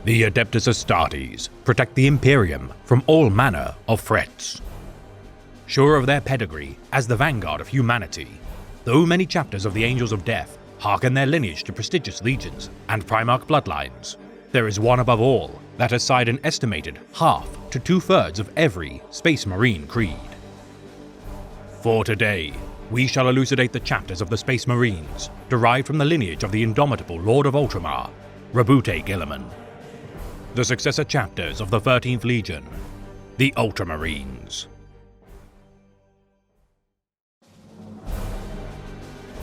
The Adeptus Astartes protect the Imperium from all manner of threats. Sure of their pedigree as the vanguard of humanity, though many chapters of the Angels of Death hearken their lineage to prestigious legions and Primarch bloodlines, there is one above all that has signed an estimated half to two-thirds of every Space Marine creed. For today, we shall elucidate the chapters of the Space Marines derived from the lineage of the indomitable Lord of Ultramar, Roboute Guilliman. The successor chapters of the 13th Legion, the Ultramarines.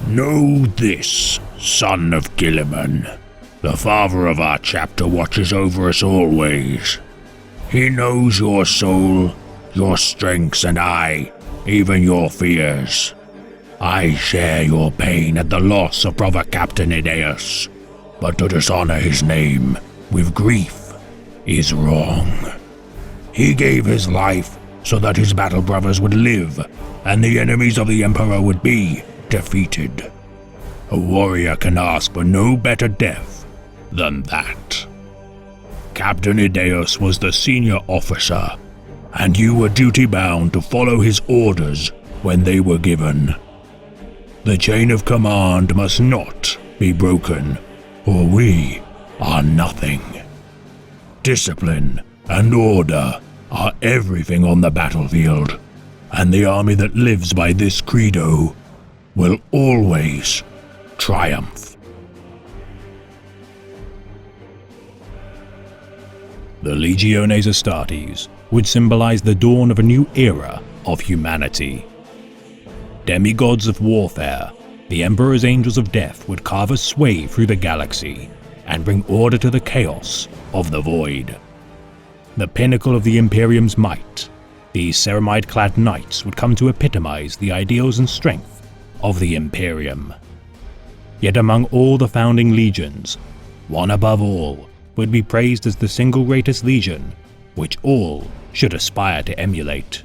Know this, son of Guilliman. The father of our chapter watches over us always. He knows your soul, your strengths, and even your fears. I share your pain at the loss of brother Captain Idaeus, but to dishonor his name with grief is wrong. He gave his life so that his battle brothers would live, and the enemies of the Emperor would be defeated. A warrior can ask for no better death than that. Captain Idaeus was the senior officer, and you were duty-bound to follow his orders when they were given. The chain of command must not be broken, or we are nothing. Discipline and order are everything on the battlefield, and the army that lives by this credo will always triumph. The Legiones Astartes would symbolize the dawn of a new era of humanity. Demigods of warfare, the Emperor's Angels of Death would carve a sway through the galaxy and bring order to the chaos of the void. The pinnacle of the Imperium's might, these ceramide-clad knights would come to epitomize the ideals and strength of the Imperium. Yet among all the founding legions, one above all would be praised as the single greatest legion, which all should aspire to emulate.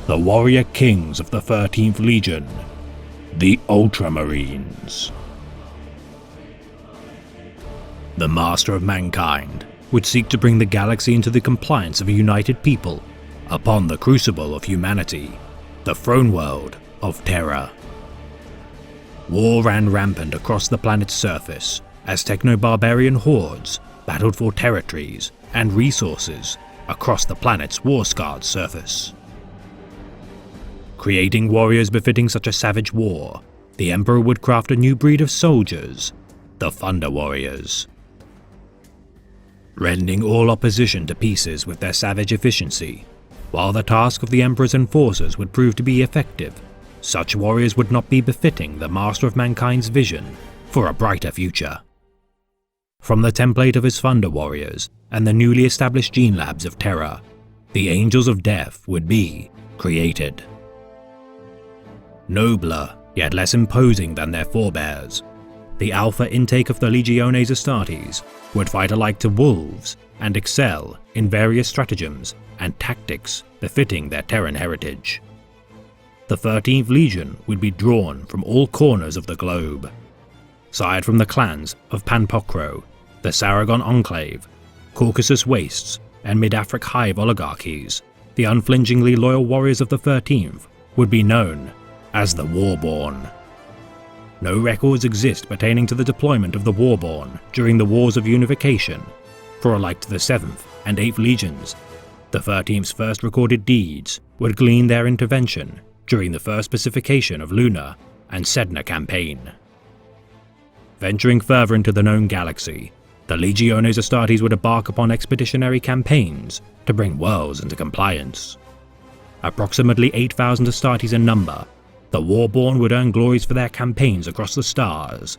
The warrior kings of the 13th Legion, the Ultramarines. The Master of Mankind would seek to bring the galaxy into the compliance of a united people upon the crucible of humanity, the throne world of Terra. War ran rampant across the planet's surface as techno-barbarian hordes battled for territories and resources across the planet's war-scarred surface. Creating warriors befitting such a savage war, the Emperor would craft a new breed of soldiers, the Thunder Warriors. Rending all opposition to pieces with their savage efficiency, while the task of the Emperor's enforcers would prove to be effective, such warriors would not be befitting the Master of Mankind's vision for a brighter future. From the template of his Thunder Warriors and the newly established gene labs of Terra, the Angels of Death would be created. Nobler, yet less imposing than their forebears, the Alpha intake of the Legiones Astartes would fight alike to wolves and excel in various stratagems and tactics befitting their Terran heritage. The 13th Legion would be drawn from all corners of the globe. Sired from the clans of Panpokro, the Saragon Enclave, Caucasus Wastes, and Mid-Afric Hive oligarchies, the unflinchingly loyal warriors of the 13th would be known as the Warborn. No records exist pertaining to the deployment of the Warborn during the Wars of Unification, for alike to the 7th and 8th Legions, the 13th's first recorded deeds would glean their intervention during the first pacification of Luna and Sedna campaign. Venturing further into the known galaxy, the Legiones Astartes would embark upon expeditionary campaigns to bring worlds into compliance. Approximately 8,000 Astartes in number, the Warborn would earn glories for their campaigns across the stars.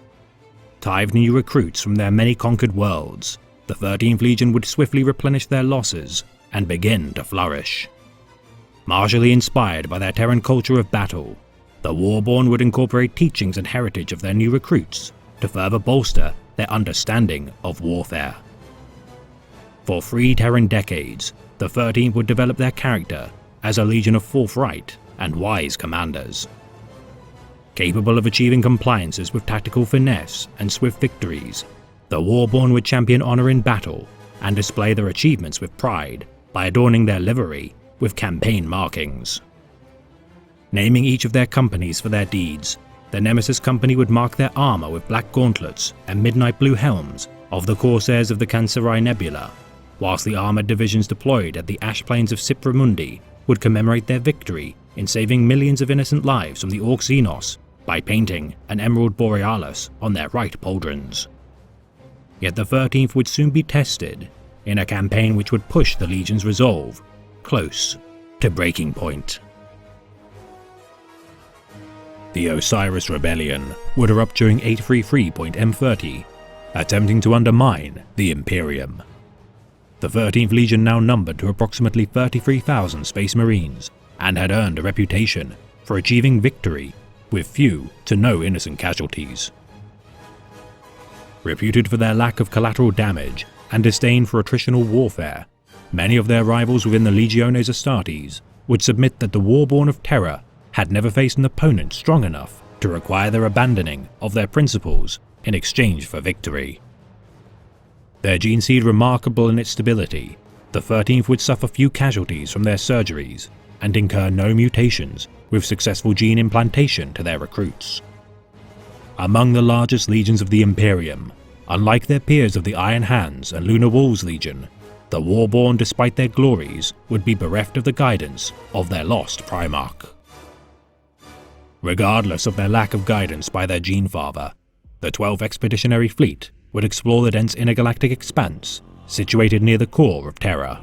Tithe new recruits from their many conquered worlds, the 13th Legion would swiftly replenish their losses and begin to flourish. Martially inspired by their Terran culture of battle, the Warborn would incorporate teachings and heritage of their new recruits to further bolster their understanding of warfare. For 3 Terran decades, the 13th would develop their character as a legion of forthright and wise commanders. Capable of achieving compliances with tactical finesse and swift victories, the Warborn would champion honor in battle and display their achievements with pride by adorning their livery with campaign markings. Naming each of their companies for their deeds, the Nemesis Company would mark their armor with black gauntlets and midnight blue helms of the Corsairs of the Cancerai Nebula, whilst the armored divisions deployed at the ash plains of Cypra Mundi would commemorate their victory in saving millions of innocent lives from the Orc Xenos by painting an Emerald Borealis on their right pauldrons. Yet the 13th would soon be tested in a campaign which would push the Legion's resolve close to breaking point. The Osiris Rebellion would erupt during 833.M30, attempting to undermine the Imperium. The 13th Legion now numbered to approximately 33,000 Space Marines and had earned a reputation for achieving victory with few to no innocent casualties. Reputed for their lack of collateral damage and disdain for attritional warfare, many of their rivals within the Legiones Astartes would submit that the Warborn of Terra had never faced an opponent strong enough to require their abandoning of their principles in exchange for victory. Their gene seed remarkable in its stability, the 13th would suffer few casualties from their surgeries and incur no mutations with successful gene implantation to their recruits. Among the largest legions of the Imperium, unlike their peers of the Iron Hands and Lunar Wolves Legion, the Warborn, despite their glories, would be bereft of the guidance of their lost Primarch. Regardless of their lack of guidance by their gene father, the 12th Expeditionary Fleet would explore the dense intergalactic expanse situated near the core of Terra.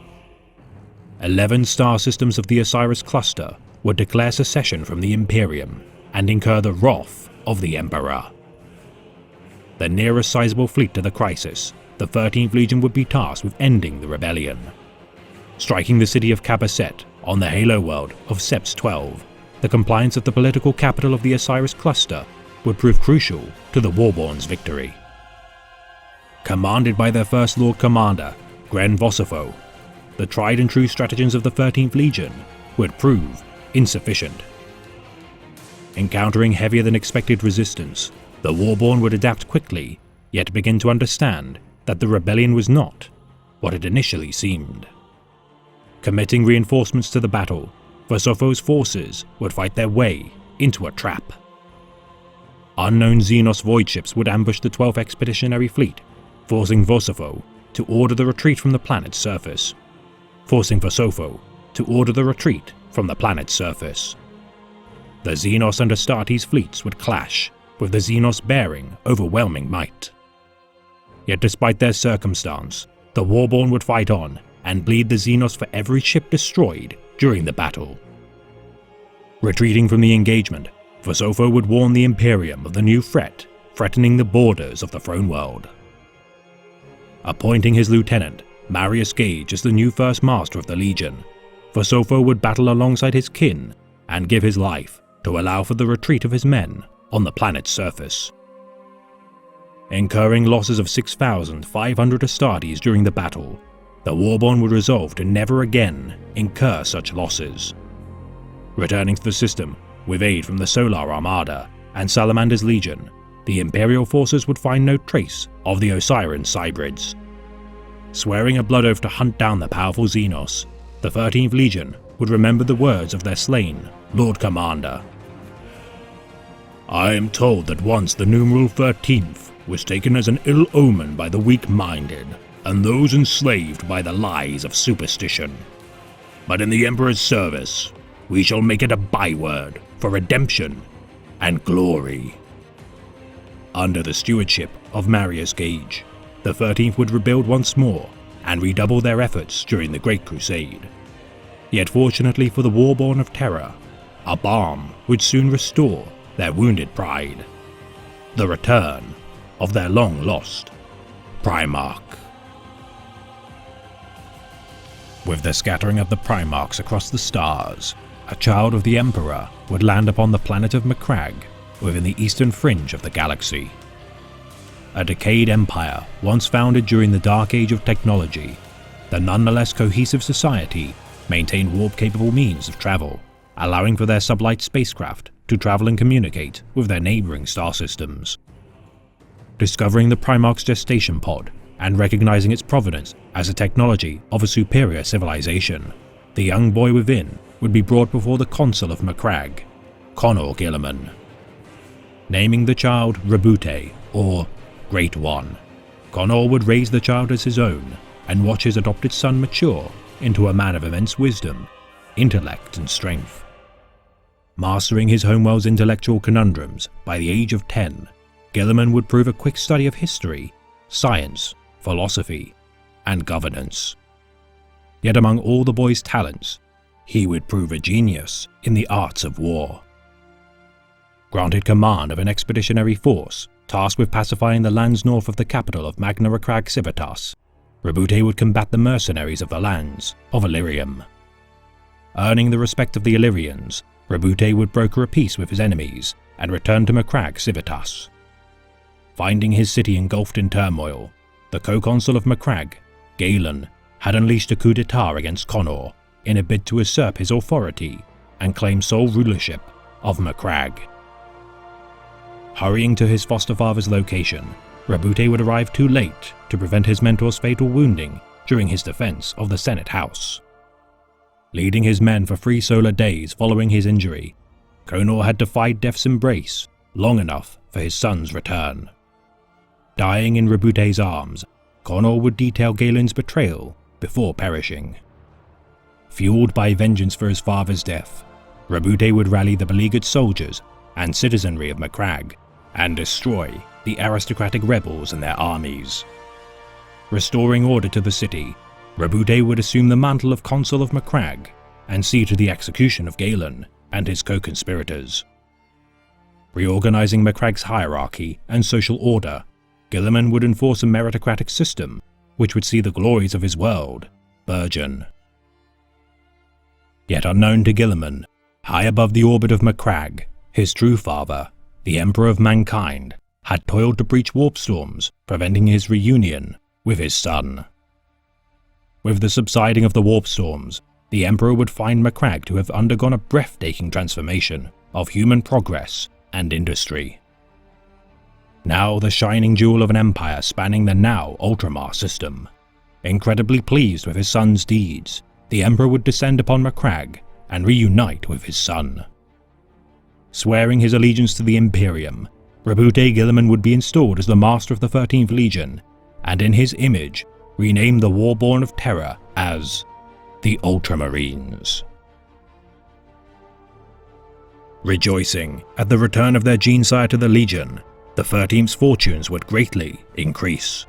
11 star systems of the Osiris Cluster would declare secession from the Imperium and incur the wrath of the Emperor. The nearest sizable fleet to the crisis, the 13th Legion would be tasked with ending the rebellion. Striking the city of Cabasset on the Halo world of Seps 12, the compliance of the political capital of the Osiris Cluster would prove crucial to the Warborn's victory. Commanded by their First Lord Commander, Gren Vosifo, the tried and true stratagems of the 13th Legion would prove insufficient. Encountering heavier than expected resistance, the Warborn would adapt quickly, yet begin to understand that the rebellion was not what it initially seemed. Committing reinforcements to the battle, Vosofo's forces would fight their way into a trap. Unknown Xenos void ships would ambush the 12th Expeditionary Fleet, forcing Vosofo to order the retreat from the planet's surface. The Xenos and Astartes fleets would clash, with the Xenos bearing overwhelming might. Yet despite their circumstance, the Warborn would fight on and bleed the Xenos for every ship destroyed during the battle. Retreating from the engagement, Vosofo would warn the Imperium of the new threat threatening the borders of the Throne World. Appointing his lieutenant, Marius Gage, as the new First Master of the Legion, Vosofo would battle alongside his kin and give his life to allow for the retreat of his men on the planet's surface. Incurring losses of 6,500 Astartes during the battle, the Warborn would resolve to never again incur such losses. Returning to the system with aid from the Solar Armada and Salamander's Legion, the Imperial forces would find no trace of the Osiris Cybrids. Swearing a blood oath to hunt down the powerful Xenos, the 13th Legion would remember the words of their slain Lord Commander. "I am told that once the numeral 13th was taken as an ill omen by the weak-minded and those enslaved by the lies of superstition. But in the Emperor's service, we shall make it a byword for redemption and glory." Under the stewardship of Marius Gage, the 13th would rebuild once more and redouble their efforts during the Great Crusade. Yet fortunately for the Warborn of Terra, a balm would soon restore their wounded pride. The return of their long-lost Primarch. With the scattering of the Primarchs across the stars, a child of the Emperor would land upon the planet of Macragge within the eastern fringe of the galaxy. A decayed empire once founded during the Dark Age of technology, the nonetheless cohesive society maintained warp-capable means of travel, allowing for their sublight spacecraft to travel and communicate with their neighboring star systems. Discovering the Primarch's gestation pod, and recognizing its provenance as a technology of a superior civilization, the young boy within would be brought before the Consul of Macragge, Conor Guilliman. Naming the child Roboute, or Great One, Conor would raise the child as his own and watch his adopted son mature into a man of immense wisdom, intellect and strength. Mastering his homeworld's intellectual conundrums by the age of 10, Guilliman would prove a quick study of history, science, philosophy, and governance. Yet among all the boy's talents, he would prove a genius in the arts of war. Granted command of an expeditionary force tasked with pacifying the lands north of the capital of Magna Macragge Civitas, Roboute would combat the mercenaries of the lands of Illyrium. Earning the respect of the Illyrians, Roboute would broker a peace with his enemies and return to Macragge Civitas. Finding his city engulfed in turmoil, the co-consul of Macragge, Galen, had unleashed a coup d'etat against Conor in a bid to usurp his authority and claim sole rulership of Macragge. Hurrying to his foster father's location, Roboute would arrive too late to prevent his mentor's fatal wounding during his defense of the Senate House. Leading his men for 3 solar days following his injury, Conor had defied death's embrace long enough for his son's return. Dying in Roboute's arms, Conor would detail Galen's betrayal before perishing. Fueled by vengeance for his father's death, Roboute would rally the beleaguered soldiers and citizenry of Macragge and destroy the aristocratic rebels and their armies. Restoring order to the city, Roboute would assume the mantle of Consul of Macragge and see to the execution of Galen and his co-conspirators. Reorganizing Macragge's hierarchy and social order, Guilliman would enforce a meritocratic system which would see the glories of his world burgeon. Yet unknown to Guilliman, high above the orbit of Macragge, his true father, the Emperor of Mankind, had toiled to breach warp storms, preventing his reunion with his son. With the subsiding of the warp storms, the Emperor would find Macragge to have undergone a breathtaking transformation of human progress and industry. Now the shining jewel of an empire spanning the now Ultramar system. Incredibly pleased with his son's deeds, the Emperor would descend upon Macragge and reunite with his son. Swearing his allegiance to the Imperium, Roboute Guilliman would be installed as the Master of the 13th Legion, and in his image, renamed the Warborn of Terror as the Ultramarines. Rejoicing at the return of their Gene-Sire to the Legion, the 13th's fortunes would greatly increase.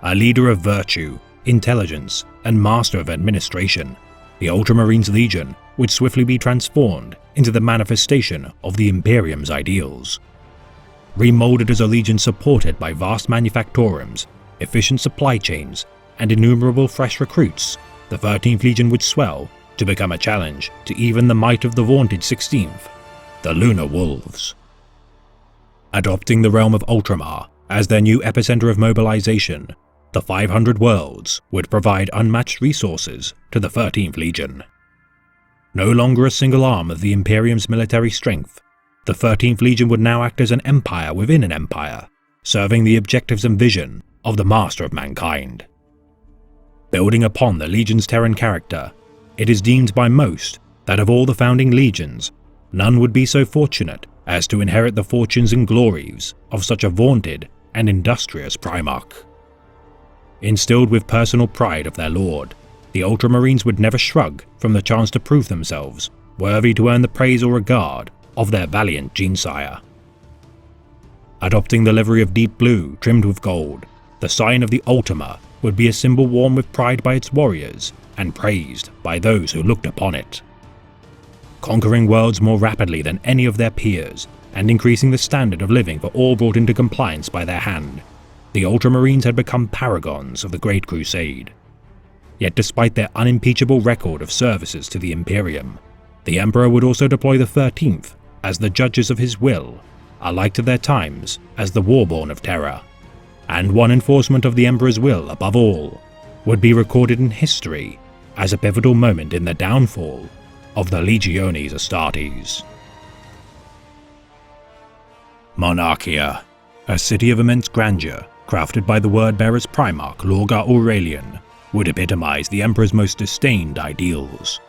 A leader of virtue, intelligence, and master of administration, the Ultramarines Legion would swiftly be transformed into the manifestation of the Imperium's ideals. Remolded as a legion supported by vast manufactorums, efficient supply chains, and innumerable fresh recruits, the 13th Legion would swell to become a challenge to even the might of the vaunted 16th, the Lunar Wolves. Adopting the realm of Ultramar as their new epicenter of mobilization, the 500 Worlds would provide unmatched resources to the 13th Legion. No longer a single arm of the Imperium's military strength, the 13th Legion would now act as an empire within an empire, serving the objectives and vision of the Master of Mankind. Building upon the Legion's Terran character, it is deemed by most that of all the founding legions, none would be so fortunate as to inherit the fortunes and glories of such a vaunted and industrious Primarch. Instilled with personal pride of their lord, the Ultramarines would never shrug from the chance to prove themselves worthy to earn the praise or regard of their valiant Gene-Sire. Adopting the livery of deep blue trimmed with gold, the sign of the Ultima would be a symbol worn with pride by its warriors and praised by those who looked upon it. Conquering worlds more rapidly than any of their peers and increasing the standard of living for all brought into compliance by their hand, the Ultramarines had become paragons of the Great Crusade. Yet despite their unimpeachable record of services to the Imperium, the Emperor would also deploy the 13th as the judges of his will, alike to their times as the Warborn of Terror. And one enforcement of the Emperor's will above all would be recorded in history as a pivotal moment in the downfall of the Legiones Astartes. Monarchia, a city of immense grandeur crafted by the Word-Bearer's Primarch Lorgar Aurelian, would epitomize the Emperor's most disdained ideals.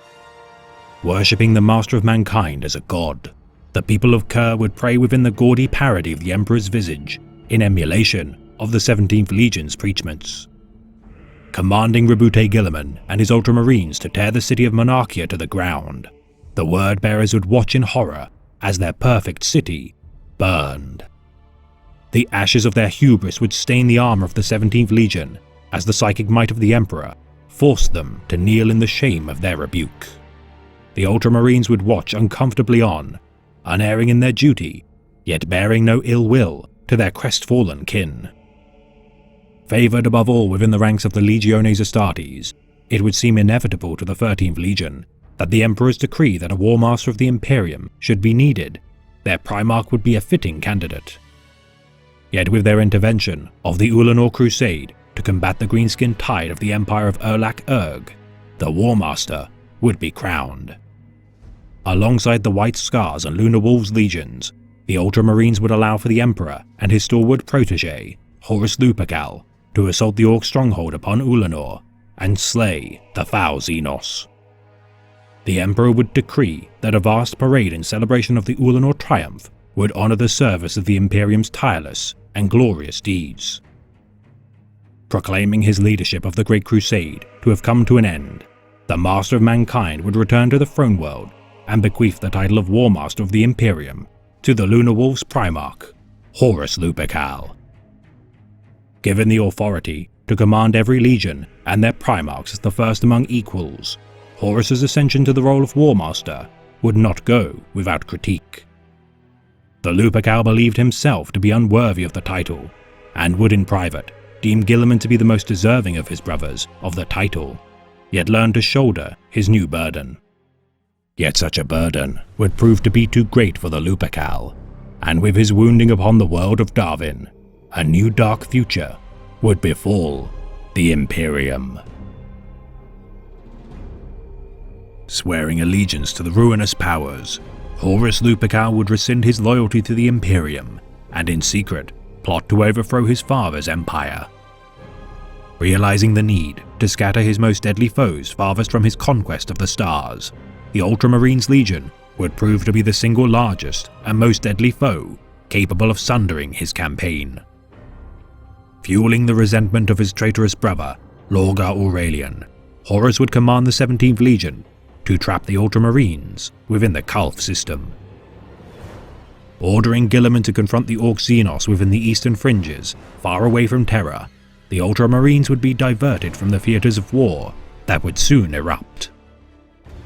Worshipping the Master of Mankind as a god, the people of Khur would pray within the gaudy parody of the Emperor's visage, in emulation of the 17th Legion's preachments. Commanding Roboute Guilliman and his Ultramarines to tear the city of Monarchia to the ground, the Word-Bearers would watch in horror as their perfect city burned. The ashes of their hubris would stain the armor of the 17th Legion as the psychic might of the Emperor forced them to kneel in the shame of their rebuke. The Ultramarines would watch uncomfortably on, unerring in their duty, yet bearing no ill will to their crestfallen kin. Favoured above all within the ranks of the Legiones Astartes, it would seem inevitable to the 13th Legion that the Emperor's decree that a War Master of the Imperium should be needed, their Primarch would be a fitting candidate. Yet with their intervention of the Ulanor Crusade to combat the greenskin tide of the Empire of Erlak Erg, the War Master would be crowned. Alongside the White Scars and Lunar Wolves legions, the Ultramarines would allow for the Emperor and his stalwart protege, Horus Lupercal, to assault the Orc stronghold upon Ulanor and slay the foul Xenos. The Emperor would decree that a vast parade in celebration of the Ulanor triumph would honor the service of the Imperium's tireless and glorious deeds. Proclaiming his leadership of the Great Crusade to have come to an end, the Master of Mankind would return to the throne world and bequeath the title of War Master of the Imperium to the Lunar Wolves Primarch, Horus Lupercal. Given the authority to command every legion and their Primarchs as the first among equals, Horus's ascension to the role of War Master would not go without critique. The Lupercal believed himself to be unworthy of the title, and would in private deem Guilliman to be the most deserving of his brothers of the title, yet learn to shoulder his new burden. Yet such a burden would prove to be too great for the Lupercal, and with his wounding upon the world of Darwin, a new dark future would befall the Imperium. Swearing allegiance to the ruinous powers, Horus Lupercal would rescind his loyalty to the Imperium, and in secret plot to overthrow his father's empire. Realizing the need to scatter his most deadly foes farthest from his conquest of the stars, the Ultramarines Legion would prove to be the single largest and most deadly foe capable of sundering his campaign. Fueling the resentment of his traitorous brother, Lorgar Aurelian, Horus would command the 17th Legion to trap the Ultramarines within the Calf system. Ordering Guilliman to confront the Orc Xenos within the eastern fringes, far away from Terra, the Ultramarines would be diverted from the theatres of war that would soon erupt.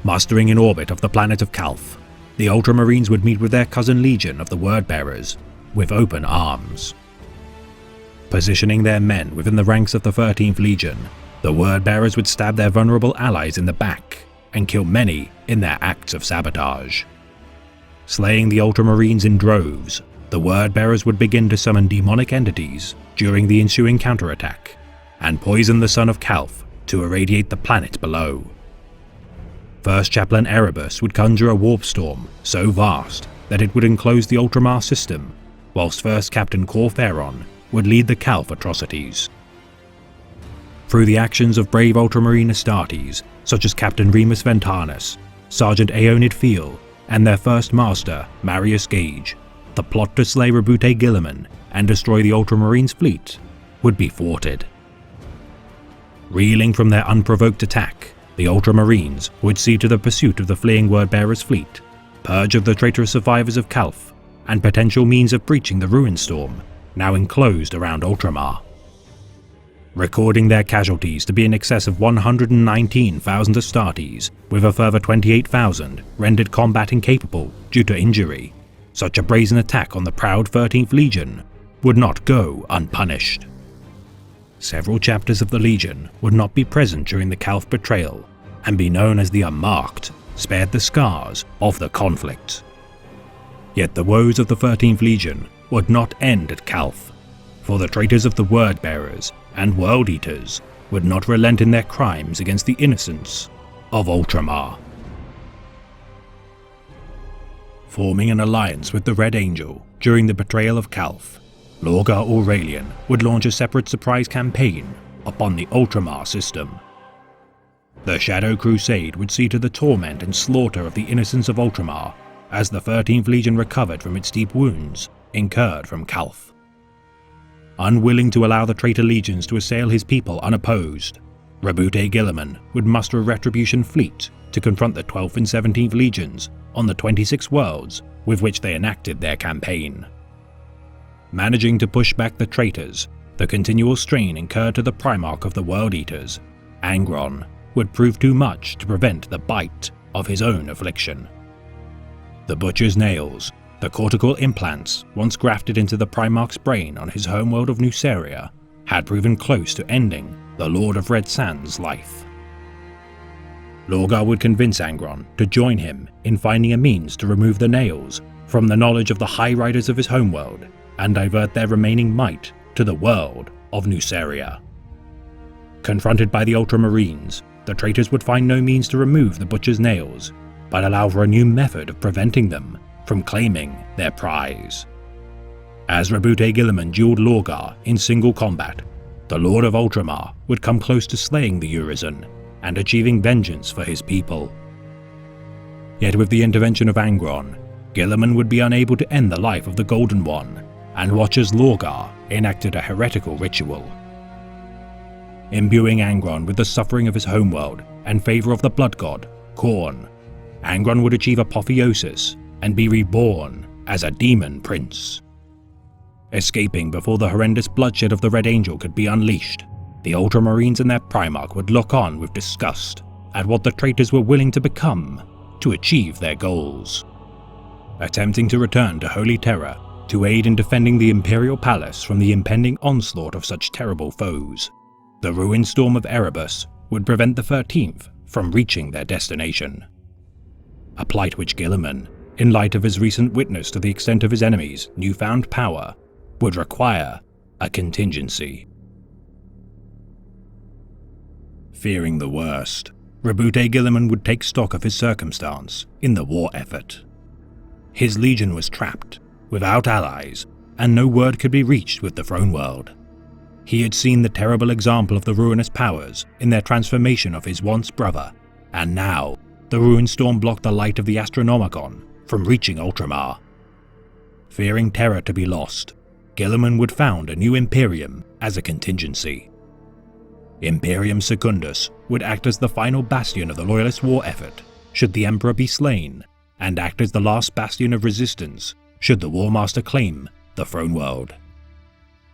Mustering in orbit of the planet of Calf, the Ultramarines would meet with their cousin legion of the Word-Bearers with open arms. Positioning their men within the ranks of the 13th Legion, the Word-Bearers would stab their vulnerable allies in the back and kill many in their acts of sabotage. Slaying the Ultramarines in droves, the Word-Bearers would begin to summon demonic entities during the ensuing counterattack, and poison the sun of Calf to irradiate the planet below. First Chaplain Erebus would conjure a warp storm so vast that it would enclose the Ultramar system, whilst First Captain Cor Phaeron would lead the Calf atrocities. Through the actions of brave Ultramarine Astartes, such as Captain Remus Ventanus, Sergeant Aeonid Fiel, and their first master, Marius Gage, the plot to slay Roboute Guilliman and destroy the Ultramarines' fleet would be thwarted. Reeling from their unprovoked attack, the Ultramarines would see to the pursuit of the fleeing Word-Bearers' fleet, purge of the traitorous survivors of Calf, and potential means of breaching the Ruin Storm, now enclosed around Ultramar. Recording their casualties to be in excess of 119,000 Astartes, with a further 28,000 rendered combat incapable due to injury, such a brazen attack on the proud 13th Legion would not go unpunished. Several chapters of the Legion would not be present during the Calf betrayal, and be known as the Unmarked, spared the scars of the conflict. Yet the woes of the 13th Legion would not end at Calf, for the traitors of the Word-Bearers and World Eaters would not relent in their crimes against the innocents of Ultramar. Forming an alliance with the Red Angel during the betrayal of Calf, Lorgar Aurelian would launch a separate surprise campaign upon the Ultramar system. The Shadow Crusade would see to the torment and slaughter of the innocents of Ultramar as the 13th Legion recovered from its deep wounds incurred from Calth. Unwilling to allow the traitor legions to assail his people unopposed, Roboute Guilliman would muster a retribution fleet to confront the 12th and 17th Legions on the 26 worlds with which they enacted their campaign. Managing to push back the traitors, the continual strain incurred to the Primarch of the World Eaters, Angron, would prove too much to prevent the bite of his own affliction. The Butcher's nails, the cortical implants once grafted into the Primarch's brain on his homeworld of Nuceria, had proven close to ending the Lord of Red Sands' life. Lorgar would convince Angron to join him in finding a means to remove the nails from the knowledge of the High Riders of his homeworld and divert their remaining might to the world of Nuceria. Confronted by the Ultramarines, the traitors would find no means to remove the Butcher's nails, but allow for a new method of preventing them from claiming their prize. As Roboute Guilliman dueled Lorgar in single combat, the Lord of Ultramar would come close to slaying the Urizen and achieving vengeance for his people. Yet with the intervention of Angron, Guilliman would be unable to end the life of the Golden One and watch as Lorgar enacted a heretical ritual. Imbuing Angron with the suffering of his homeworld and favor of the blood god, Khorne, Angron would achieve apotheosis and be reborn as a demon prince. Escaping before the horrendous bloodshed of the Red Angel could be unleashed, the Ultramarines and their Primarch would look on with disgust at what the traitors were willing to become to achieve their goals. Attempting to return to Holy Terra to aid in defending the Imperial Palace from the impending onslaught of such terrible foes, the ruined storm of Erebus would prevent the 13th from reaching their destination. A plight which Guilliman, in light of his recent witness to the extent of his enemies' newfound power, would require a contingency. Fearing the worst, Roboute Guilliman would take stock of his circumstance in the war effort. His legion was trapped, without allies, and no word could be reached with the Throne World. He had seen the terrible example of the ruinous powers in their transformation of his once brother, and now the ruined storm blocked the light of the Astronomicon from reaching Ultramar. Fearing Terra to be lost, Guilliman would found a new Imperium as a contingency. Imperium Secundus would act as the final bastion of the Loyalist war effort should the Emperor be slain, and act as the last bastion of resistance should the War Master claim the Throne World.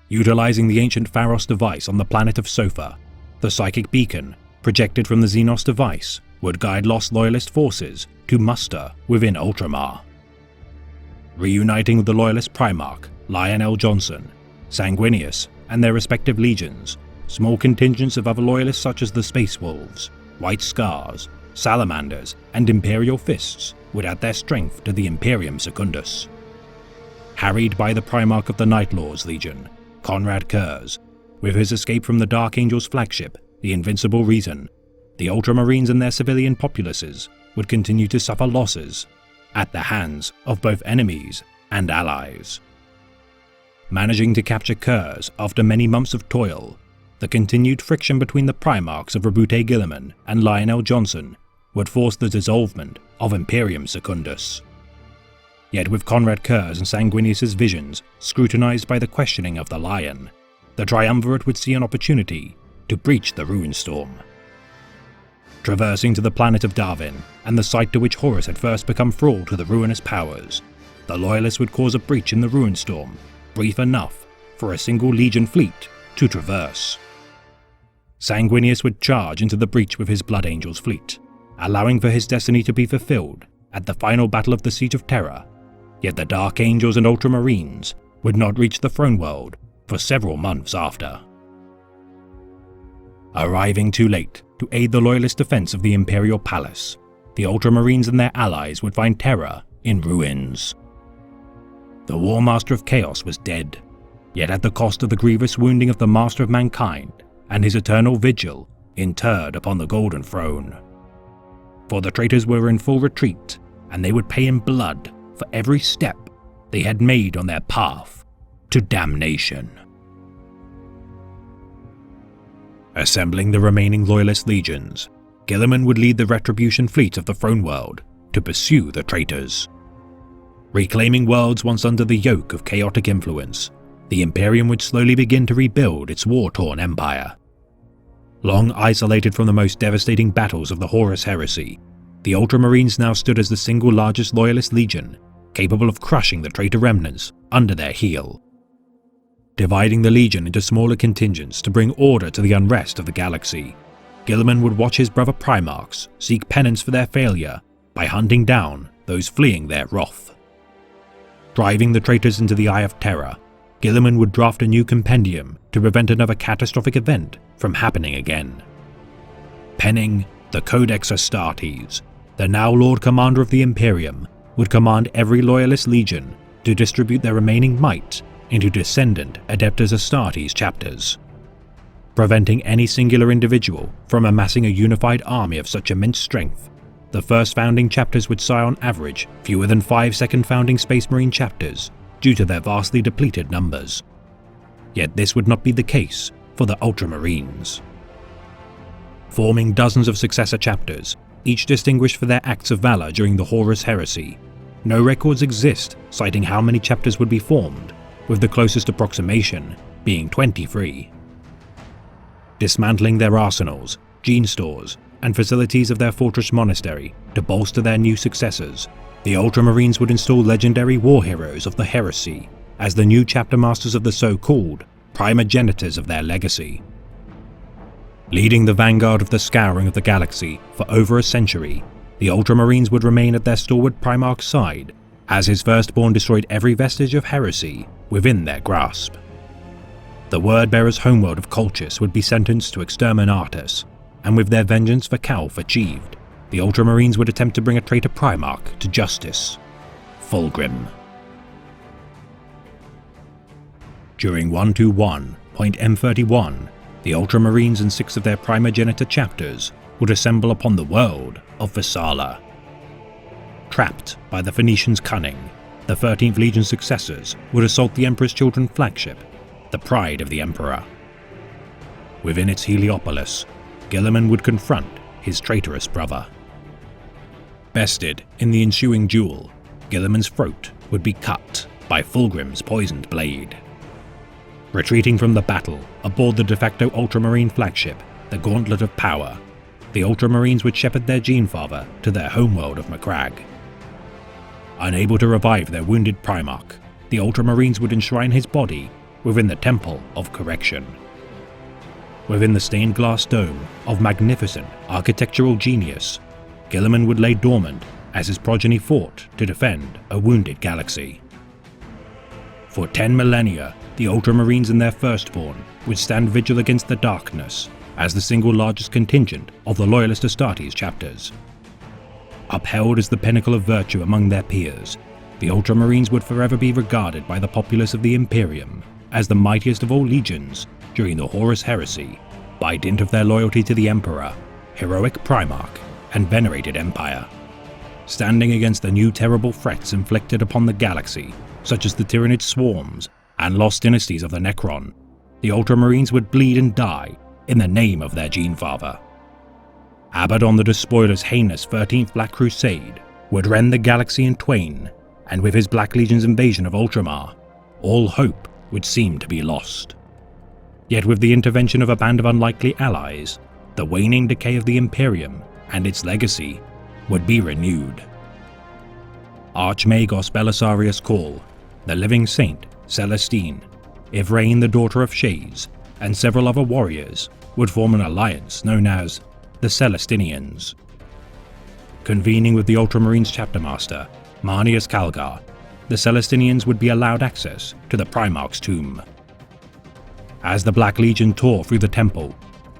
Utilizing the ancient Pharos device on the planet of Sofa, the psychic beacon, projected from the Xenos device, would guide lost Loyalist forces to muster within Ultramar. Reuniting with the Loyalist Primarch, Lionel Johnson, Sanguinius, and their respective legions, small contingents of other Loyalists such as the Space Wolves, White Scars, Salamanders, and Imperial Fists would add their strength to the Imperium Secundus. Harried by the Primarch of the Night Lords Legion, Konrad Curze, with his escape from the Dark Angel's flagship, the Invincible Reason, the Ultramarines and their civilian populaces would continue to suffer losses at the hands of both enemies and allies. Managing to capture Curze after many months of toil, the continued friction between the Primarchs of Roboute Guilliman and Lionel Johnson would force the dissolvement of Imperium Secundus. Yet with Konrad Curze and Sanguinius' visions scrutinized by the questioning of the Lion, the Triumvirate would see an opportunity to breach the Ruinstorm. Traversing to the planet of Darwin, and the site to which Horus had first become thrall to the ruinous powers, the Loyalists would cause a breach in the Ruinstorm, brief enough for a single Legion fleet to traverse. Sanguinius would charge into the breach with his Blood Angels fleet, allowing for his destiny to be fulfilled at the final battle of the Siege of Terra, yet the Dark Angels and Ultramarines would not reach the Throne World for several months after. Arriving too late to aid the Loyalist defense of the Imperial Palace, the Ultramarines and their allies would find Terra in ruins. The War Master of Chaos was dead, yet at the cost of the grievous wounding of the Master of Mankind and his eternal vigil interred upon the Golden Throne. For the traitors were in full retreat, and they would pay in blood for every step they had made on their path to damnation. Assembling the remaining Loyalist legions, Guilliman would lead the Retribution fleet of the Throne World to pursue the traitors. Reclaiming worlds once under the yoke of chaotic influence, the Imperium would slowly begin to rebuild its war-torn empire. Long isolated from the most devastating battles of the Horus Heresy, the Ultramarines now stood as the single largest Loyalist legion, capable of crushing the traitor remnants under their heel. Dividing the legion into smaller contingents to bring order to the unrest of the galaxy, Guilliman would watch his brother Primarchs seek penance for their failure by hunting down those fleeing their wrath. Driving the traitors into the Eye of Terror, Guilliman would draft a new compendium to prevent another catastrophic event from happening again. Penning the Codex Astartes, the now Lord Commander of the Imperium would command every Loyalist legion to distribute their remaining might into descendant Adeptus Astartes chapters. Preventing any singular individual from amassing a unified army of such immense strength, the first founding chapters would sire on average fewer than 5 second founding Space Marine chapters due to their vastly depleted numbers. Yet this would not be the case for the Ultramarines. Forming dozens of successor chapters, each distinguished for their acts of valor during the Horus Heresy, no records exist citing how many chapters would be formed, with the closest approximation being 23. Dismantling their arsenals, gene stores, and facilities of their fortress monastery to bolster their new successors, the Ultramarines would install legendary war heroes of the Heresy as the new chapter masters of the so-called primogenitors of their legacy. Leading the vanguard of the scouring of the galaxy for over a century, the Ultramarines would remain at their stalwart Primarch's side as his firstborn destroyed every vestige of heresy within their grasp. The word-bearers homeworld of Colchis would be sentenced to exterminatus, and with their vengeance for Calph achieved, the Ultramarines would attempt to bring a traitor Primarch to justice, Fulgrim. During 121.M31, the Ultramarines and 6 of their primogenitor chapters would assemble upon the world of Vesala. Trapped by the Phoenicians' cunning, the 13th Legion's successors would assault the Emperor's Children flagship, the Pride of the Emperor. Within its Heliopolis, Guilliman would confront his traitorous brother. Bested in the ensuing duel, Guilliman's throat would be cut by Fulgrim's poisoned blade. Retreating from the battle aboard the de facto Ultramarine flagship, the Gauntlet of Power, the Ultramarines would shepherd their Genefather to their homeworld of Macragge. Unable to revive their wounded Primarch, the Ultramarines would enshrine his body within the Temple of Correction. Within the stained glass dome of magnificent architectural genius, Guilliman would lay dormant as his progeny fought to defend a wounded galaxy. For 10 millennia, the Ultramarines and their firstborn would stand vigil against the darkness as the single largest contingent of the Loyalist Astartes chapters. Upheld as the pinnacle of virtue among their peers, the Ultramarines would forever be regarded by the populace of the Imperium as the mightiest of all legions during the Horus Heresy, by dint of their loyalty to the Emperor, heroic Primarch, and venerated Empire. Standing against the new terrible threats inflicted upon the galaxy, such as the Tyranid swarms and lost dynasties of the Necron, the Ultramarines would bleed and die in the name of their Genefather. Abaddon the Despoiler's heinous 13th Black Crusade would rend the galaxy in twain, and with his Black Legion's invasion of Ultramar, all hope would seem to be lost. Yet with the intervention of a band of unlikely allies, the waning decay of the Imperium and its legacy would be renewed. Archmagos Belisarius Cawl, the Living Saint Celestine, Yvraine the daughter of Shaze, and several other warriors would form an alliance known as the Celestinians. Convening with the Ultramarines chapter master, Marneus Calgar, the Celestinians would be allowed access to the Primarch's tomb. As the Black Legion tore through the temple,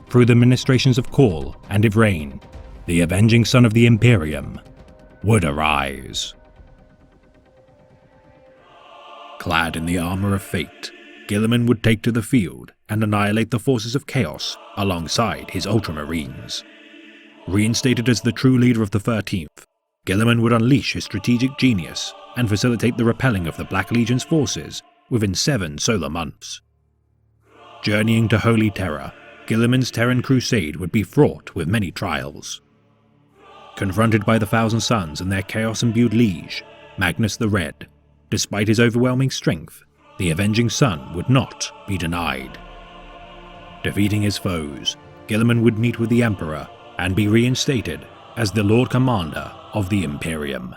through the ministrations of Cawl and Yvraine, the avenging son of the Imperium would arise. Clad in the armor of fate, Guilliman would take to the field and annihilate the forces of chaos alongside his Ultramarines. Reinstated as the true leader of the 13th, Guilliman would unleash his strategic genius and facilitate the repelling of the Black Legion's forces within 7 solar months. Journeying to Holy Terra, Guilliman's Terran crusade would be fraught with many trials. Confronted by the Thousand Suns and their chaos-imbued liege, Magnus the Red, despite his overwhelming strength, the Avenging Sun would not be denied. Defeating his foes, Guilliman would meet with the Emperor and be reinstated as the Lord Commander of the Imperium.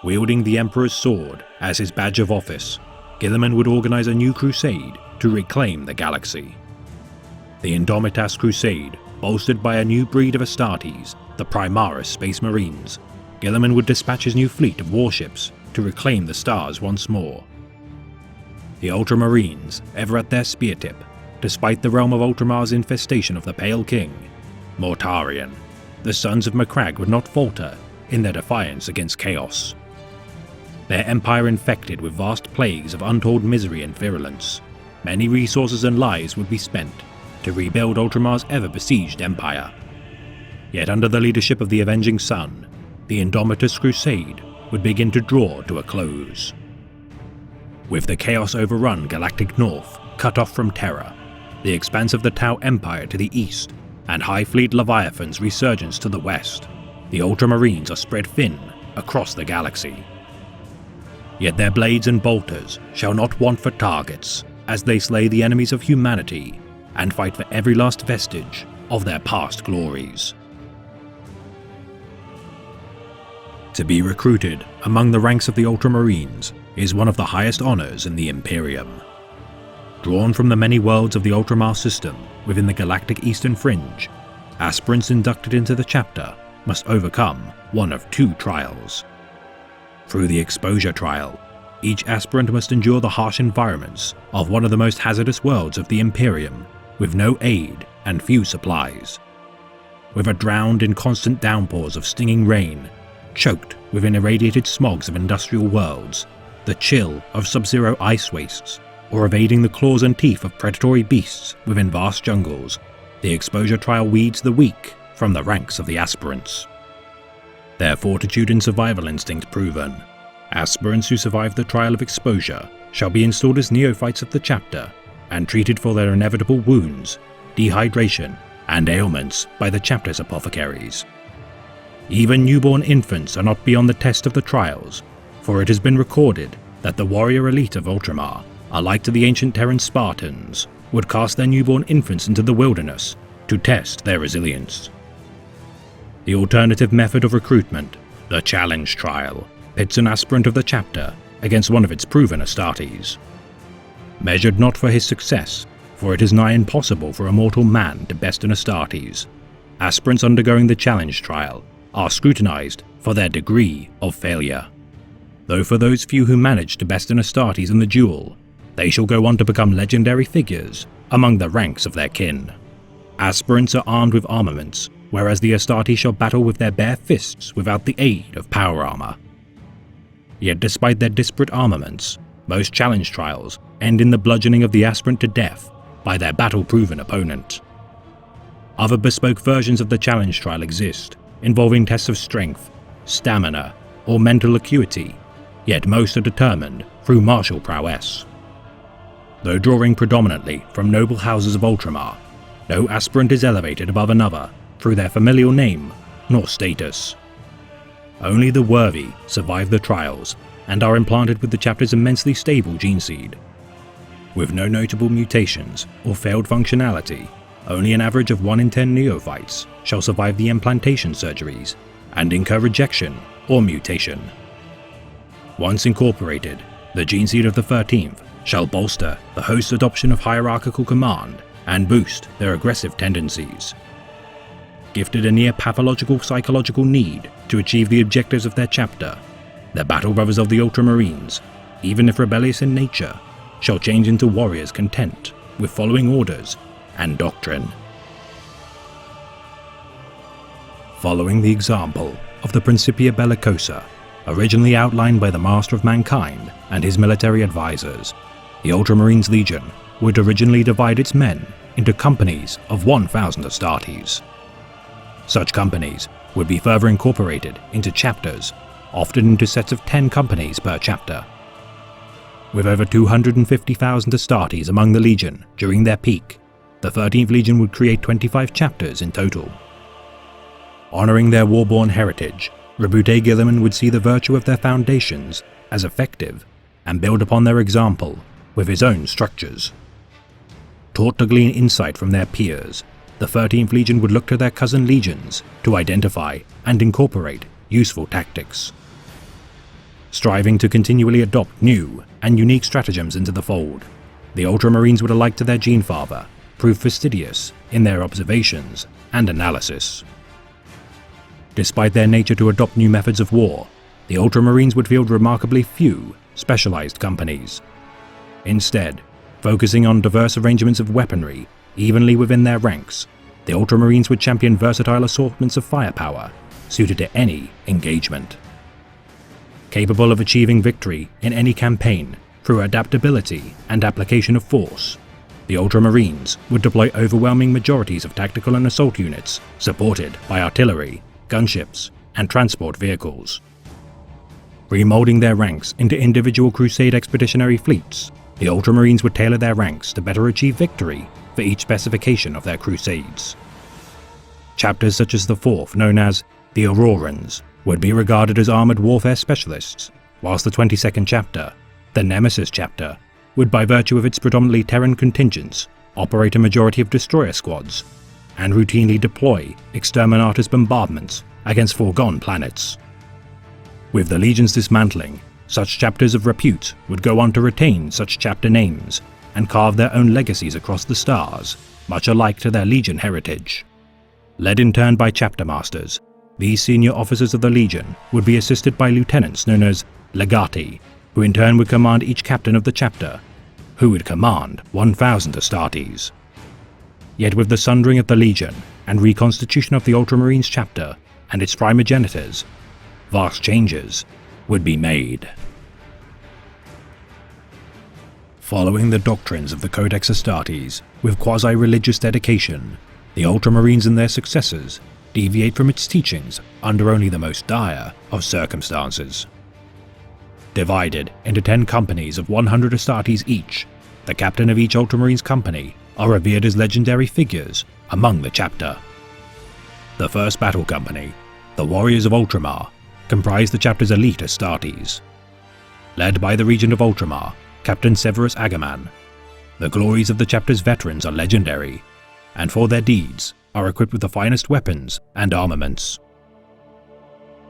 Wielding the Emperor's sword as his badge of office, Guilliman would organize a new crusade to reclaim the galaxy. The Indomitas Crusade, bolstered by a new breed of Astartes, the Primaris Space Marines, Guilliman would dispatch his new fleet of warships to reclaim the stars once more. The Ultramarines, ever at their spear tip, despite the realm of Ultramar's infestation of the Pale King, Mortarion, the sons of Macragge would not falter in their defiance against chaos. Their empire infected with vast plagues of untold misery and virulence, many resources and lives would be spent to rebuild Ultramar's ever-besieged empire. Yet under the leadership of the Avenging Sun, the Indomitus Crusade would begin to draw to a close. With the chaos-overrun Galactic North cut off from Terra, the expanse of the Tau Empire to the east, and High Fleet Leviathan's resurgence to the west, the Ultramarines are spread thin across the galaxy. Yet their blades and bolters shall not want for targets as they slay the enemies of humanity and fight for every last vestige of their past glories. To be recruited among the ranks of the Ultramarines is one of the highest honors in the Imperium. Drawn from the many worlds of the Ultramar system within the galactic eastern fringe, aspirants inducted into the chapter must overcome one of 2 trials. Through the exposure trial, each aspirant must endure the harsh environments of one of the most hazardous worlds of the Imperium, with no aid and few supplies. Whether drowned in constant downpours of stinging rain, choked within irradiated smogs of industrial worlds, the chill of sub-zero ice wastes, or evading the claws and teeth of predatory beasts within vast jungles, the exposure trial weeds the weak from the ranks of the aspirants. Their fortitude and survival instinct proven, aspirants who survive the trial of exposure shall be installed as neophytes of the chapter and treated for their inevitable wounds, dehydration, and ailments by the chapter's apothecaries. Even newborn infants are not beyond the test of the trials, for it has been recorded that the warrior elite of Ultramar, alike to the ancient Terran Spartans, would cast their newborn infants into the wilderness to test their resilience. The alternative method of recruitment, the Challenge Trial, pits an aspirant of the chapter against one of its proven Astartes. Measured not for his success, for it is nigh impossible for a mortal man to best an Astartes, aspirants undergoing the Challenge Trial are scrutinized for their degree of failure. Though for those few who manage to best an Astartes in the duel, they shall go on to become legendary figures among the ranks of their kin. Aspirants are armed with armaments, whereas the Astartes shall battle with their bare fists without the aid of power armor. Yet despite their disparate armaments, most challenge trials end in the bludgeoning of the aspirant to death by their battle-proven opponent. Other bespoke versions of the challenge trial exist, involving tests of strength, stamina, or mental acuity, yet most are determined through martial prowess. Though drawing predominantly from noble houses of Ultramar, no aspirant is elevated above another through their familial name nor status. Only the worthy survive the trials and are implanted with the chapter's immensely stable gene seed. With no notable mutations or failed functionality, only an average of 1 in 10 neophytes shall survive the implantation surgeries and incur rejection or mutation. Once incorporated, the gene seed of the 13th shall bolster the host's adoption of hierarchical command and boost their aggressive tendencies. Gifted a near pathological psychological need to achieve the objectives of their chapter, the battle brothers of the Ultramarines, even if rebellious in nature, shall change into warriors content with following orders and doctrine. Following the example of the Principia Bellicosa, originally outlined by the Master of Mankind and his military advisors, the Ultramarines Legion would originally divide its men into companies of 1,000 Astartes. Such companies would be further incorporated into chapters, often into sets of 10 companies per chapter. With over 250,000 Astartes among the Legion during their peak, the 13th Legion would create 25 chapters in total. Honoring their warborn heritage, Roboute Guilliman would see the virtue of their foundations as effective and build upon their example with his own structures. Taught to glean insight from their peers, the 13th Legion would look to their cousin legions to identify and incorporate useful tactics. Striving to continually adopt new and unique stratagems into the fold, the Ultramarines would, alike to their gene father, prove fastidious in their observations and analysis. Despite their nature to adopt new methods of war, the Ultramarines would field remarkably few specialized companies. Instead, focusing on diverse arrangements of weaponry evenly within their ranks, the Ultramarines would champion versatile assortments of firepower suited to any engagement. Capable of achieving victory in any campaign through adaptability and application of force, the Ultramarines would deploy overwhelming majorities of tactical and assault units supported by artillery, gunships, and transport vehicles. Remolding their ranks into individual Crusade expeditionary fleets, the Ultramarines would tailor their ranks to better achieve victory for each specification of their crusades. Chapters such as the 4th, known as the Aurorans, would be regarded as armoured warfare specialists, whilst the 22nd chapter, the Nemesis chapter, would, by virtue of its predominantly Terran contingents, operate a majority of destroyer squads, and routinely deploy exterminatus bombardments against foregone planets. With the Legion's dismantling, such chapters of repute would go on to retain such chapter names and carve their own legacies across the stars, much alike to their Legion heritage. Led in turn by chapter masters, these senior officers of the Legion would be assisted by lieutenants known as legati, who in turn would command each captain of the chapter, who would command 1,000 Astartes. Yet with the sundering of the Legion and reconstitution of the Ultramarines chapter and its primogenitors, vast changes would be made. Following the doctrines of the Codex Astartes with quasi-religious dedication, the Ultramarines and their successors deviate from its teachings under only the most dire of circumstances. Divided into 10 companies of 100 Astartes each, the captain of each Ultramarines company are revered as legendary figures among the chapter. The first battle company, the Warriors of Ultramar, comprise the chapter's elite Astartes. Led by the Regent of Ultramar, Captain Severus Agaman, the glories of the chapter's veterans are legendary, and for their deeds are equipped with the finest weapons and armaments.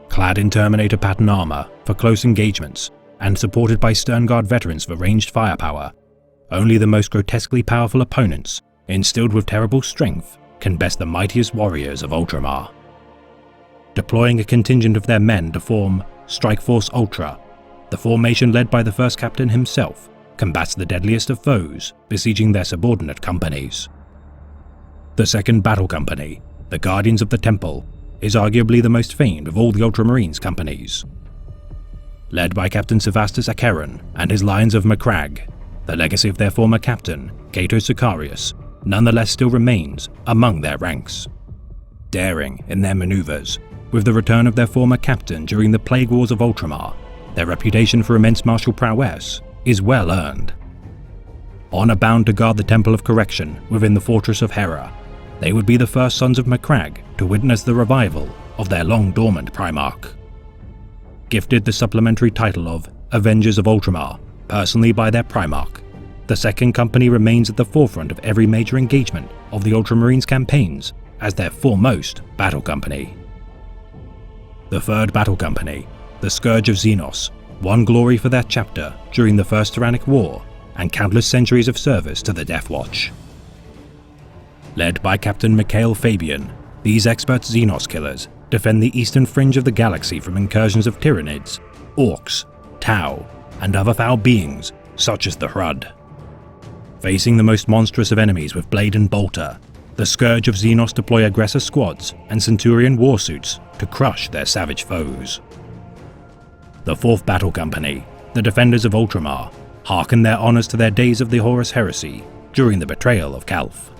Clad in Terminator pattern armor for close engagements and supported by Sternguard veterans for ranged firepower, only the most grotesquely powerful opponents, instilled with terrible strength, can best the mightiest warriors of Ultramar. Deploying a contingent of their men to form Strike Force Ultra, the formation led by the first captain himself combats the deadliest of foes besieging their subordinate companies. The second battle company, the Guardians of the Temple, is arguably the most famed of all the Ultramarines companies. Led by Captain Sevastus Acheron and his Lions of Macragge, the legacy of their former captain, Cato Sicarius, nonetheless still remains among their ranks. Daring in their maneuvers, with the return of their former captain during the Plague Wars of Ultramar, their reputation for immense martial prowess is well earned. Honor-bound to guard the Temple of Correction within the Fortress of Hera, they would be the first sons of Macragge to witness the revival of their long-dormant Primarch. Gifted the supplementary title of Avengers of Ultramar personally by their Primarch, the second company remains at the forefront of every major engagement of the Ultramarines campaigns as their foremost battle company. The third battle company, the Scourge of Xenos, won glory for their chapter during the First Tyrannic War and countless centuries of service to the Death Watch. Led by Captain Mikhail Fabian, these expert Xenos killers defend the eastern fringe of the galaxy from incursions of Tyranids, Orcs, Tau, and other foul beings such as the Hrud. Facing the most monstrous of enemies with blade and bolter, the Scourge of Xenos deploy aggressor squads and Centurion warsuits to crush their savage foes. The fourth battle company, the Defenders of Ultramar, hearken their honours to their days of the Horus Heresy during the betrayal of Calth.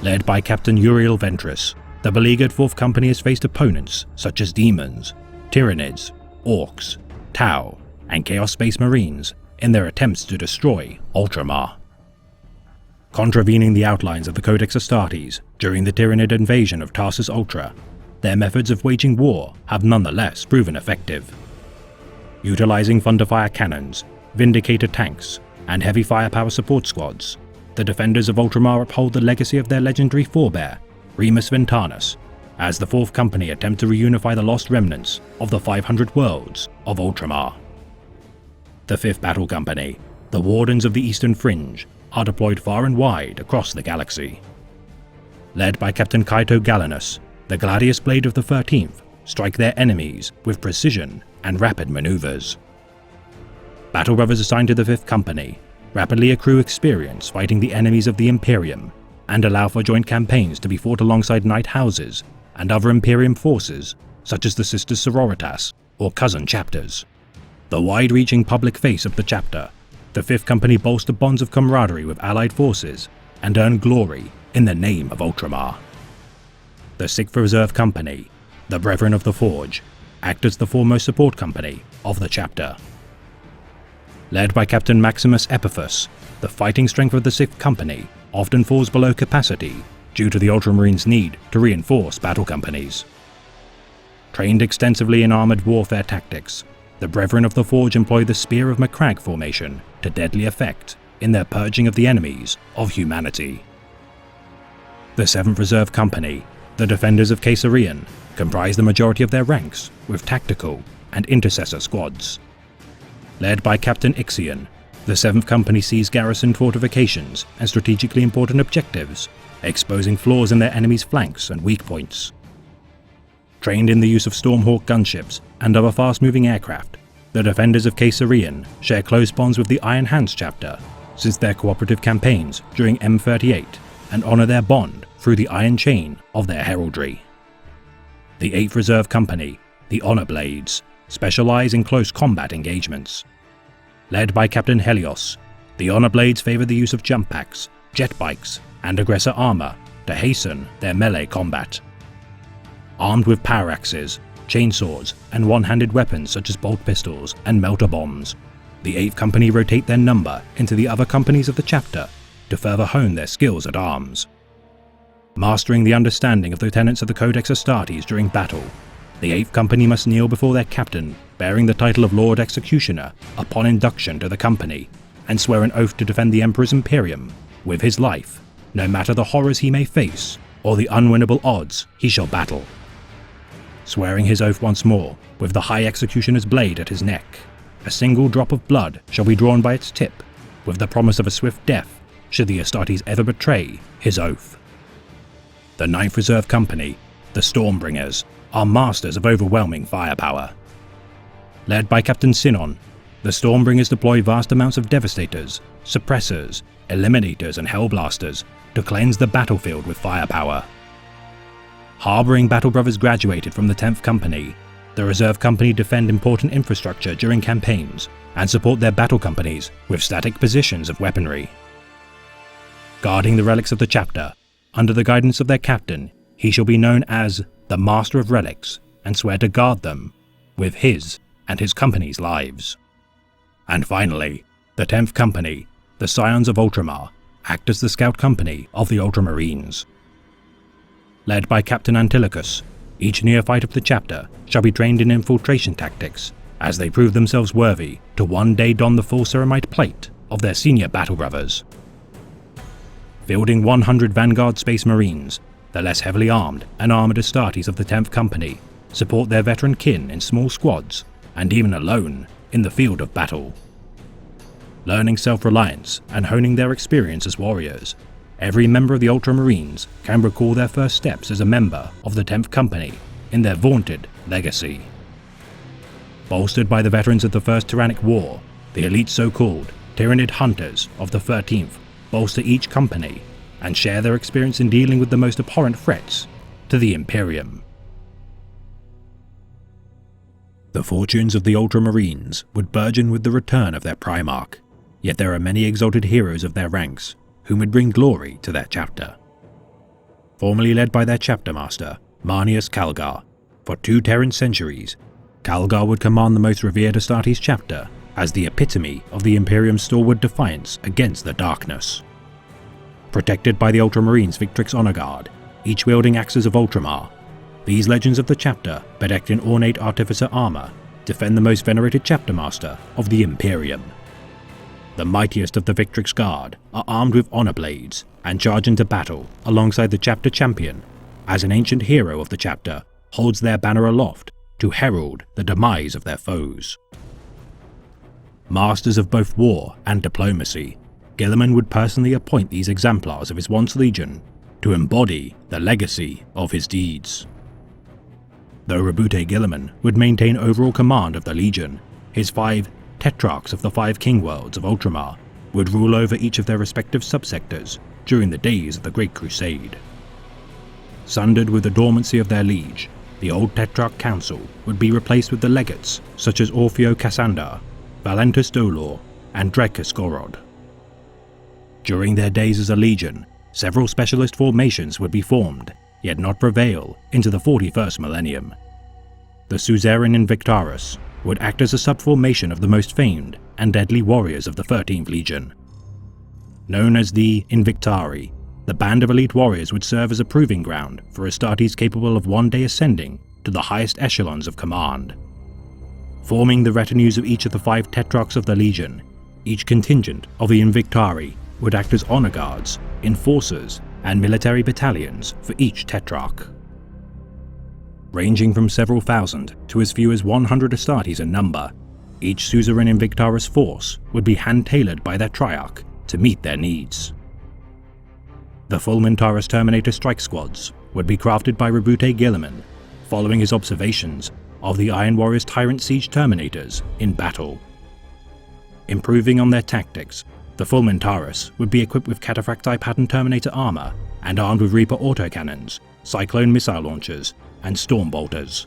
Led by Captain Uriel Ventress, the beleaguered fourth company has faced opponents such as demons, Tyranids, Orcs, Tau, and Chaos Space Marines in their attempts to destroy Ultramar. Contravening the outlines of the Codex Astartes during the Tyranid invasion of Tarsus Ultra, their methods of waging war have nonetheless proven effective. Utilizing Thunderfire cannons, Vindicator tanks, and heavy firepower support squads, the defenders of Ultramar uphold the legacy of their legendary forebear, Remus Ventanus, as the Fourth Company attempt to reunify the lost remnants of the 500 worlds of Ultramar. The Fifth Battle Company, the Wardens of the Eastern Fringe, are deployed far and wide across the galaxy. Led by Captain Kaito Galenus, the Gladius Blade of the 13th strike their enemies with precision and rapid maneuvers. Battle Brothers assigned to the Fifth Company rapidly accrue experience fighting the enemies of the Imperium and allow for joint campaigns to be fought alongside Knight Houses and other Imperium forces such as the Sisters Sororitas or cousin chapters. The wide-reaching public face of the chapter, the Fifth Company bolster bonds of camaraderie with allied forces and earn glory in the name of Ultramar. The Sixth Reserve Company, the Brethren of the Forge, act as the foremost support company of the chapter. Led by Captain Maximus Epiphus, the fighting strength of the Sixth Company often falls below capacity due to the Ultramarines' need to reinforce battle companies. Trained extensively in armored warfare tactics, the Brethren of the Forge employ the Spear of Macragge formation to deadly effect in their purging of the enemies of humanity. The Seventh Reserve Company, the Defenders of Caesarion, comprise the majority of their ranks with tactical and intercessor squads. Led by Captain Ixion, the 7th Company sees garrisoned fortifications and strategically important objectives, exposing flaws in their enemies' flanks and weak points. Trained in the use of Stormhawk gunships and other fast-moving aircraft, the Defenders of Caesarion share close bonds with the Iron Hands chapter since their cooperative campaigns during M38 and honor their bond through the iron chain of their heraldry. The 8th Reserve Company, the Honor Blades, specialize in close combat engagements. Led by Captain Helios, the Honor Blades favor the use of jump packs, jet bikes, and aggressor armor to hasten their melee combat. Armed with power axes, chainsaws, and one-handed weapons such as bolt pistols and melter bombs, the 8th Company rotate their number into the other companies of the chapter to further hone their skills at arms. Mastering the understanding of the tenets of the Codex Astartes during battle, the 8th Company must kneel before their captain, bearing the title of Lord Executioner upon induction to the company, and swear an oath to defend the Emperor's Imperium with his life, no matter the horrors he may face or the unwinnable odds he shall battle. Swearing his oath once more, with the High Executioner's blade at his neck, a single drop of blood shall be drawn by its tip, with the promise of a swift death should the Astartes ever betray his oath. The 9th Reserve Company, the Stormbringers, are masters of overwhelming firepower. Led by Captain Sinon, the Stormbringers deploy vast amounts of Devastators, Suppressors, Eliminators and Hellblasters to cleanse the battlefield with firepower. Harboring Battle Brothers graduated from the 10th Company, the Reserve Company defend important infrastructure during campaigns and support their battle companies with static positions of weaponry. Guarding the relics of the chapter, under the guidance of their captain, he shall be known as the Master of Relics and swear to guard them with his and his company's lives. And finally, the 10th Company, the Scions of Ultramar, act as the scout company of the Ultramarines. Led by Captain Antilochus, each neophyte of the chapter shall be trained in infiltration tactics as they prove themselves worthy to one day don the full ceramite plate of their senior battle brothers. Fielding 100 Vanguard Space Marines, the less heavily armed and armored Astartes of the 10th Company support their veteran kin in small squads and even alone in the field of battle. Learning self-reliance and honing their experience as warriors, every member of the Ultramarines can recall their first steps as a member of the 10th Company in their vaunted legacy. Bolstered by the veterans of the First Tyrannic War, the elite so-called Tyranid Hunters of the 13th bolster each company and share their experience in dealing with the most abhorrent threats to the Imperium. The fortunes of the Ultramarines would burgeon with the return of their Primarch, yet there are many exalted heroes of their ranks whom would bring glory to their chapter. Formerly led by their chapter master, Marneus Calgar, for 2 Terran centuries, Calgar would command the most revered Astartes chapter as the epitome of the Imperium's stalwart defiance against the darkness. Protected by the Ultramarines' Victrix Honor Guard, each wielding axes of Ultramar, these legends of the chapter, bedecked in ornate artificer armor, defend the most venerated chapter master of the Imperium. The mightiest of the Victrix Guard are armed with honor blades and charge into battle alongside the chapter champion, as an ancient hero of the chapter holds their banner aloft to herald the demise of their foes. Masters of both war and diplomacy, Guilliman would personally appoint these exemplars of his once legion to embody the legacy of his deeds. Though Roboute Guilliman would maintain overall command of the legion, his 5 Tetrarchs of the 5 King Worlds of Ultramar would rule over each of their respective subsectors during the days of the Great Crusade. Sundered with the dormancy of their liege, the old Tetrarch Council would be replaced with the legates such as Orfeo Cassandar, Valentus Dolor, and Dracus Gorod. During their days as a legion, several specialist formations would be formed, yet not prevail into the 41st millennium. The Suzerain Invictarus would act as a subformation of the most famed and deadly warriors of the 13th Legion. Known as the Invictari, the band of elite warriors would serve as a proving ground for Astartes capable of one day ascending to the highest echelons of command. Forming the retinues of each of the 5 Tetrarchs of the Legion, each contingent of the Invictari would act as honor guards, enforcers, and military battalions for each Tetrarch. Ranging from several thousand to as few as 100 Astartes in number, each Suzerain Invictarus force would be hand-tailored by their Triarch to meet their needs. The Fulmintarus Terminator strike squads would be crafted by Roboute Guilliman, following his observations of the Iron Warrior's Tyrant Siege Terminators in battle. Improving on their tactics, the Fulmintarus would be equipped with Cataphracti pattern Terminator armor and armed with Reaper autocannons, Cyclone missile launchers, and Storm bolters.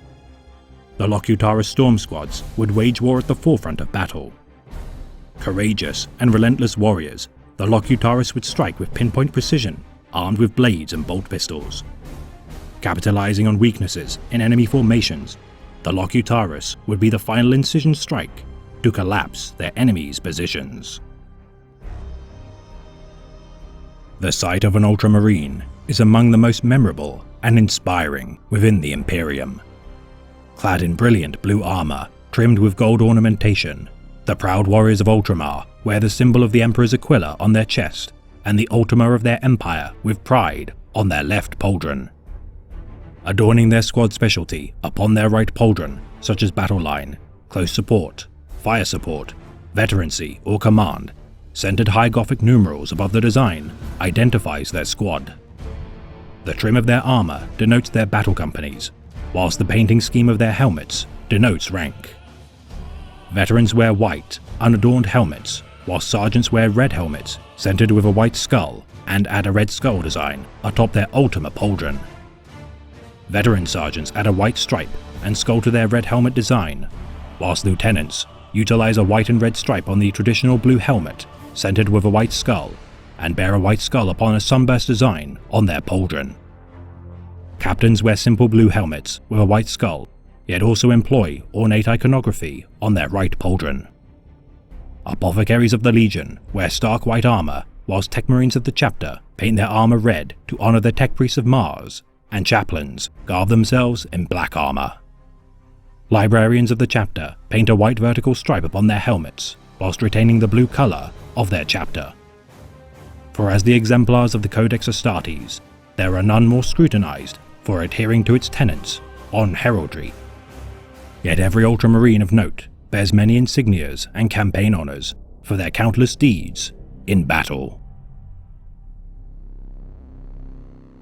The Locutarus Storm Squads would wage war at the forefront of battle. Courageous and relentless warriors, the Locutarus would strike with pinpoint precision, armed with blades and bolt pistols. Capitalizing on weaknesses in enemy formations, the Locutarus would be the final incision strike to collapse their enemies' positions. The sight of an Ultramarine is among the most memorable and inspiring within the Imperium. Clad in brilliant blue armor, trimmed with gold ornamentation, the proud warriors of Ultramar wear the symbol of the Emperor's Aquila on their chest and the Ultima of their empire with pride on their left pauldron. Adorning their squad specialty upon their right pauldron, such as battle line, close support, fire support, veterancy, or command, centered high Gothic numerals above the design identifies their squad. The trim of their armor denotes their battle companies, whilst the painting scheme of their helmets denotes rank. Veterans wear white, unadorned helmets, while sergeants wear red helmets centered with a white skull and add a red skull design atop their Ultima pauldron. Veteran sergeants add a white stripe and skull to their red helmet design, whilst lieutenants utilize a white and red stripe on the traditional blue helmet centered with a white skull and bear a white skull upon a sunburst design on their pauldron. Captains wear simple blue helmets with a white skull, yet also employ ornate iconography on their right pauldron. Apothecaries of the Legion wear stark white armor, whilst Tech Marines of the chapter paint their armor red to honor the Tech Priests of Mars, and chaplains garb themselves in black armor. Librarians of the chapter paint a white vertical stripe upon their helmets, whilst retaining the blue color of their chapter. For as the exemplars of the Codex Astartes, there are none more scrutinized for adhering to its tenets on heraldry. Yet every Ultramarine of note bears many insignias and campaign honors for their countless deeds in battle.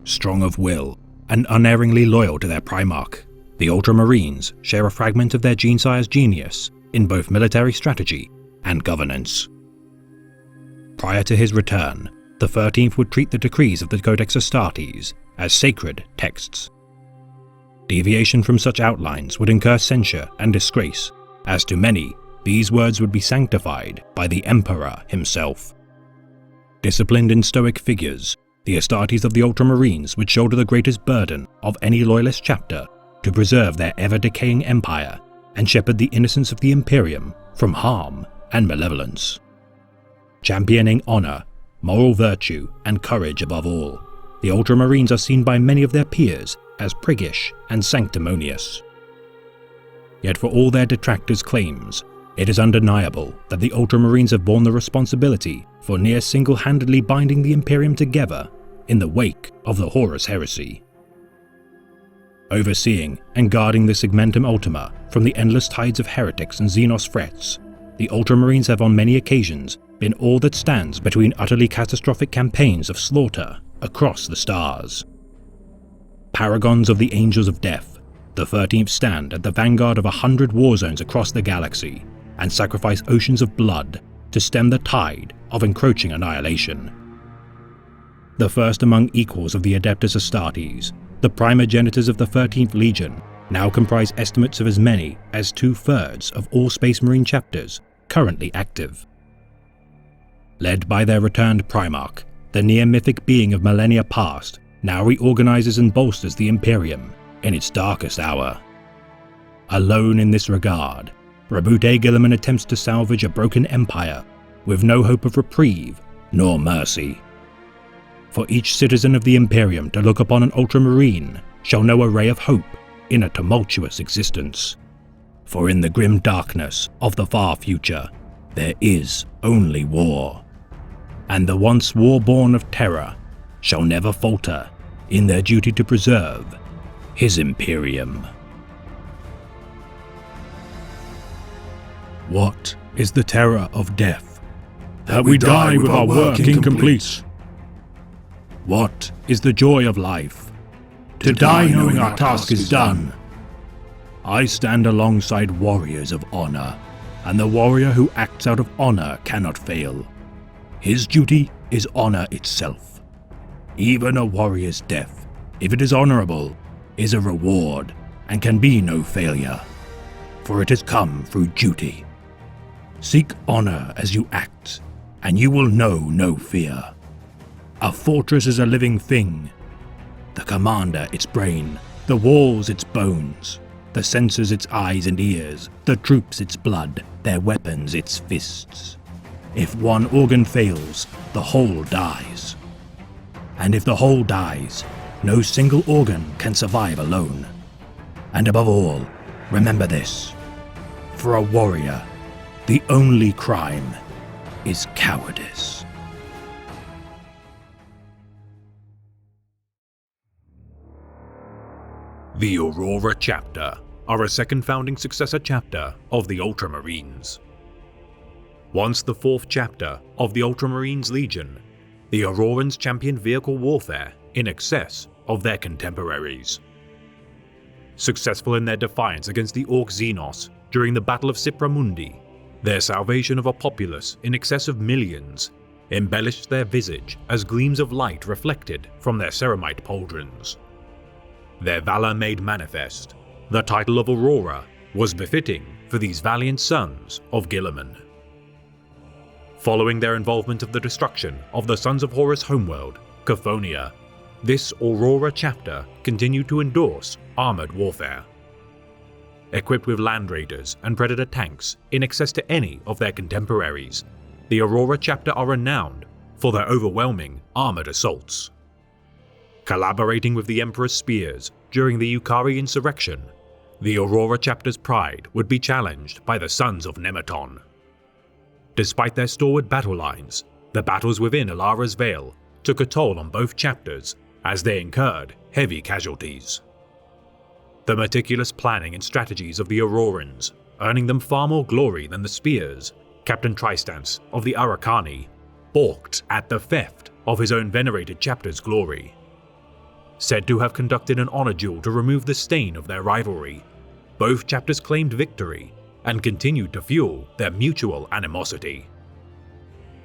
Strong of will and unerringly loyal to their Primarch, the Ultramarines share a fragment of their Genesire's genius in both military strategy and governance. Prior to his return, the 13th would treat the decrees of the Codex Astartes as sacred texts. Deviation from such outlines would incur censure and disgrace, as to many, these words would be sanctified by the Emperor himself. Disciplined and stoic figures, the Astartes of the Ultramarines would shoulder the greatest burden of any loyalist chapter to preserve their ever-decaying empire and shepherd the innocence of the Imperium from harm and malevolence. Championing honor, moral virtue, and courage above all, the Ultramarines are seen by many of their peers as priggish and sanctimonious. Yet for all their detractors' claims, it is undeniable that the Ultramarines have borne the responsibility for near single-handedly binding the Imperium together in the wake of the Horus Heresy. Overseeing and guarding the Segmentum Ultima from the endless tides of heretics and Xenos threats, the Ultramarines have on many occasions been all that stands between utterly catastrophic campaigns of slaughter across the stars. Paragons of the Angels of Death, the 13th stand at the vanguard of 100 war zones across the galaxy and sacrifice oceans of blood to stem the tide of encroaching annihilation. The first among equals of the Adeptus Astartes, the primogenitors of the 13th Legion, now comprise estimates of as many as 2/3 of all Space Marine chapters currently active. Led by their returned Primarch, the near-mythic being of millennia past now reorganizes and bolsters the Imperium in its darkest hour. Alone in this regard, Roboute Guilliman attempts to salvage a broken empire with no hope of reprieve nor mercy. For each citizen of the Imperium to look upon an Ultramarine shall know a ray of hope in a tumultuous existence. For in the grim darkness of the far future, there is only war. And the once war-born of terror shall never falter in their duty to preserve his Imperium. What is the terror of death? That we die with our work incomplete. What is the joy of life? To die knowing our task is done. I stand alongside warriors of honor, and the warrior who acts out of honor cannot fail. His duty is honor itself. Even a warrior's death, if it is honorable, is a reward and can be no failure, for it has come through duty. Seek honor as you act, and you will know no fear. A fortress is a living thing. The commander its brain, the walls its bones, the sensors its eyes and ears, the troops its blood, their weapons its fists. If one organ fails, the whole dies. And if the whole dies, no single organ can survive alone. And above all, remember this: for a warrior, the only crime is cowardice. The Aurora Chapter are a second founding successor chapter of the Ultramarines. Once the fourth chapter of the Ultramarines Legion, the Aurorans championed vehicle warfare in excess of their contemporaries. Successful in their defiance against the Orc Xenos during the Battle of Sipra Mundi, their salvation of a populace in excess of millions embellished their visage as gleams of light reflected from their ceramite pauldrons. Their valor made manifest, the title of Aurora was befitting for these valiant sons of Guilliman. Following their involvement of the destruction of the Sons of Horus homeworld, Cophonia, this Aurora chapter continued to endorse armored warfare. Equipped with Land Raiders and Predator tanks in excess to any of their contemporaries, the Aurora chapter are renowned for their overwhelming armored assaults. Collaborating with the Emperor's spears during the Yukari insurrection, the Aurora chapter's pride would be challenged by the Sons of Nemeton. Despite their stalwart battle lines, the battles within Alara's Veil took a toll on both chapters as they incurred heavy casualties. The meticulous planning and strategies of the Aurorans, earning them far more glory than the Spears, Captain Tristance of the Arakani, balked at the theft of his own venerated chapter's glory. Said to have conducted an honor duel to remove the stain of their rivalry, both chapters claimed victory and continued to fuel their mutual animosity.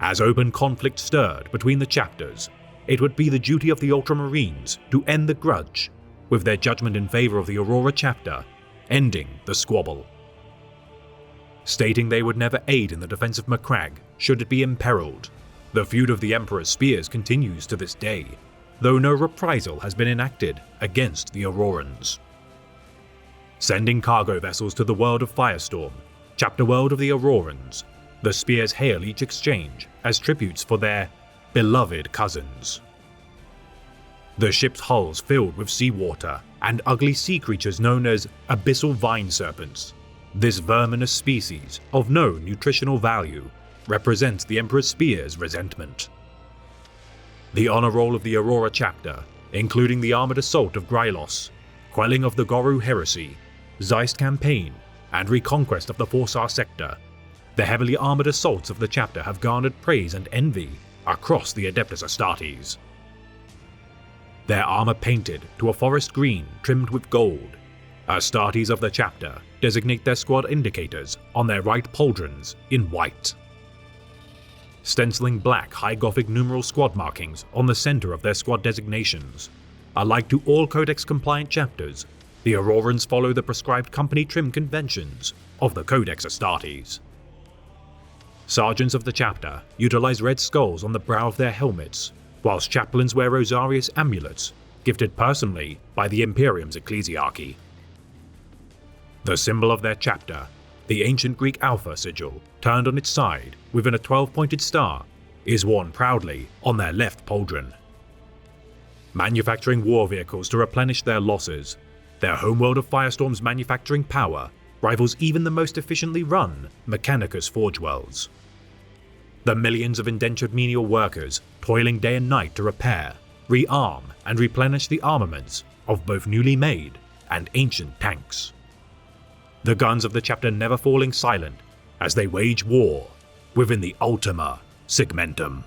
As open conflict stirred between the chapters, it would be the duty of the Ultramarines to end the grudge, with their judgment in favor of the Aurora chapter ending the squabble. Stating they would never aid in the defense of Macragge should it be imperiled, the feud of the Emperor's spears continues to this day, though no reprisal has been enacted against the Aurorans. Sending cargo vessels to the world of Firestorm, chapter world of the Aurorans, The spears hail each exchange as tributes for their beloved cousins. The ship's hulls filled with seawater and ugly sea creatures known as abyssal vine serpents. This verminous species, of no nutritional value, represents the Emperor Spear's resentment. The honor roll of the Aurora chapter, including the armored assault of Grylos, quelling of the Goru heresy, Zeist campaign, and reconquest of the Forsar sector, the heavily armored assaults of the chapter have garnered praise and envy across the Adeptus Astartes. Their armor painted to a forest green trimmed with gold, Astartes of the chapter designate their squad indicators on their right pauldrons in white. Stenciling black High Gothic numeral squad markings on the center of their squad designations. Alike to all Codex-compliant chapters, the Aurorans follow the prescribed company trim conventions of the Codex Astartes. Sergeants of the chapter utilize red skulls on the brow of their helmets, whilst chaplains wear Rosarius amulets, gifted personally by the Imperium's ecclesiarchy. The symbol of their chapter, the ancient Greek Alpha sigil, turned on its side within a 12-pointed star, is worn proudly on their left pauldron. Manufacturing war vehicles to replenish their losses, their homeworld of Firestorm's manufacturing power rivals even the most efficiently run Mechanicus forge worlds. The millions of indentured menial workers toiling day and night to repair, rearm, and replenish the armaments of both newly made and ancient tanks. The guns of the chapter never falling silent as they wage war within the Ultima Segmentum.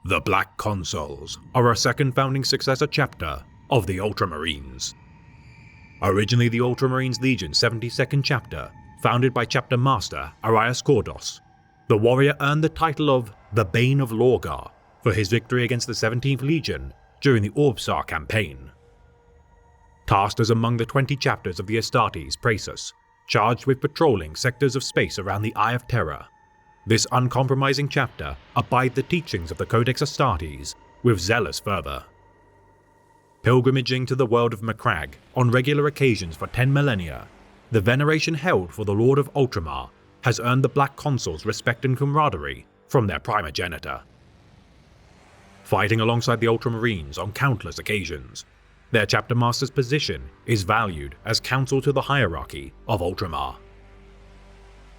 The Black Consuls are a second founding successor chapter of the Ultramarines. Originally the Ultramarines Legion 72nd chapter, founded by Chapter Master Arias Kordos, the warrior earned the title of the Bane of Lorgar for his victory against the 17th Legion during the Orbsar campaign. Tasked as among the 20 chapters of the Astartes Praesus, charged with patrolling sectors of space around the Eye of Terror, this uncompromising chapter abide the teachings of the Codex Astartes with zealous fervor. Pilgrimaging to the world of Macragge on regular occasions for 10 millennia, the veneration held for the Lord of Ultramar has earned the Black Consuls respect and camaraderie from their primogenitor. Fighting alongside the Ultramarines on countless occasions, their chapter master's position is valued as counsel to the hierarchy of Ultramar.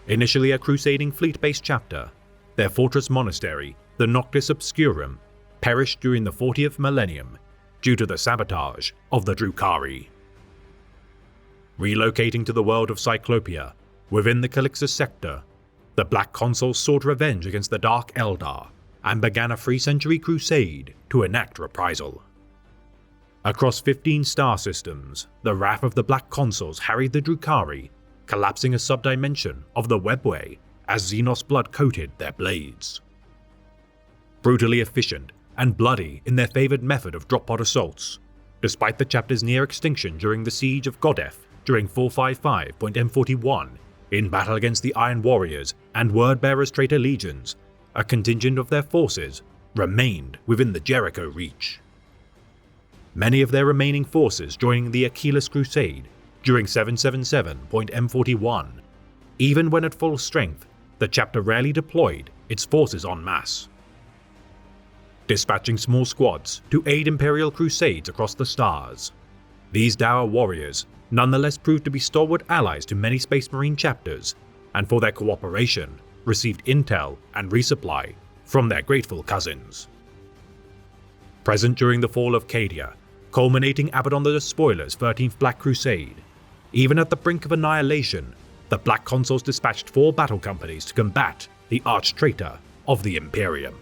Initially a crusading fleet-based chapter, their fortress monastery, the Noctis Obscurum, perished during the 40th millennium due to the sabotage of the Drukhari. Relocating to the world of Cyclopia, within the Calixus sector, the Black Consuls sought revenge against the Dark Eldar and began a 3-century crusade to enact reprisal. Across 15 star systems, the wrath of the Black Consuls harried the Drukhari, collapsing a subdimension of the Webway as Xenos blood coated their blades. Brutally efficient and bloody in their favoured method of drop pod assaults, despite the chapter's near extinction during the siege of Godef during 455.M41, in battle against the Iron Warriors and Wordbearers traitor legions, a contingent of their forces remained within the Jericho reach. Many of their remaining forces joining the Achilles Crusade during 777.M41. Even when at full strength, the chapter rarely deployed its forces en masse. Dispatching small squads to aid Imperial crusades across the stars, these dour warriors nonetheless proved to be stalwart allies to many Space Marine chapters, and for their cooperation received intel and resupply from their grateful cousins. Present during the fall of Cadia, culminating Abaddon the Despoiler's 13th Black Crusade, even at the brink of annihilation, the Black Consuls dispatched 4 battle companies to combat the arch-traitor of the Imperium.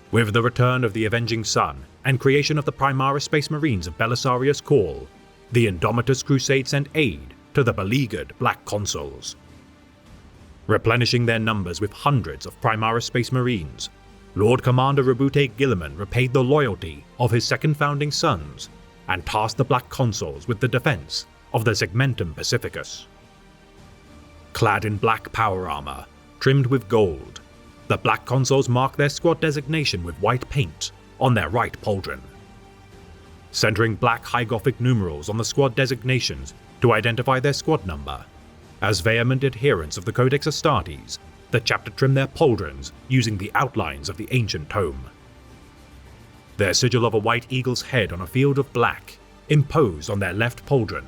With the return of the Avenging Sun and creation of the Primaris Space Marines of Belisarius Cawl, the Indomitus Crusade sent aid to the beleaguered Black Consuls. Replenishing their numbers with hundreds of Primaris Space Marines, Lord Commander Rabute Guilliman repaid the loyalty of his second founding sons and tasked the Black Consuls with the defense of the Segmentum Pacificus. Clad in black power armor, trimmed with gold, the Black Consuls mark their squad designation with white paint on their right pauldron. centering black high Gothic numerals on the squad designations to identify their squad number. As vehement adherents of the Codex Astartes, the chapter trimmed their pauldrons using the outlines of the ancient tome. Their sigil of a white eagle's head on a field of black, imposed on their left pauldron,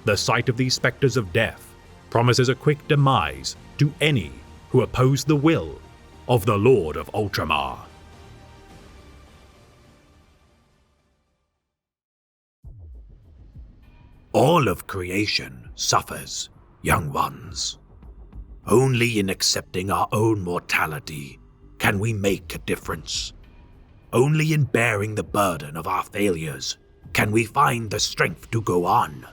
the sight of these spectres of death promises a quick demise to any who oppose the will of the Lord of Ultramar. All of creation suffers, young ones. Only in accepting our own mortality can we make a difference. Only in bearing the burden of our failures can we find the strength to go on.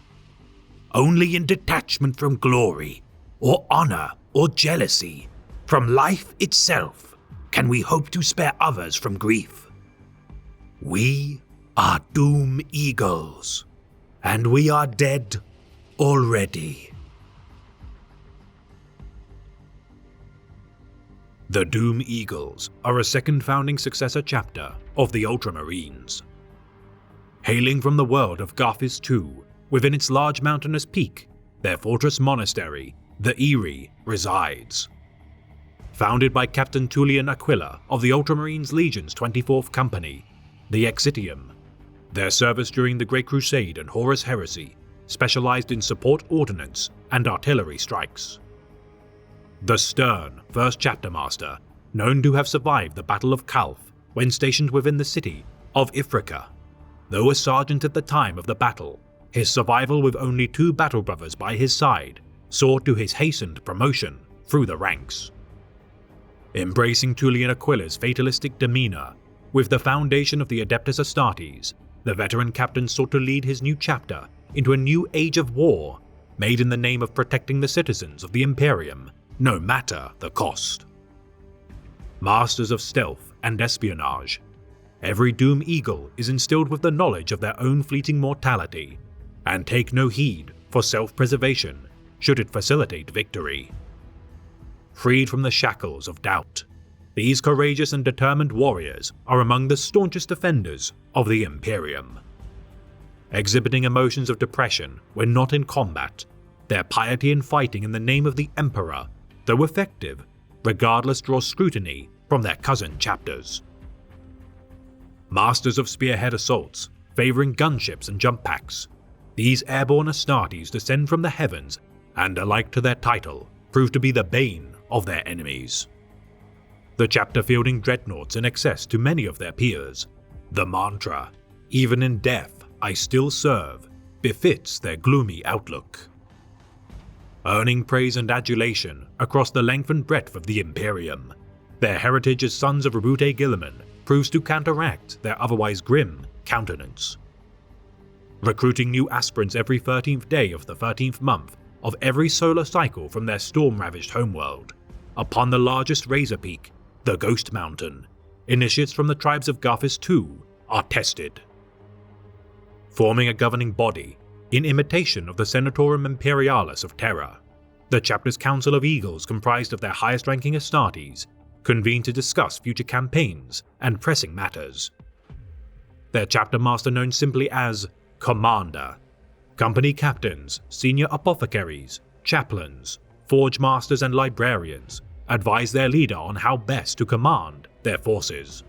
Only in detachment from glory, or honor, or jealousy, from life itself, can we hope to spare others from grief. We are Doom Eagles, and we are dead already. The Doom Eagles are a second founding successor chapter of the Ultramarines. Hailing from the world of Garphis II, within its large mountainous peak, their fortress monastery, the Eyrie, resides. Founded by Captain Tullian Aquila of the Ultramarines Legion's 24th Company, the Exitium, their service during the Great Crusade and Horus Heresy specialized in support ordnance and artillery strikes. The stern first chapter master, known to have survived the Battle of Calth when stationed within the city of Ifrica. Though a sergeant at the time of the battle, his survival with only 2 battle brothers by his side saw to his hastened promotion through the ranks. Embracing Tullian Aquila's fatalistic demeanor, with the foundation of the Adeptus Astartes, the veteran captain sought to lead his new chapter into a new age of war, made in the name of protecting the citizens of the Imperium, no matter the cost. Masters of stealth and espionage, every Doom Eagle is instilled with the knowledge of their own fleeting mortality, and take no heed for self-preservation should it facilitate victory. Freed from the shackles of doubt, these courageous and determined warriors are among the staunchest defenders of the Imperium. Exhibiting emotions of depression when not in combat, their piety in fighting in the name of the Emperor, though effective, regardless draws scrutiny from their cousin chapters. Masters of spearhead assaults, favoring gunships and jump packs, these airborne Astartes descend from the heavens and, alike to their title, prove to be the bane of their enemies. The chapter fielding dreadnoughts in excess to many of their peers, the mantra, "Even in death I still serve," befits their gloomy outlook. Earning praise and adulation across the length and breadth of the Imperium, their heritage as sons of Roboute Guilliman proves to counteract their otherwise grim countenance. Recruiting new aspirants every 13th day of the 13th month of every solar cycle from their storm-ravaged homeworld, upon the largest razor peak, the Ghost Mountain, initiates from the tribes of Garphis II are tested. Forming a governing body, in imitation of the Senatorum Imperialis of Terra, the chapter's Council of Eagles comprised of their highest-ranking Astartes convene to discuss future campaigns and pressing matters. Their chapter master known simply as Commander, company captains, senior apothecaries, chaplains, forge masters and librarians advise their leader on how best to command their forces.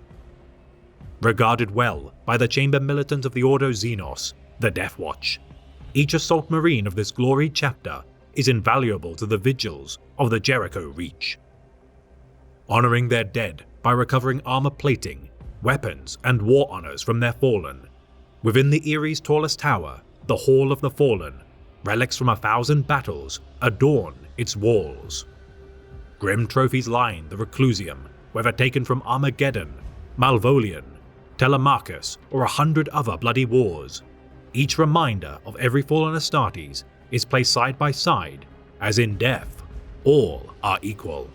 Regarded well by the chamber militant of the Ordo Xenos, the Death Watch, each assault marine of this gloried chapter is invaluable to the vigils of the Jericho Reach. Honoring their dead by recovering armor plating, weapons, and war honors from their fallen, within the Eyrie's tallest tower, the Hall of the Fallen, relics from 1,000 battles adorn its walls. Grim trophies line the Reclusium, whether taken from Armageddon, Malvolian, Telemachus, or 100 other bloody wars. Each reminder of every fallen Astartes is placed side by side, as in death, all are equal.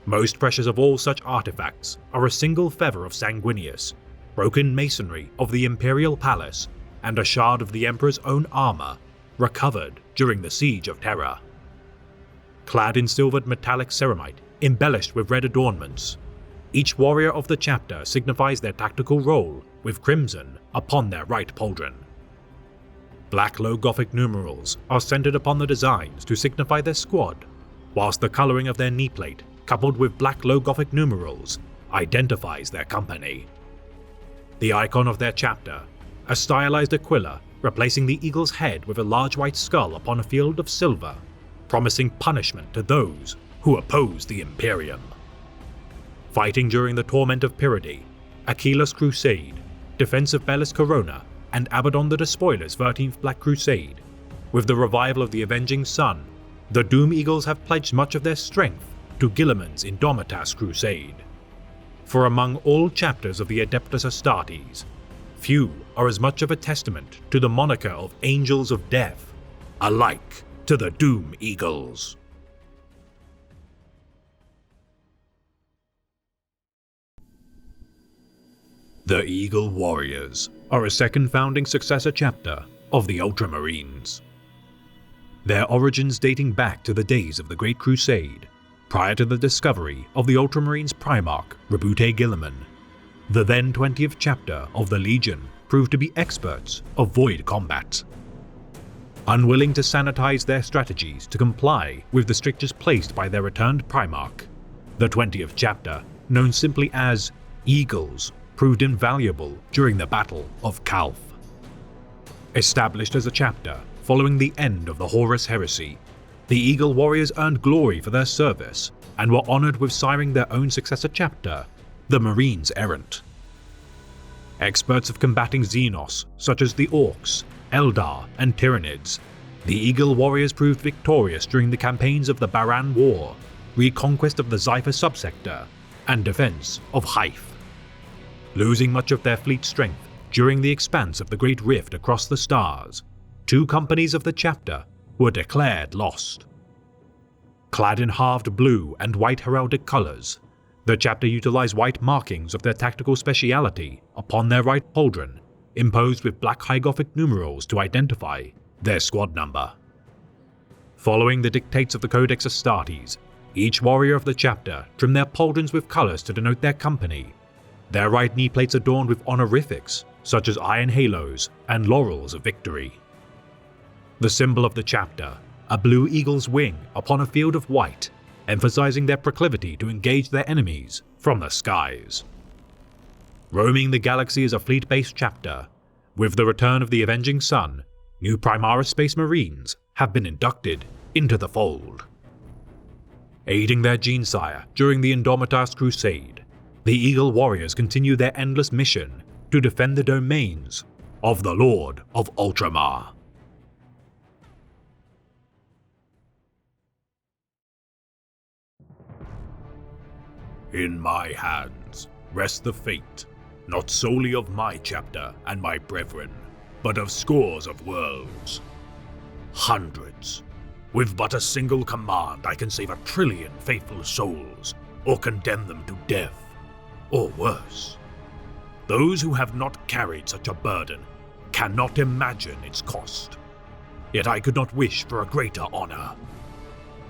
Most precious of all such artifacts are a single feather of Sanguinius, broken masonry of the Imperial Palace, and a shard of the Emperor's own armor, recovered during the Siege of Terra. Clad in silvered metallic ceramite embellished with red adornments, each warrior of the chapter signifies their tactical role with crimson upon their right pauldron. Black low Gothic numerals are centered upon the designs to signify their squad, whilst the coloring of their knee plate, coupled with black low Gothic numerals, identifies their company. The icon of their chapter, a stylized aquila replacing the eagle's head with a large white skull upon a field of silver, promising punishment to those who oppose the Imperium. Fighting during the Torment of Pyrrhide, Aquila's Crusade, defense of Bellis Corona, and Abaddon the Despoiler's 13th Black Crusade, with the revival of the Avenging Sun, the Doom Eagles have pledged much of their strength to Guilliman's Indomitas Crusade. For among all chapters of the Adeptus Astartes, few are as much of a testament to the moniker of Angels of Death, alike to the Doom Eagles. The Eagle Warriors are a second founding successor chapter of the Ultramarines. Their origins dating back to the days of the Great Crusade, prior to the discovery of the Ultramarines Primarch Rabute Guilliman, the then 20th chapter of the Legion proved to be experts of void combat. Unwilling to sanitize their strategies to comply with the strictures placed by their returned Primarch, the 20th chapter, known simply as Eagles, proved invaluable during the Battle of Calth. Established as a chapter following the end of the Horus Heresy, the Eagle Warriors earned glory for their service and were honored with siring their own successor chapter, the Marines Errant. Experts of combating Xenos, such as the Orcs, Eldar, and Tyranids, the Eagle Warriors proved victorious during the campaigns of the Baran War, reconquest of the Zypher subsector, and defense of Hythe. Losing much of their fleet strength during the expanse of the Great Rift across the stars, 2 companies of the chapter were declared lost. Clad in halved blue and white heraldic colors, the chapter utilized white markings of their tactical speciality upon their right pauldron, imposed with black High Gothic numerals to identify their squad number. Following the dictates of the Codex Astartes, each warrior of the chapter trimmed their pauldrons with colors to denote their company, their right knee plates adorned with honorifics such as iron halos and laurels of victory. The symbol of the chapter, a blue eagle's wing upon a field of white, emphasizing their proclivity to engage their enemies from the skies. Roaming the galaxy as a fleet-based chapter, with the return of the Avenging Sun, new Primaris Space Marines have been inducted into the fold. Aiding their Genesire during the Indomitas Crusade, the Eagle Warriors continue their endless mission to defend the domains of the Lord of Ultramar. In my hands rests the fate, not solely of my chapter and my brethren, but of scores of worlds. Hundreds. With but a single command I can save 1 trillion faithful souls, or condemn them to death, or worse. Those who have not carried such a burden cannot imagine its cost. Yet I could not wish for a greater honor.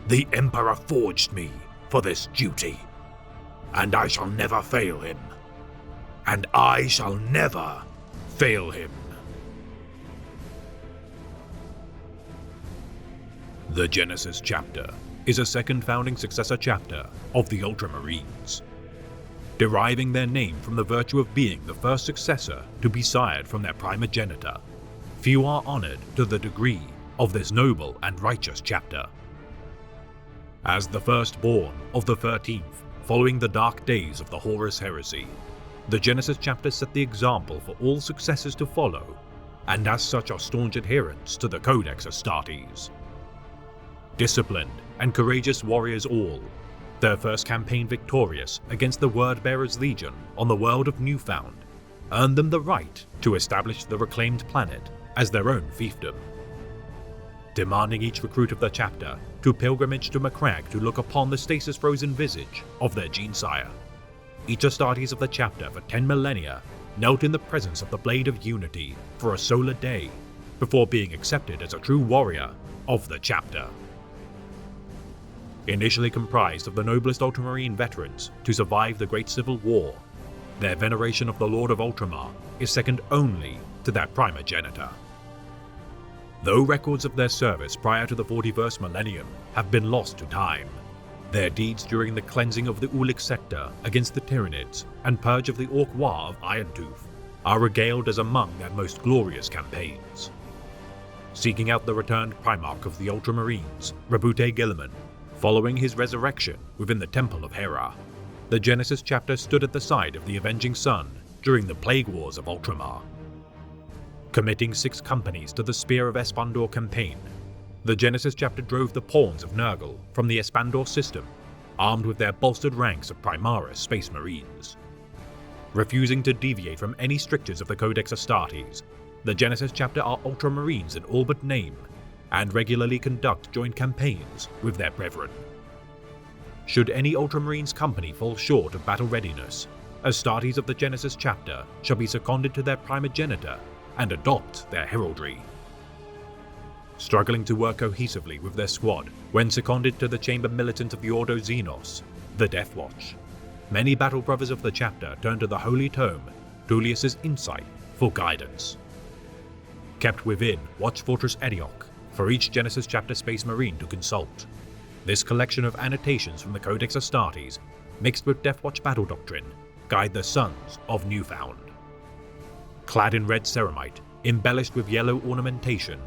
The Emperor forged me for this duty, and I shall never fail him. And I shall never fail him. The Genesis chapter is a second founding successor chapter of the Ultramarines. Deriving their name from the virtue of being the first successor to be sired from their primogenitor, few are honored to the degree of this noble and righteous chapter. As the firstborn of the 13th, following the dark days of the Horus Heresy, the Genesis chapter set the example for all successors to follow, and as such are staunch adherents to the Codex Astartes. Disciplined and courageous warriors all, their first campaign victorious against the Wordbearers Legion on the world of Newfound earned them the right to establish the reclaimed planet as their own fiefdom. Demanding each recruit of the chapter to pilgrimage to Macragge to look upon the stasis-frozen visage of their Genesire, each Astartes of the chapter for 10 millennia knelt in the presence of the Blade of Unity for a solar day before being accepted as a true warrior of the chapter. Initially comprised of the noblest Ultramarine veterans to survive the Great Civil War, their veneration of the Lord of Ultramar is second only to that primogenitor. Though records of their service prior to the 41st millennium have been lost to time, their deeds during the cleansing of the Ulik sector against the Tyranids and purge of the Orc War of Irontooth are regaled as among their most glorious campaigns. Seeking out the returned Primarch of the Ultramarines, Rabute Guilliman, following his resurrection within the Temple of Hera, the Genesis chapter stood at the side of the Avenging Sun during the Plague Wars of Ultramar. Committing 6 companies to the Spear of Espandor campaign, the Genesis chapter drove the pawns of Nurgle from the Espandor system, armed with their bolstered ranks of Primaris Space Marines. Refusing to deviate from any strictures of the Codex Astartes, the Genesis chapter are Ultramarines in all but name, and regularly conduct joint campaigns with their brethren. Should any Ultramarines company fall short of battle readiness, Astartes of the Genesis chapter shall be seconded to their primogenitor and adopt their heraldry. Struggling to work cohesively with their squad when seconded to the chamber militant of the Ordo Xenos, the Death Watch, many battle brothers of the chapter turn to the Holy Tome, Tullius's Insight, for guidance. Kept within Watch Fortress Ediok for each Genesis chapter Space Marine to consult. This collection of annotations from the Codex Astartes, mixed with Death Watch battle doctrine, guide the Sons of Newfound. Clad in red ceramite, embellished with yellow ornamentation,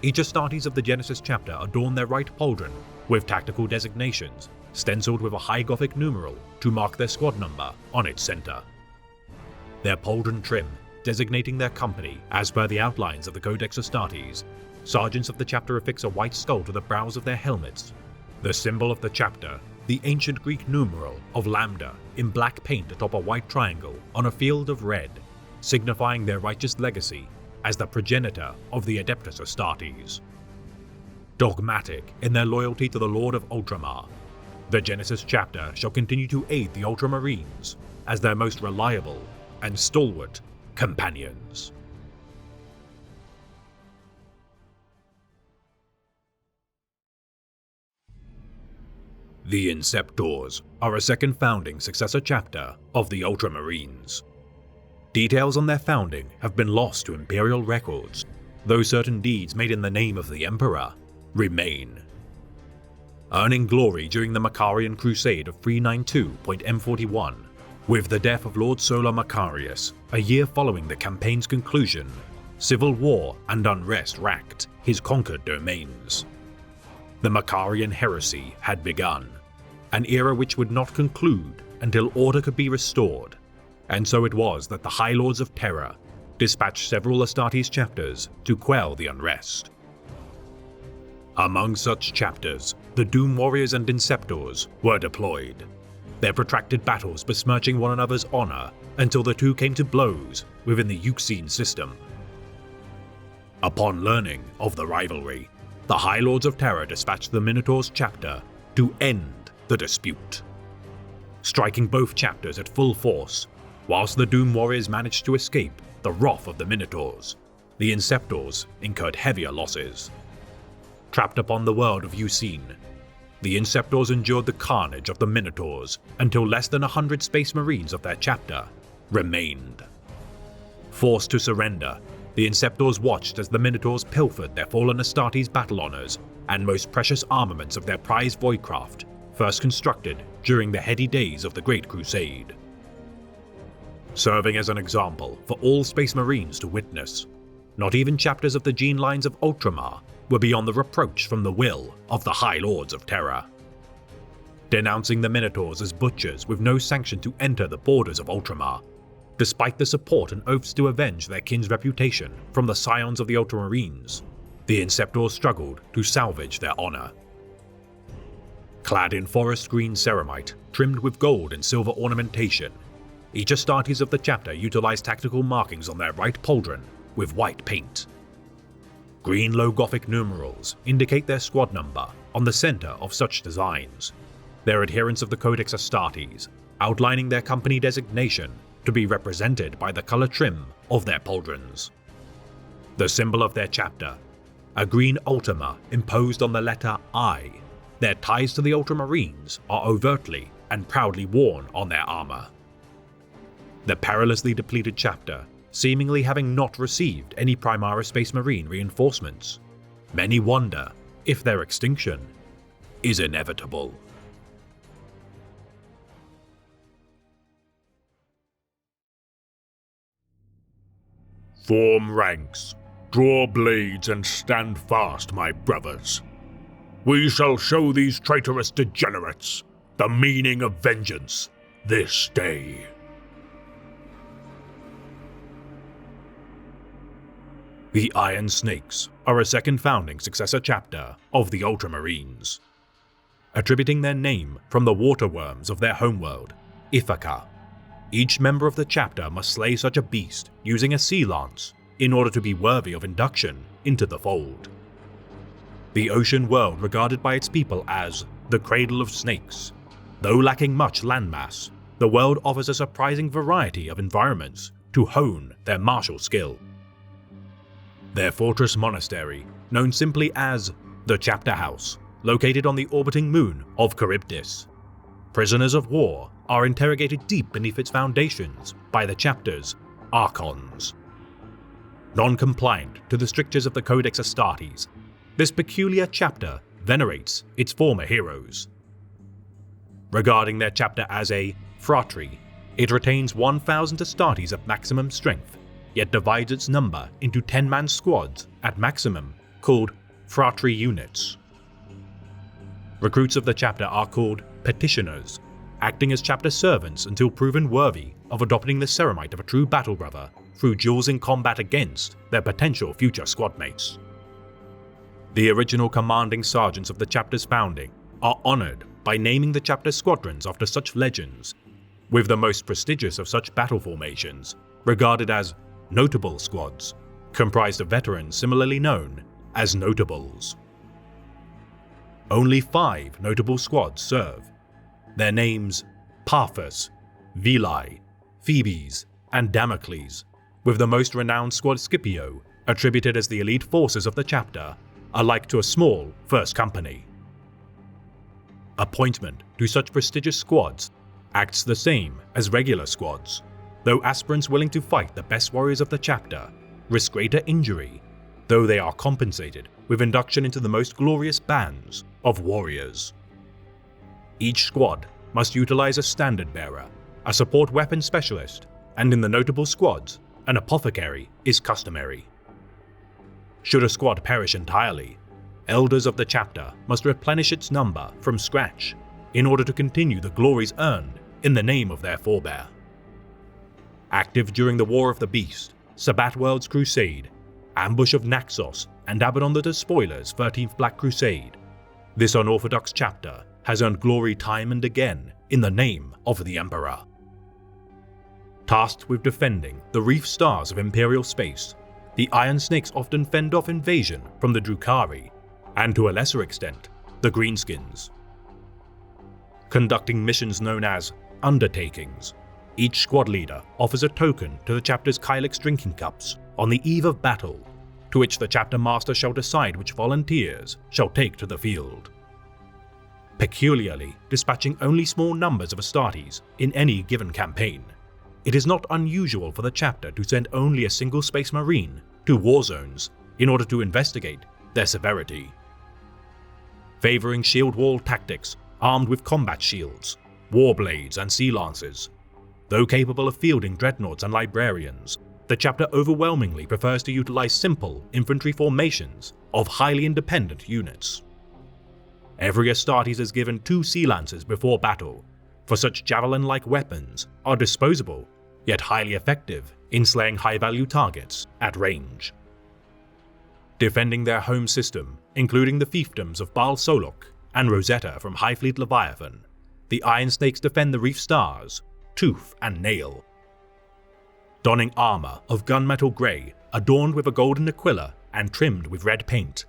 each Astartes of the Genesis chapter adorn their right pauldron with tactical designations stenciled with a High Gothic numeral to mark their squad number on its center. Their pauldron trim designating their company as per the outlines of the Codex Astartes, sergeants of the chapter affix a white skull to the brows of their helmets, the symbol of the chapter, the ancient Greek numeral of Lambda in black paint atop a white triangle on a field of red, signifying their righteous legacy as the progenitor of the Adeptus Astartes. Dogmatic in their loyalty to the Lord of Ultramar, the Genesis chapter shall continue to aid the Ultramarines as their most reliable and stalwart companions. The Inceptors are a second founding successor chapter of the Ultramarines. Details on their founding have been lost to Imperial records, though certain deeds made in the name of the Emperor remain. Earning glory during the Macarian Crusade of 392.M41, with the death of Lord Solar Macarius a year following the campaign's conclusion, civil war and unrest racked his conquered domains. The Macarian heresy had begun, an era which would not conclude until order could be restored, and so it was that the High Lords of Terra dispatched several Astartes chapters to quell the unrest. Among such chapters, the Doom Warriors and Inceptors were deployed, their protracted battles besmirching one another's honor until the two came to blows within the Euxine system. Upon learning of the rivalry, the High Lords of Terra dispatched the Minotaur's chapter to end the dispute. Striking both chapters at full force, whilst the Doom Warriors managed to escape the wrath of the Minotaurs, the Inceptors incurred heavier losses. Trapped upon the world of Eucine, the Inceptors endured the carnage of the Minotaurs until less than 100 Space Marines of their chapter remained. Forced to surrender, the Inceptors watched as the Minotaurs pilfered their fallen Astartes battle honors and most precious armaments of their prized Voidcraft, first constructed during the heady days of the Great Crusade. Serving as an example for all Space Marines to witness, not even chapters of the gene lines of Ultramar were beyond the reproach from the will of the High Lords of Terra. Denouncing the Minotaurs as butchers with no sanction to enter the borders of Ultramar, despite the support and oaths to avenge their kin's reputation from the scions of the Ultramarines, the Inceptors struggled to salvage their honor. Clad in forest green ceramite, trimmed with gold and silver ornamentation, each Astartes of the chapter utilized tactical markings on their right pauldron with white paint. Green low Gothic numerals indicate their squad number on the center of such designs, their adherents of the Codex Astartes outlining their company designation to be represented by the color trim of their pauldrons. The symbol of their chapter, a green Ultima imposed on the letter I, their ties to the Ultramarines are overtly and proudly worn on their armor. the perilously depleted chapter seemingly having not received any Primaris Space Marine reinforcements. Many wonder if their extinction is inevitable. Form ranks, draw blades, and stand fast, my brothers. We shall show these traitorous degenerates the meaning of vengeance this day. The Iron Snakes are a second founding successor chapter of the Ultramarines, attributing their name from the water worms of their homeworld, Ithaca. Each member of the chapter must slay such a beast using a sea lance in order to be worthy of induction into the fold. The ocean world regarded by its people as the cradle of snakes. Though lacking much landmass, the world offers a surprising variety of environments to hone their martial skill. Their fortress monastery, known simply as the Chapter House, located on the orbiting moon of Charybdis. Prisoners of war are interrogated deep beneath its foundations by the chapter's Archons. Non-compliant to the strictures of the Codex Astartes, this peculiar chapter venerates its former heroes. Regarding their chapter as a phratry, it retains 1,000 Astartes of maximum strength, yet divides its number into 10-man squads at maximum, called phratry units. Recruits of the chapter are called petitioners, acting as chapter servants until proven worthy of adopting the ceramite of a true battle brother through duels in combat against their potential future squadmates. The original commanding sergeants of the chapter's founding are honoured by naming the chapter squadrons after such legends, with the most prestigious of such battle formations regarded as notable squads, comprised of veterans similarly known as notables. Only 5 notable squads serve. Their names Paphos, Vili, Phoebes, and Damocles, with the most renowned squad Scipio attributed as the elite forces of the chapter, alike to a small first company. Appointment to such prestigious squads acts the same as regular squads, though aspirants willing to fight the best warriors of the chapter risk greater injury, though they are compensated with induction into the most glorious bands of warriors. Each squad must utilize a standard bearer, a support weapon specialist, and in the notable squads, an apothecary is customary. Should a squad perish entirely, elders of the chapter must replenish its number from scratch in order to continue the glories earned in the name of their forebear. Active during the War of the Beast, Sabbat World's Crusade, Ambush of Naxos, and Abaddon the Despoiler's 13th Black Crusade, this unorthodox chapter has earned glory time and again in the name of the Emperor. Tasked with defending the reef stars of Imperial space, the Iron Snakes often fend off invasion from the Drukhari, and to a lesser extent, the Greenskins. Conducting missions known as undertakings, each squad leader offers a token to the chapter's Kylix drinking cups on the eve of battle, to which the chapter master shall decide which volunteers shall take to the field. Peculiarly dispatching only small numbers of Astartes in any given campaign, it is not unusual for the chapter to send only a single Space Marine to war zones in order to investigate their severity. Favoring shield wall tactics armed with combat shields, war blades, and sea lances, though capable of fielding dreadnoughts and librarians, the chapter overwhelmingly prefers to utilize simple infantry formations of highly independent units. Every Astartes is given 2 sea lances before battle, for such javelin-like weapons are disposable yet highly effective in slaying high-value targets at range. Defending their home system, including the fiefdoms of Baal Solok and Rosetta from Highfleet Leviathan, the Iron Snakes defend the reef stars, tooth and nail. Donning armor of gunmetal grey adorned with a golden aquila and trimmed with red paint,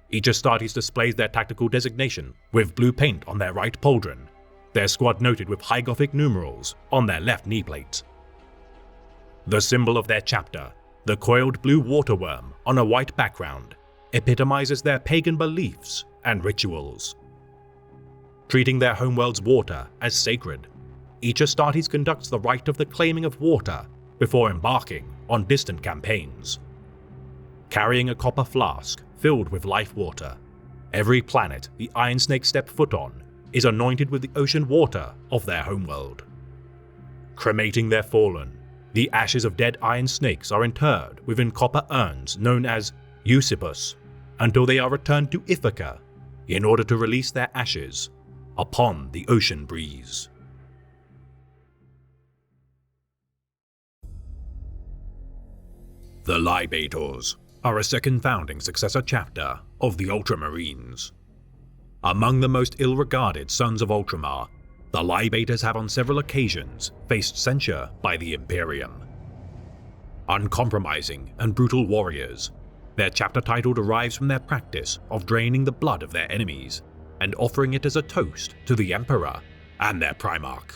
each Astartes displays their tactical designation with blue paint on their right pauldron, their squad noted with High Gothic numerals on their left knee plate. The symbol of their chapter, the coiled blue water worm on a white background, epitomizes their pagan beliefs and rituals. Treating their homeworld's water as sacred, each Astartes conducts the rite of the claiming of water before embarking on distant campaigns. Carrying a copper flask filled with life water, every planet the Iron Snakes step foot on is anointed with the ocean water of their homeworld. Cremating their fallen, the ashes of dead Iron Snakes are interred within copper urns known as Eusipus until they are returned to Ithaca in order to release their ashes upon the ocean breeze. The Libators are a second founding successor chapter of the Ultramarines. Among the most ill-regarded sons of Ultramar, the Libators have on several occasions faced censure by the Imperium. Uncompromising and brutal warriors, their chapter title derives from their practice of draining the blood of their enemies and offering it as a toast to the Emperor and their Primarch.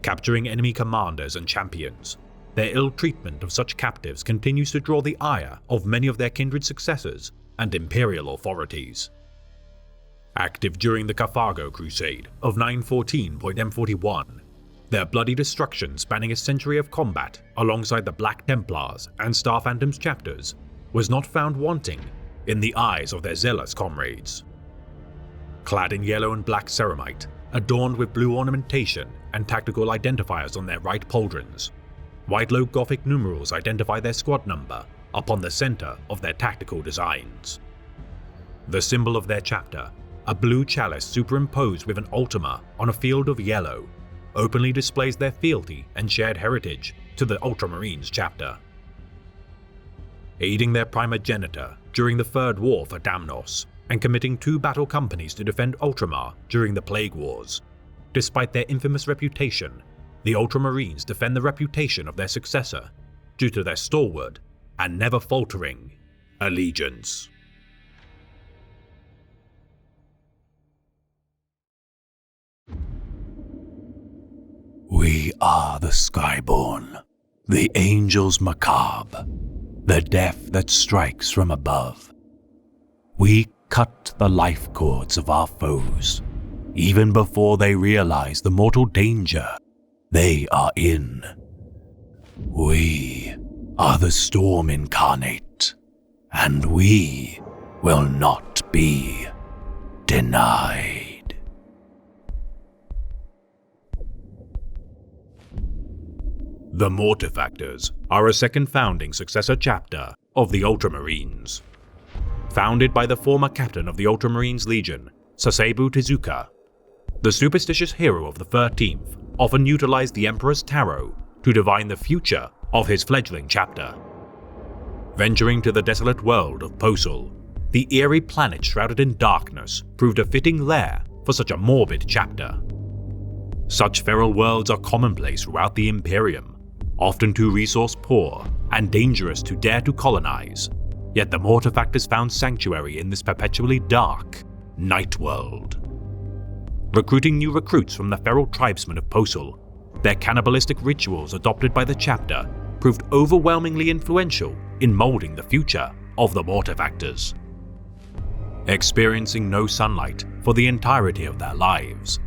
Capturing enemy commanders and champions, their ill treatment of such captives continues to draw the ire of many of their kindred successors and imperial authorities. Active during the Carthago Crusade of 914.M41, their bloody destruction spanning a century of combat alongside the Black Templars and Star Phantoms chapters was not found wanting in the eyes of their zealous comrades. Clad in yellow and black ceramite, adorned with blue ornamentation and tactical identifiers on their right pauldrons, White-Low Gothic numerals identify their squad number upon the center of their tactical designs. The symbol of their chapter, a blue chalice superimposed with an Ultima on a field of yellow, openly displays their fealty and shared heritage to the Ultramarines chapter. Aiding their primogenitor during the Third War for Damnos, and committing 2 battle companies to defend Ultramar during the Plague Wars, despite their infamous reputation, the Ultramarines defend the reputation of their successor due to their stalwart and never faltering allegiance. We are the Skyborn, the Angels Macabre, the death that strikes from above. We cut the life cords of our foes, even before they realize the mortal danger they are in. We are the Storm Incarnate, and we will not be denied. The Mortifactors are a second founding successor chapter of the Ultramarines. Founded by the former captain of the Ultramarines Legion, Sasebu Tezuka, the superstitious hero of the 13th often utilized the Emperor's Tarot to divine the future of his fledgling chapter. Venturing to the desolate world of Posul, the eerie planet shrouded in darkness proved a fitting lair for such a morbid chapter. Such feral worlds are commonplace throughout the Imperium, often too resource-poor and dangerous to dare to colonize, yet the Mortifactors found sanctuary in this perpetually dark night world. Recruiting new recruits from the feral tribesmen of Posul, their cannibalistic rituals adopted by the chapter proved overwhelmingly influential in molding the future of the Mortifactors. Experiencing no sunlight for the entirety of their lives,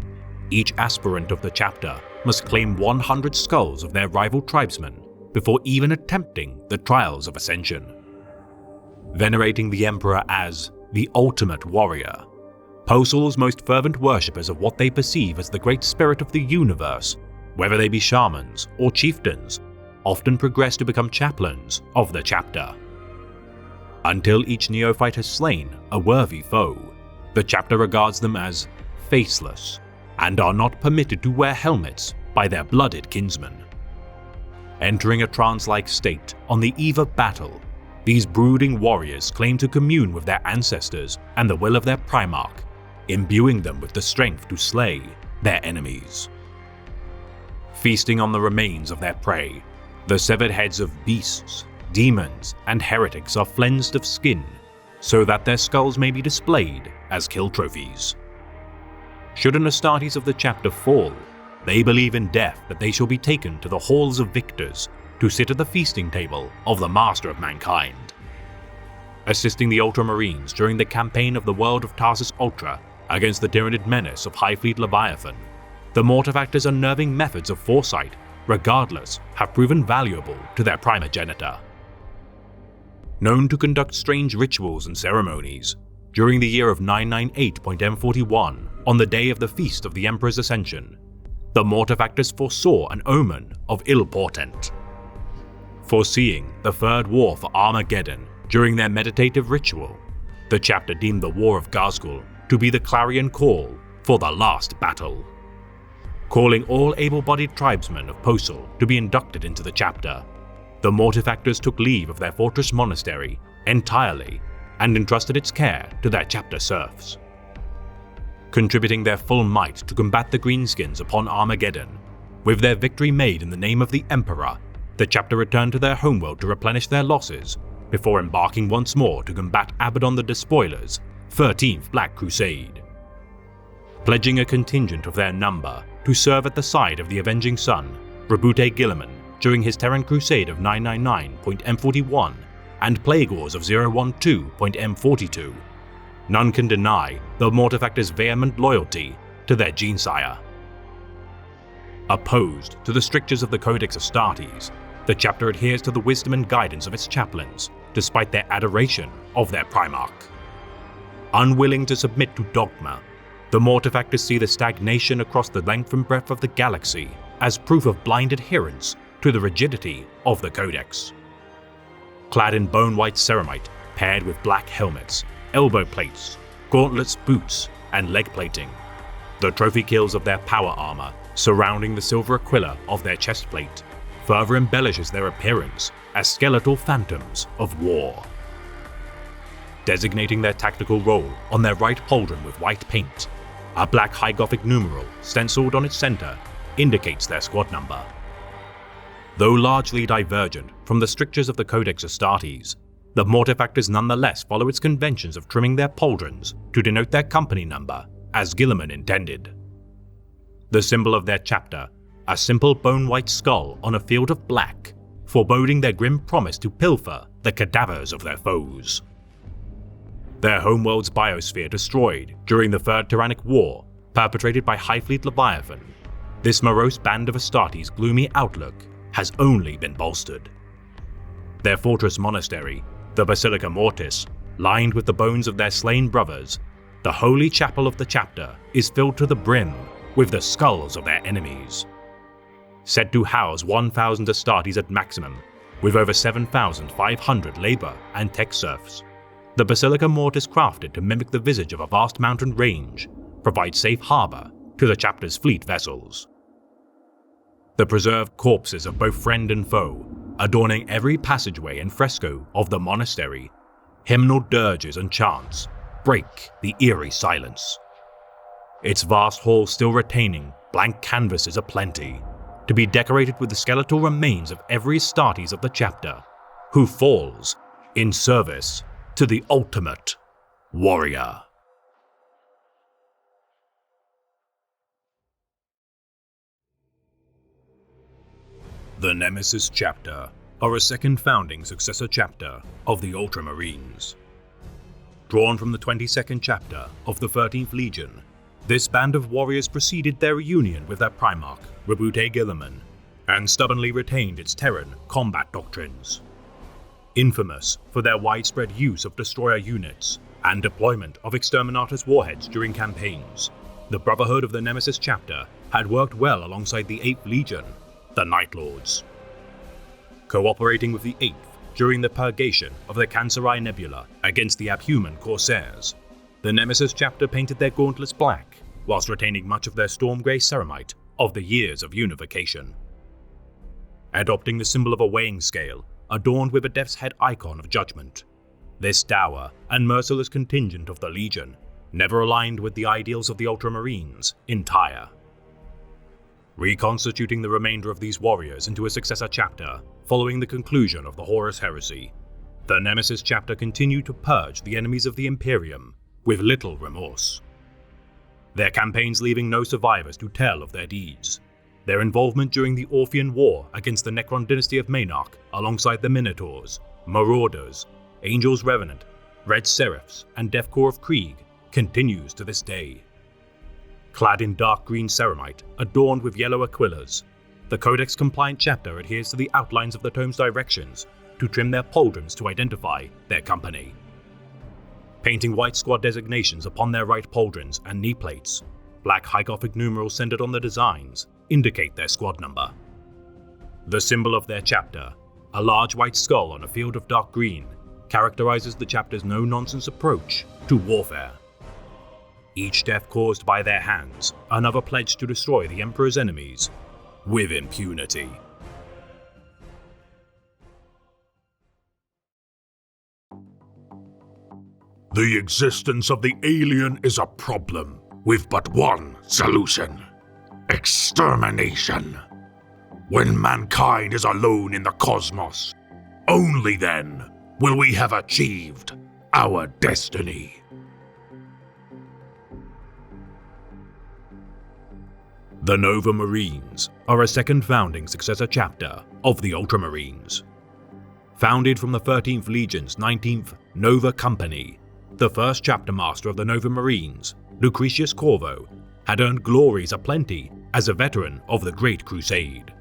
each aspirant of the chapter must claim 100 skulls of their rival tribesmen before even attempting the trials of ascension. Venerating the Emperor as the ultimate warrior, Posul's most fervent worshippers of what they perceive as the great spirit of the universe, whether they be shamans or chieftains, often progress to become chaplains of the chapter. Until each neophyte has slain a worthy foe, the chapter regards them as faceless and are not permitted to wear helmets by their blooded kinsmen. Entering a trance-like state on the eve of battle, these brooding warriors claim to commune with their ancestors and the will of their Primarch, imbuing them with the strength to slay their enemies. Feasting on the remains of their prey, the severed heads of beasts, demons, and heretics are flensed of skin, so that their skulls may be displayed as kill trophies. Should an Astartes of the chapter fall, they believe in death that they shall be taken to the halls of victors to sit at the feasting table of the Master of Mankind. Assisting the Ultramarines during the campaign of the world of Tarsus Ultra against the Tyranid menace of Highfleet Leviathan, the Mortifactors' unnerving methods of foresight, regardless, have proven valuable to their primogenitor. Known to conduct strange rituals and ceremonies, during the year of 998.M41, on the day of the Feast of the Emperor's Ascension, the Mortifactors foresaw an omen of ill portent. Foreseeing the Third War for Armageddon during their meditative ritual, the chapter deemed the War of Ghazghkull to be the clarion call for the last battle. Calling all able-bodied tribesmen of Posul to be inducted into the chapter, the Mortifactors took leave of their fortress monastery entirely and entrusted its care to their chapter serfs. Contributing their full might to combat the Greenskins upon Armageddon, with their victory made in the name of the Emperor, the chapter returned to their homeworld to replenish their losses before embarking once more to combat Abaddon the Despoiler's 13th Black Crusade. Pledging a contingent of their number to serve at the side of the Avenging Sun, Roboute Guilliman, during his Terran Crusade of 999.M41 and Plague Wars of 012.M42, none can deny the Mortifactors' vehement loyalty to their Genesire. Opposed to the strictures of the Codex Astartes, the chapter adheres to the wisdom and guidance of its chaplains, despite their adoration of their Primarch. Unwilling to submit to dogma, the Mortifactors see the stagnation across the length and breadth of the galaxy as proof of blind adherence to the rigidity of the Codex. Clad in bone-white ceramite paired with black helmets, elbow plates, gauntlets, boots, and leg plating, the trophy kills of their power armor surrounding the silver aquila of their chest plate further embellishes their appearance as skeletal phantoms of war. Designating their tactical role on their right pauldron with white paint, a black High Gothic numeral stenciled on its center indicates their squad number. Though largely divergent from the strictures of the Codex Astartes, the Mortifactors nonetheless follow its conventions of trimming their pauldrons to denote their company number, as Guilliman intended. The symbol of their chapter, a simple bone-white skull on a field of black, foreboding their grim promise to pilfer the cadavers of their foes. Their homeworld's biosphere destroyed during the Third Tyrannic War perpetrated by Highfleet Leviathan, this morose band of Astartes' gloomy outlook has only been bolstered. Their fortress monastery, the Basilica Mortis, lined with the bones of their slain brothers, the holy chapel of the chapter is filled to the brim with the skulls of their enemies. Said to house 1,000 Astartes at maximum, with over 7,500 labor and tech serfs, the Basilica Mortis, crafted to mimic the visage of a vast mountain range, provides safe harbor to the chapter's fleet vessels. The preserved corpses of both friend and foe, adorning every passageway and fresco of the monastery, hymnal dirges and chants break the eerie silence. Its vast hall still retaining blank canvases aplenty, to be decorated with the skeletal remains of every Astartes of the chapter, who falls in service to the ultimate warrior. The Nemesis Chapter are a second founding successor chapter of the Ultramarines. Drawn from the 22nd chapter of the 13th Legion, this band of warriors preceded their reunion with their Primarch, Roboute Guilliman, and stubbornly retained its Terran combat doctrines. Infamous for their widespread use of destroyer units and deployment of exterminators' warheads during campaigns, the Brotherhood of the Nemesis Chapter had worked well alongside the 8th Legion, the Night Lords. Cooperating with the 8th during the purgation of the Cancerai Nebula against the Abhuman Corsairs, the Nemesis Chapter painted their gauntlets black, whilst retaining much of their storm grey ceramite of the years of unification. Adopting the symbol of a weighing scale, adorned with a death's head icon of judgment, this dour and merciless contingent of the Legion never aligned with the ideals of the Ultramarines entire. Reconstituting the remainder of these warriors into a successor chapter following the conclusion of the Horus Heresy, the Nemesis Chapter continued to purge the enemies of the Imperium with little remorse. Their campaigns leaving no survivors to tell of their deeds. Their involvement during the Orphean War against the Necron dynasty of Maynarch alongside the Minotaurs, Marauders, Angels Revenant, Red Seraphs, and Death Corps of Krieg continues to this day. Clad in dark green ceramite, adorned with yellow aquillas, the Codex-compliant chapter adheres to the outlines of the tome's directions to trim their pauldrons to identify their company. Painting white squad designations upon their right pauldrons and knee plates, black high Gothic numerals centered on the designs indicate their squad number. The symbol of their chapter, a large white skull on a field of dark green, characterizes the chapter's no-nonsense approach to warfare. Each death caused by their hands, another pledge to destroy the Emperor's enemies with impunity. The existence of the alien is a problem with but one solution: extermination. When mankind is alone in the cosmos, only then will we have achieved our destiny. The Nova Marines are a second founding successor chapter of the Ultramarines. Founded from the 13th Legion's 19th Nova Company, the first chapter master of the Nova Marines, Lucretius Corvo, had earned glories aplenty as a veteran of the Great Crusade.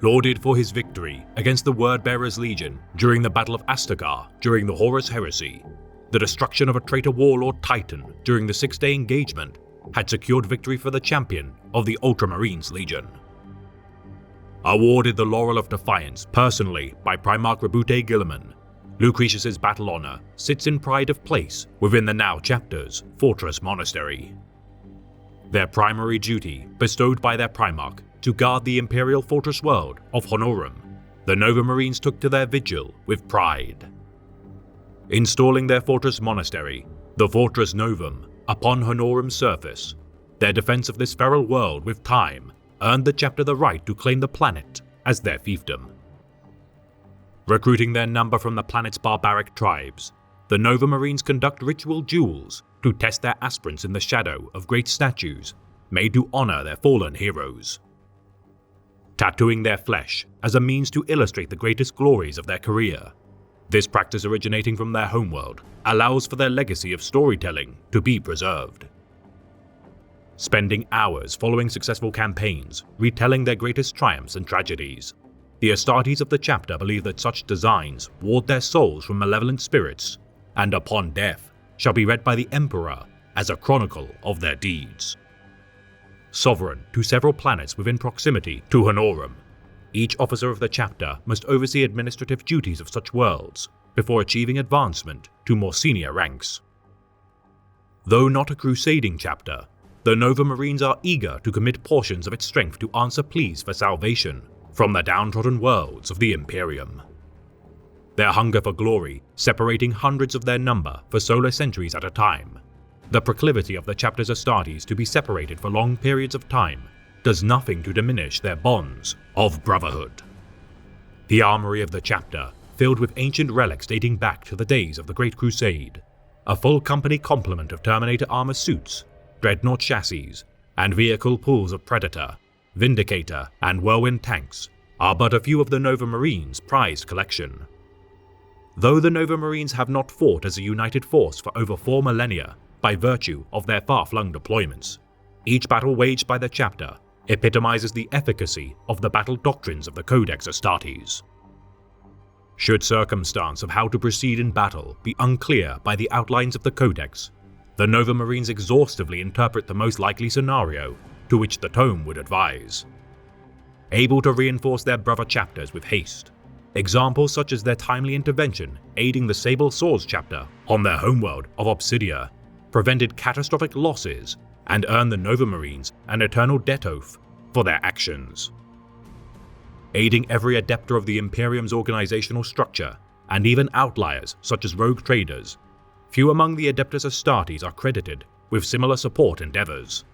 Lauded for his victory against the Wordbearers Legion during the Battle of Astagar during the Horus Heresy, the destruction of a traitor warlord Titan during the Six-Day Engagement had secured victory for the champion of the Ultramarines Legion. Awarded the Laurel of Defiance personally by Primarch Rabute Guilliman, Lucretius's battle honor sits in pride of place within the now chapter's Fortress Monastery. Their primary duty, bestowed by their Primarch to guard the Imperial Fortress world of Honorum, the Nova Marines took to their vigil with pride. Installing their Fortress Monastery, the Fortress Novum, upon Honorum's surface, their defense of this feral world with time earned the chapter the right to claim the planet as their fiefdom. Recruiting their number from the planet's barbaric tribes, the Nova Marines conduct ritual duels to test their aspirants in the shadow of great statues made to honor their fallen heroes. Tattooing their flesh as a means to illustrate the greatest glories of their career, this practice originating from their homeworld allows for their legacy of storytelling to be preserved. Spending hours following successful campaigns, retelling their greatest triumphs and tragedies, the Astartes of the chapter believe that such designs ward their souls from malevolent spirits, and upon death shall be read by the Emperor as a chronicle of their deeds. Sovereign to several planets within proximity to Honorum, each officer of the chapter must oversee administrative duties of such worlds before achieving advancement to more senior ranks. Though not a crusading chapter, the Nova Marines are eager to commit portions of its strength to answer pleas for salvation from the downtrodden worlds of the Imperium. Their hunger for glory separating hundreds of their number for solar centuries at a time, the proclivity of the chapter's Astartes to be separated for long periods of time does nothing to diminish their bonds of brotherhood. The armory of the chapter, filled with ancient relics dating back to the days of the Great Crusade, a full company complement of Terminator armor suits, Dreadnought chassis, and vehicle pools of Predator, Vindicator, and Whirlwind tanks, are but a few of the Nova Marines' prized collection. Though the Nova Marines have not fought as a united force for over 4 millennia by virtue of their far-flung deployments, each battle waged by the chapter epitomizes the efficacy of the battle doctrines of the Codex Astartes. Should circumstance of how to proceed in battle be unclear by the outlines of the Codex, the Nova Marines exhaustively interpret the most likely scenario to which the tome would advise. Able to reinforce their brother chapters with haste, examples such as their timely intervention aiding the Sable Swords chapter on their homeworld of Obsidia prevented catastrophic losses and earned the Nova Marines an eternal debt oath for their actions. Aiding every adepter of the Imperium's organizational structure, and even outliers such as rogue traders, few among the Adeptus Astartes are credited with similar support endeavors.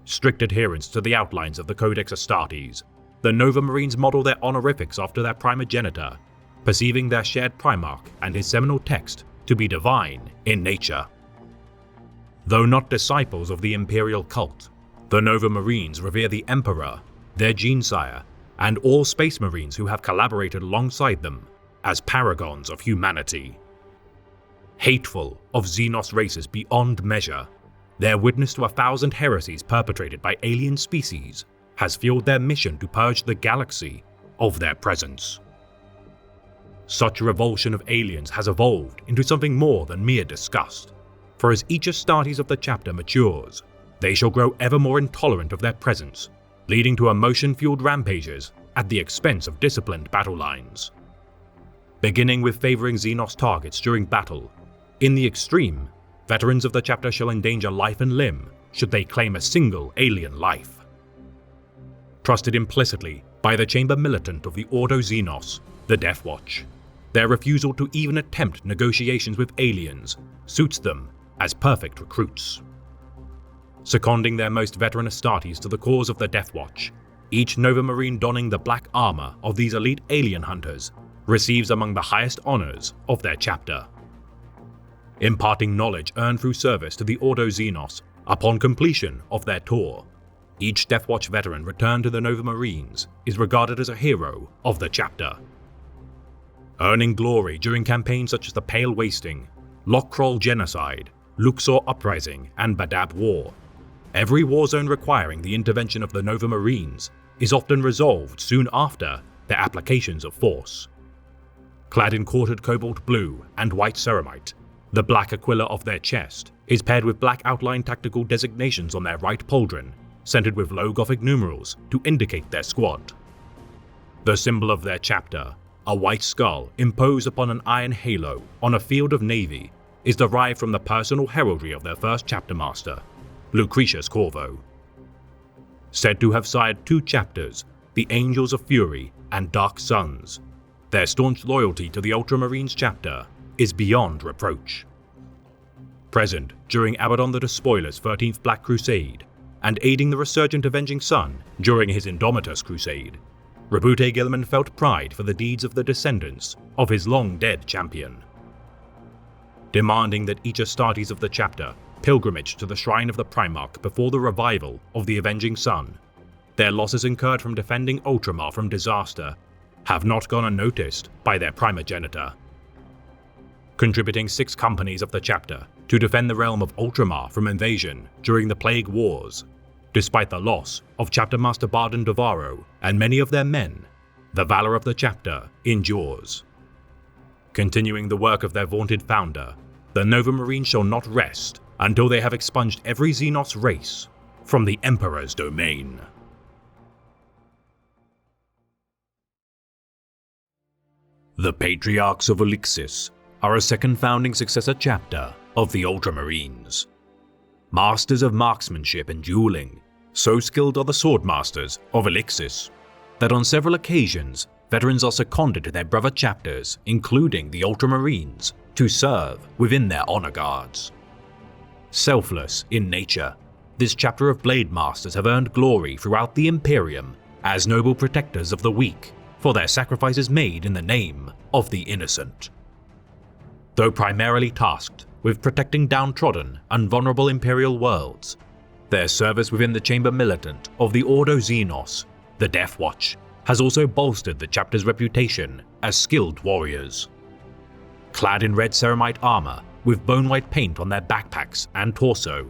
Strict adherence to the outlines of the Codex Astartes, the Nova Marines model their honorifics after their primogenitor, perceiving their shared Primarch and his seminal text to be divine in nature. Though not disciples of the Imperial cult, the Nova Marines revere the Emperor, their Genesire, and all Space Marines who have collaborated alongside them as paragons of humanity. Hateful of Xenos races beyond measure, Their witness to 1,000 heresies perpetrated by alien species has fueled their mission to purge the galaxy of their presence. Such a revulsion of aliens has evolved into something more than mere disgust, for as each Astartes of the chapter matures, they shall grow ever more intolerant of their presence, leading to emotion-fueled rampages at the expense of disciplined battle lines. Beginning with favoring Xenos targets during battle, in the extreme, veterans of the chapter shall endanger life and limb should they claim a single alien life. Trusted implicitly by the Chamber Militant of the Ordo Xenos, the Death Watch, their refusal to even attempt negotiations with aliens suits them as perfect recruits. Seconding their most veteran Astartes to the cause of the Death Watch, each Nova Marine donning the black armor of these elite alien hunters receives among the highest honors of their chapter. Imparting knowledge earned through service to the Ordo Xenos upon completion of their tour, each Death Watch veteran returned to the Nova Marines is regarded as a hero of the chapter. Earning glory during campaigns such as the Pale Wasting, Lockcrawl Genocide, Luxor Uprising, and Badab War, every war zone requiring the intervention of the Nova Marines is often resolved soon after their applications of force. Clad in quartered cobalt blue and white ceramite, the black aquila of their chest is paired with black outline tactical designations on their right pauldron, centered with low Gothic numerals to indicate their squad. The symbol of their chapter, a white skull imposed upon an iron halo on a field of navy, is derived from the personal heraldry of their first chapter master, Lucretius Corvo. Said to have sired 2 chapters, the Angels of Fury and Dark Suns, their staunch loyalty to the Ultramarines chapter is beyond reproach. Present during Abaddon the Despoiler's 13th Black Crusade, and aiding the resurgent Avenging Sun during his Indomitus Crusade, Roboute Guilliman felt pride for the deeds of the descendants of his long-dead champion. Demanding that each Astartes of the chapter pilgrimage to the shrine of the Primarch before the revival of the Avenging Sun, their losses incurred from defending Ultramar from disaster have not gone unnoticed by their primogenitor. Contributing 6 companies of the chapter to defend the realm of Ultramar from invasion during the Plague Wars, despite the loss of Chapter Master Barden Devaro and many of their men, the valor of the chapter endures. Continuing the work of their vaunted founder, the Nova Marines shall not rest until they have expunged every Xenos race from the Emperor's domain. The Patriarchs of Elixis are a second founding successor chapter of the Ultramarines. Masters of marksmanship and dueling, so skilled are the Swordmasters of Elixis that on several occasions veterans are seconded to their brother chapters, including the Ultramarines, to serve within their honor guards. Selfless in nature, this chapter of Blade Masters have earned glory throughout the Imperium as noble protectors of the weak for their sacrifices made in the name of the innocent. Though primarily tasked with protecting downtrodden and vulnerable Imperial worlds, their service within the Chamber Militant of the Ordo Xenos, the Death Watch, has also bolstered the chapter's reputation as skilled warriors. Clad in red ceramite armor with bone-white paint on their backpacks and torso,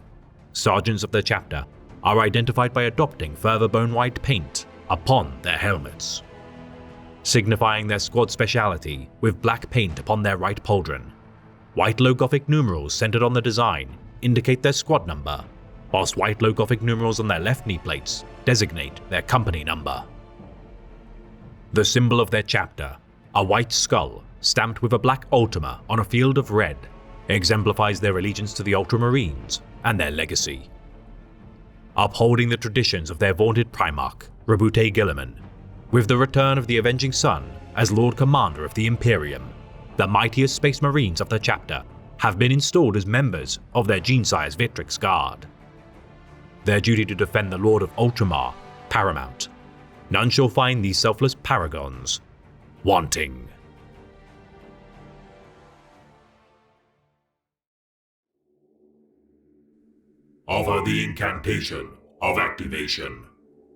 sergeants of the chapter are identified by adopting further bone-white paint upon their helmets, signifying their squad speciality with black paint upon their right pauldron. White low Gothic numerals centered on the design indicate their squad number, whilst white low Gothic numerals on their left knee plates designate their company number. The symbol of their chapter, a white skull stamped with a black Ultima on a field of red, exemplifies their allegiance to the Ultramarines and their legacy. Upholding the traditions of their vaunted Primarch, Roboute Guilliman, with the return of the Avenging Sun as Lord Commander of the Imperium, the mightiest Space Marines of the chapter have been installed as members of their Genesire's Victrix Guard. Their duty to defend the Lord of Ultramar paramount. None shall find these selfless paragons wanting. Offer the incantation of activation.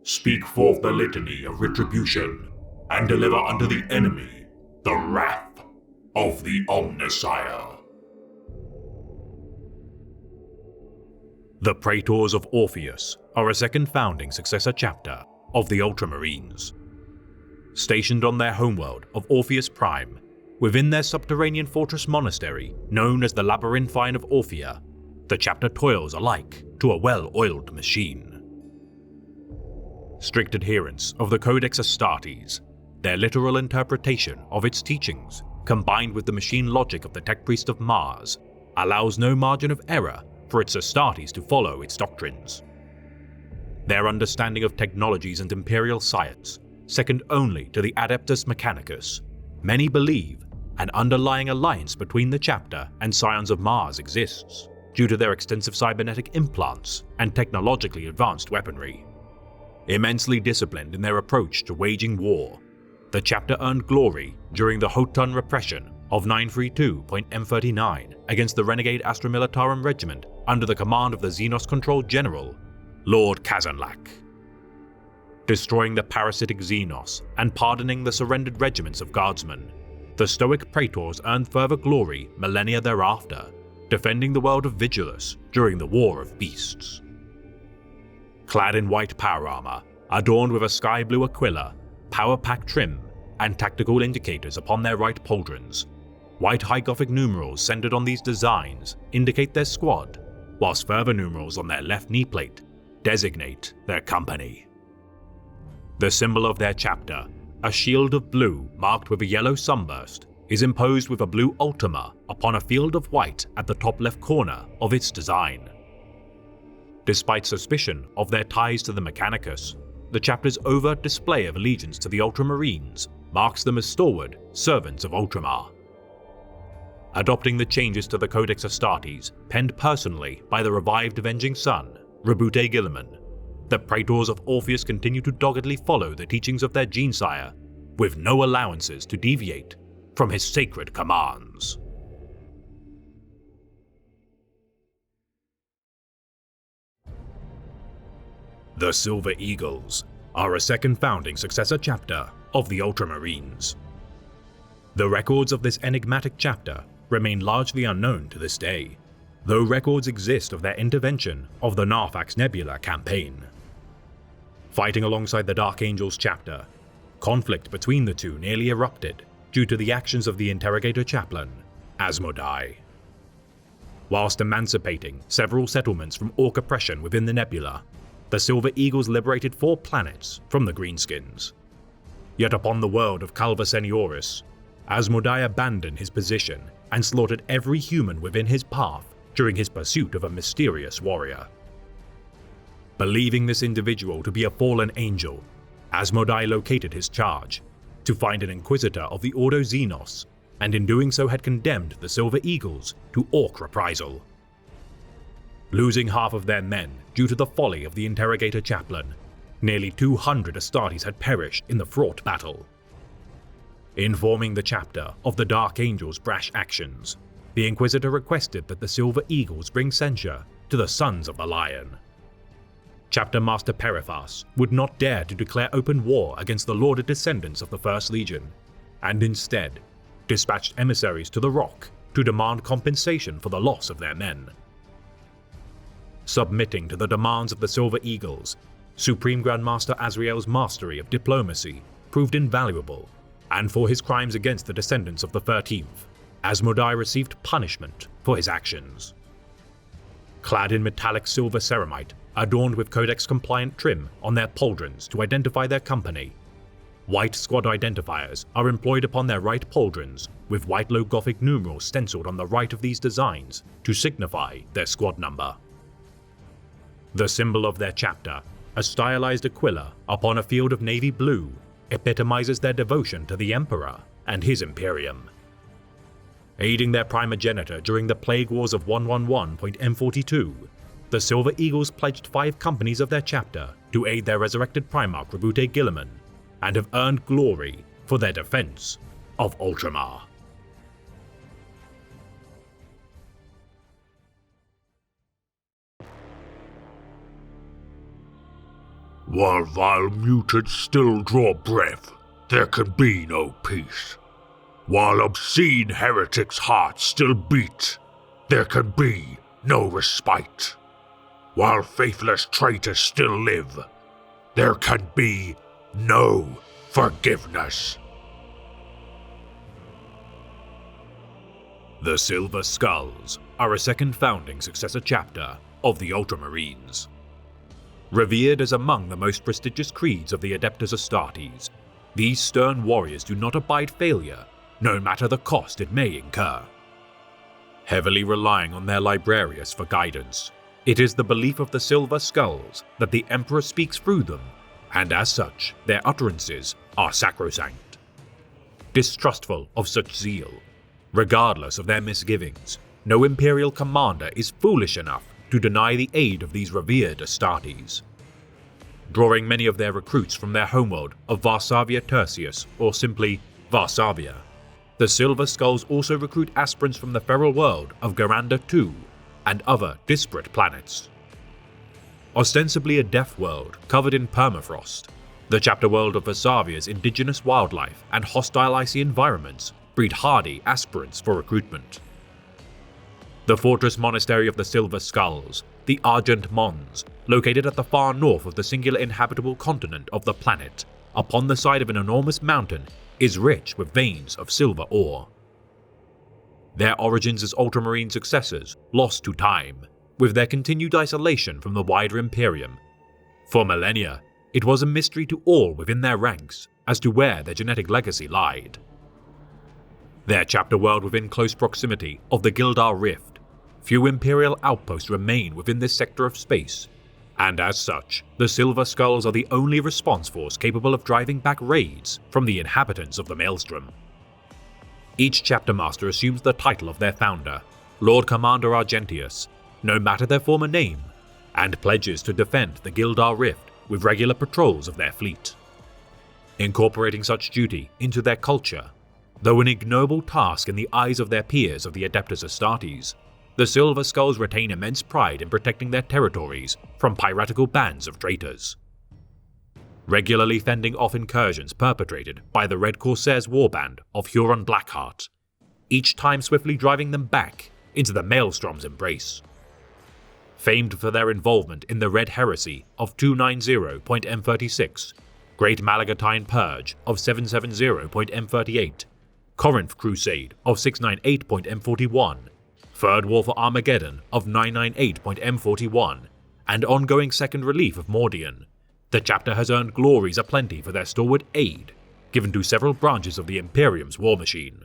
Speak forth the litany of retribution, and deliver unto the enemy the wrath of the Omnissiah. The Praetors of Orpheus are a second founding successor chapter of the Ultramarines. Stationed on their homeworld of Orpheus Prime, within their subterranean fortress monastery known as the Labyrinthine of Orphea, the chapter toils alike to a well-oiled machine. Strict adherence of the Codex Astartes, their literal interpretation of its teachings, combined with the machine logic of the Tech Priest of Mars, allows no margin of error for its Astartes to follow its doctrines. Their understanding of technologies and imperial science, second only to the Adeptus Mechanicus, many believe an underlying alliance between the chapter and Scions of Mars exists, due to their extensive cybernetic implants and technologically advanced weaponry. Immensely disciplined in their approach to waging war, the chapter earned glory during the Hotun repression of 932.M39 against the renegade Astra Militarum Regiment under the command of the Xenos-controlled general, Lord Kazanlak. Destroying the parasitic Xenos and pardoning the surrendered regiments of guardsmen, the stoic Praetors earned further glory millennia thereafter, defending the world of Vigilus during the War of Beasts. Clad in white power armor, adorned with a sky blue Aquila, power pack trim, and tactical indicators upon their right pauldrons, white high Gothic numerals centered on these designs indicate their squad, whilst further numerals on their left knee plate designate their company. The symbol of their chapter, a shield of blue marked with a yellow sunburst, is imposed with a blue Ultima upon a field of white at the top left corner of its design. Despite suspicion of their ties to the Mechanicus, the chapter's overt display of allegiance to the Ultramarines marks them as stalwart servants of Ultramar. Adopting the changes to the Codex Astartes penned personally by the revived Avenging Sun, Rabute Guilliman, the Praetors of Orpheus continue to doggedly follow the teachings of their Gene-Sire, with no allowances to deviate from his sacred commands. The Silver Eagles are a second founding successor chapter of the Ultramarines. The records of this enigmatic chapter remain largely unknown to this day, though records exist of their intervention of the Narfax Nebula campaign. Fighting alongside the Dark Angels chapter, conflict between the two nearly erupted due to the actions of the interrogator chaplain, Asmodai. Whilst emancipating several settlements from Orc oppression within the nebula, the Silver Eagles liberated 4 planets from the Greenskins. Yet upon the world of Calva Senioris, Asmodai abandoned his position and slaughtered every human within his path during his pursuit of a mysterious warrior. Believing this individual to be a fallen angel, Asmodai located his charge to find an Inquisitor of the Ordo Xenos, and in doing so had condemned the Silver Eagles to Orc reprisal. Losing half of their men due to the folly of the interrogator chaplain, nearly 200 Astartes had perished in the fraught battle. Informing the chapter of the Dark Angel's brash actions, the Inquisitor requested that the Silver Eagles bring censure to the Sons of the Lion. Chapter Master Periphas would not dare to declare open war against the lauded descendants of the First Legion, and instead dispatched emissaries to the Rock to demand compensation for the loss of their men. Submitting to the demands of the Silver Eagles, Supreme Grandmaster Azrael's mastery of diplomacy proved invaluable, and for his crimes against the descendants of the 13th, Asmodai received punishment for his actions. Clad in metallic silver ceramite, adorned with Codex-compliant trim on their pauldrons to identify their company, white squad identifiers are employed upon their right pauldrons, with white low Gothic numerals stenciled on the right of these designs to signify their squad number. The symbol of their chapter, a stylized Aquila upon a field of navy blue, epitomizes their devotion to the Emperor and his Imperium. Aiding their primogenitor during the Plague Wars of 111.M42, the Silver Eagles pledged 5 companies of their chapter to aid their resurrected Primarch Rabute Guilliman, and have earned glory for their defense of Ultramar. While vile mutants still draw breath, there can be no peace. While obscene heretics' hearts still beat, there can be no respite. while faithless traitors still live, there can be no forgiveness. The Silver Skulls are a second founding successor chapter of the Ultramarines. Revered as among the most prestigious creeds of the Adeptus Astartes, these stern warriors do not abide failure, no matter the cost it may incur. Heavily relying on their librarius for guidance, it is the belief of the Silver Skulls that the Emperor speaks through them, and as such, their utterances are sacrosanct. Distrustful of such zeal, regardless of their misgivings, no Imperial commander is foolish enough to deny the aid of these revered Astartes. Drawing many of their recruits from their homeworld of Varsavia Tertius, or simply Varsavia, the Silver Skulls also recruit aspirants from the feral world of Garanda II and other disparate planets. Ostensibly a death world covered in permafrost, the chapter world of Varsavia's indigenous wildlife and hostile icy environments breed hardy aspirants for recruitment. The fortress monastery of the Silver Skulls, the Argent Mons, located at the far north of the singular inhabitable continent of the planet, upon the side of an enormous mountain, is rich with veins of silver ore. Their origins as Ultramarine successors lost to time, with their continued isolation from the wider Imperium. For millennia, it was a mystery to all within their ranks as to where their genetic legacy lied. Their chapter world within close proximity of the Gildar Rift, few Imperial outposts remain within this sector of space, and as such, the Silver Skulls are the only response force capable of driving back raids from the inhabitants of the Maelstrom. Each chapter master assumes the title of their founder, Lord Commander Argentius, no matter their former name, and pledges to defend the Gildar Rift with regular patrols of their fleet. Incorporating such duty into their culture, though an ignoble task in the eyes of their peers of the Adeptus Astartes, the Silver Skulls retain immense pride in protecting their territories from piratical bands of traitors. Regularly fending off incursions perpetrated by the Red Corsairs warband of Huron Blackheart, each time swiftly driving them back into the Maelstrom's embrace. Famed for their involvement in the Red Heresy of 290.M36, Great Malagatine Purge of 770.M38, Corinth Crusade of 698.M41, Third War for Armageddon of 998.M41, and ongoing Second Relief of Mordian, the chapter has earned glories aplenty for their stalwart aid given to several branches of the Imperium's war machine.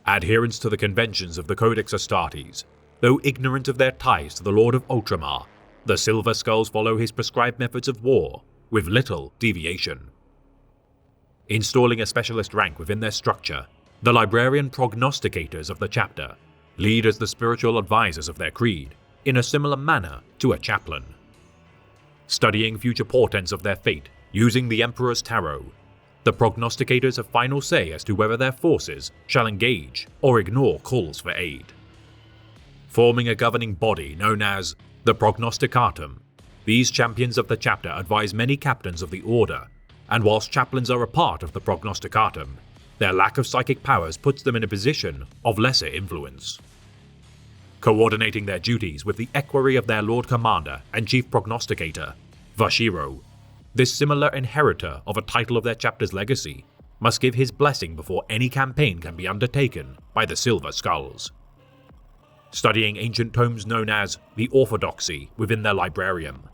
Adherents to the conventions of the Codex Astartes, though ignorant of their ties to the Lord of Ultramar, the Silver Skulls follow his prescribed methods of war with little deviation. Installing a specialist rank within their structure, the librarian prognosticators of the chapter lead as the spiritual advisors of their creed in a similar manner to a chaplain. Studying future portents of their fate using the Emperor's Tarot, the prognosticators have final say as to whether their forces shall engage or ignore calls for aid. Forming a governing body known as the Prognosticatum, these champions of the chapter advise many captains of the Order, and whilst chaplains are a part of the Prognosticatum, their lack of psychic powers puts them in a position of lesser influence. Coordinating their duties with the equerry of their Lord Commander and Chief Prognosticator, Vashiro, this similar inheritor of a title of their chapter's legacy must give his blessing before any campaign can be undertaken by the Silver Skulls. Studying ancient tomes known as the Orthodoxy within their librarium,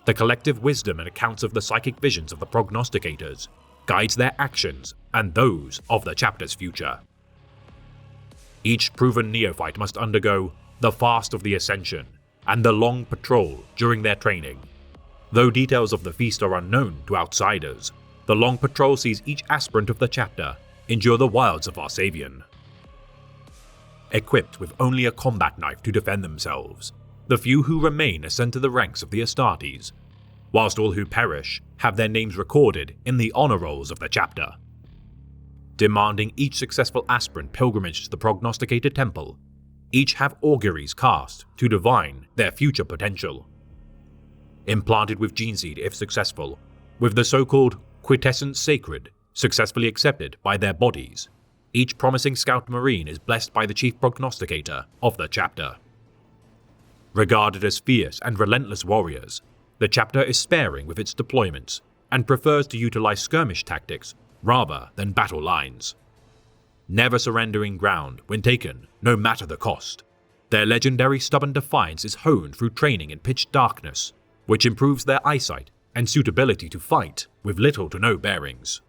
the collective wisdom and accounts of the psychic visions of the prognosticators guides their actions and those of the chapter's future. Each proven neophyte must undergo the Fast of the Ascension and the Long Patrol during their training. Though details of the feast are unknown to outsiders, the Long Patrol sees each aspirant of the chapter endure the wilds of Arsavian. Equipped with only a combat knife to defend themselves, the few who remain ascend to the ranks of the Astartes, whilst all who perish have their names recorded in the honor rolls of the chapter. Demanding each successful aspirant pilgrimage to the Prognosticator Temple, each have auguries cast to divine their future potential. Implanted with gene seed if successful, with the so-called quintessence sacred successfully accepted by their bodies, each promising scout marine is blessed by the chief prognosticator of the chapter. Regarded as fierce and relentless warriors, the chapter is sparing with its deployments and prefers to utilize skirmish tactics rather than battle lines. Never surrendering ground when taken, no matter the cost, their legendary stubborn defiance is honed through training in pitch darkness, which improves their eyesight and suitability to fight with little to no bearings.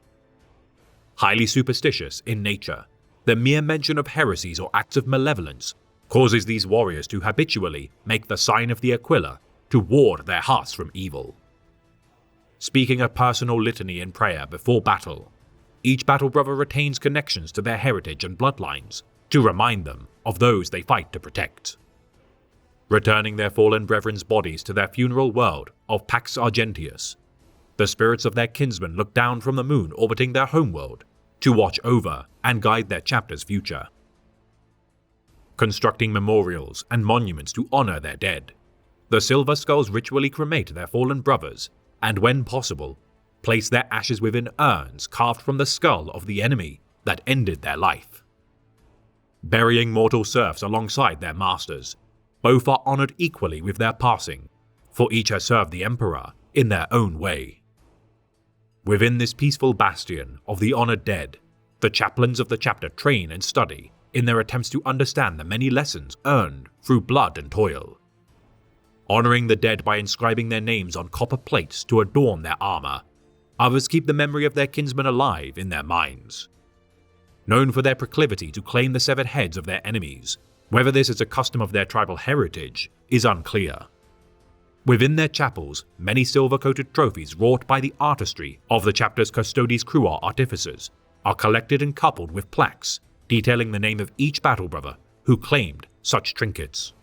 Highly superstitious in nature, the mere mention of heresies or acts of malevolence causes these warriors to habitually make the sign of the Aquila to ward their hearts from evil. Speaking a personal litany in prayer before battle, each battle brother retains connections to their heritage and bloodlines to remind them of those they fight to protect. Returning their fallen brethren's bodies to their funeral world of Pax Argentius, the spirits of their kinsmen look down from the moon orbiting their homeworld to watch over and guide their chapter's future. Constructing memorials and monuments to honor their dead, the Silver Skulls ritually cremate their fallen brothers and, when possible, place their ashes within urns carved from the skull of the enemy that ended their life. Burying mortal serfs alongside their masters, both are honored equally with their passing, for each has served the Emperor in their own way. Within this peaceful bastion of the honored dead, the chaplains of the chapter train and study in their attempts to understand the many lessons earned through blood and toil. Honoring the dead by inscribing their names on copper plates to adorn their armor, others keep the memory of their kinsmen alive in their minds. Known for their proclivity to claim the severed heads of their enemies, whether this is a custom of their tribal heritage is unclear. Within their chapels, many silver-coated trophies wrought by the artistry of the chapter's Custodes Cruor artificers are collected and coupled with plaques detailing the name of each battle brother who claimed such trinkets.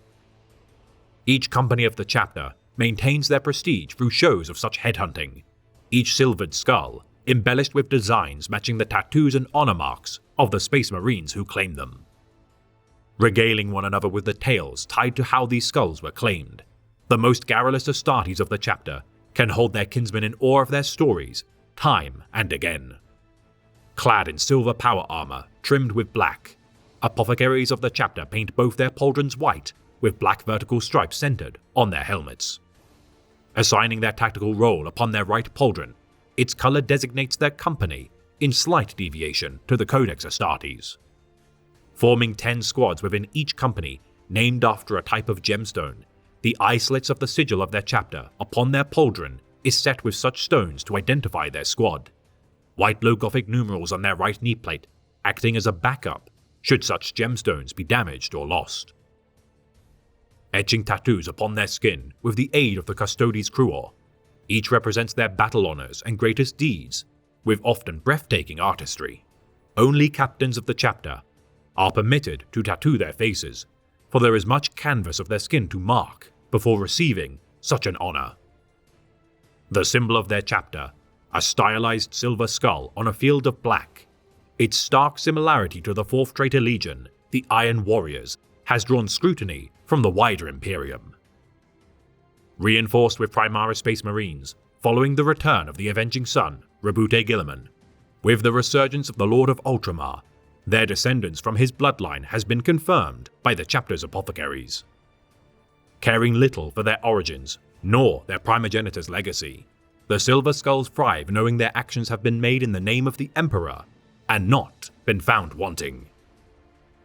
Each company of the chapter maintains their prestige through shows of such headhunting, each silvered skull embellished with designs matching the tattoos and honor marks of the Space Marines who claimed them. Regaling one another with the tales tied to how these skulls were claimed, the most garrulous Astartes of the chapter can hold their kinsmen in awe of their stories time and again. Clad in silver power armor trimmed with black, apothecaries of the chapter paint both their pauldrons white with black vertical stripes centered on their helmets. Assigning their tactical role upon their right pauldron, its color designates their company in slight deviation to the Codex Astartes. Forming 10 squads within each company named after a type of gemstone, the eye slits of the sigil of their chapter upon their pauldron is set with such stones to identify their squad. White low-Gothic numerals on their right knee plate acting as a backup should such gemstones be damaged or lost. Etching tattoos upon their skin with the aid of the Custodes Cruor, each represents their battle honors and greatest deeds with often breathtaking artistry. Only captains of the chapter are permitted to tattoo their faces, for there is much canvas of their skin to mark before receiving such an honor. The symbol of their chapter, a stylized silver skull on a field of black, its stark similarity to the 4th Traitor Legion, the Iron Warriors, has drawn scrutiny from the wider Imperium. Reinforced with Primaris Space Marines, following the return of the Avenging Sun, Roboute Guilliman, with the resurgence of the Lord of Ultramar, their descendants from his bloodline has been confirmed by the chapter's apothecaries. Caring little for their origins, nor their primogenitor's legacy, the Silver Skulls thrive knowing their actions have been made in the name of the Emperor, and not been found wanting.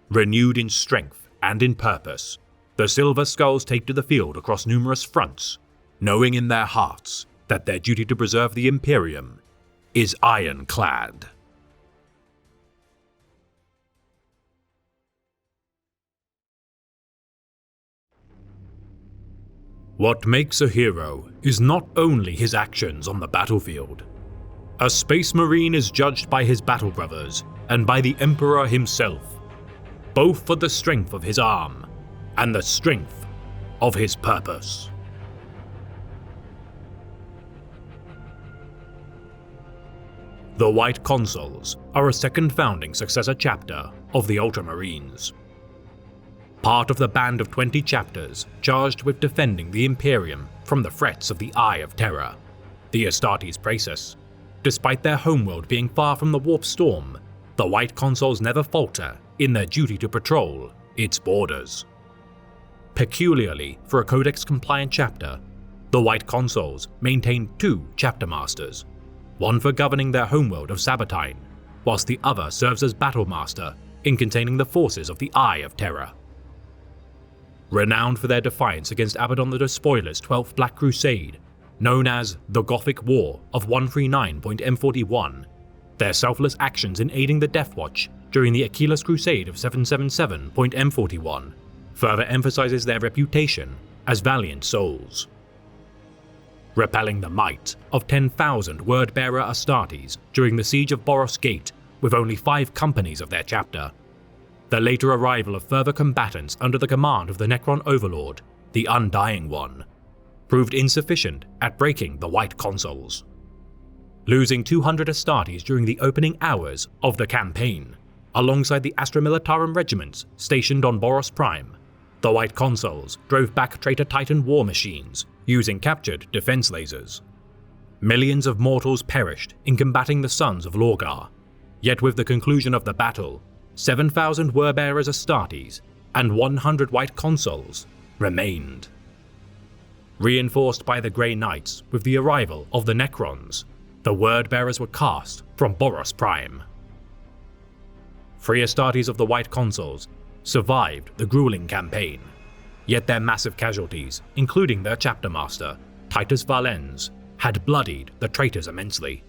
Renewed in strength and in purpose, the Silver Skulls take to the field across numerous fronts, knowing in their hearts that their duty to preserve the Imperium is ironclad. What makes a hero is not only his actions on the battlefield. A Space Marine is judged by his battle brothers and by the Emperor himself, both for the strength of his arm and the strength of his purpose. The White Consuls are a second founding successor chapter of the Ultramarines. Part of the band of 20 chapters charged with defending the Imperium from the threats of the Eye of Terror, the Astartes Praesus. Despite their homeworld being far from the Warp Storm, the White Consuls never falter in their duty to patrol its borders. Peculiarly for a Codex-compliant chapter, the White Consuls maintained 2 chapter masters, one for governing their homeworld of Sabatine, whilst the other serves as battle master in containing the forces of the Eye of Terror. Renowned for their defiance against Abaddon the Despoiler's 12th Black Crusade, known as the Gothic War of 139.M41, their selfless actions in aiding the Death Watch during the Achilles Crusade of 777.M41 further emphasizes their reputation as valiant souls. Repelling the might of 10,000 word-bearer Astartes during the siege of Boros Gate with only 5 companies of their chapter, the later arrival of further combatants under the command of the Necron Overlord, the Undying One, proved insufficient at breaking the White Consuls. Losing 200 Astartes during the opening hours of the campaign, alongside the Astra Militarum regiments stationed on Boros Prime, the White Consuls drove back Traitor Titan war machines using captured defense lasers. Millions of mortals perished in combating the Sons of Lorgar, yet with the conclusion of the battle, 7,000 Wordbearers Astartes and 100 White Consuls remained. Reinforced by the Grey Knights with the arrival of the Necrons, the Wordbearers were cast from Boros Prime. 3 Astartes of the White Consuls survived the grueling campaign, yet their massive casualties, including their chapter master, Titus Valens, had bloodied the traitors immensely.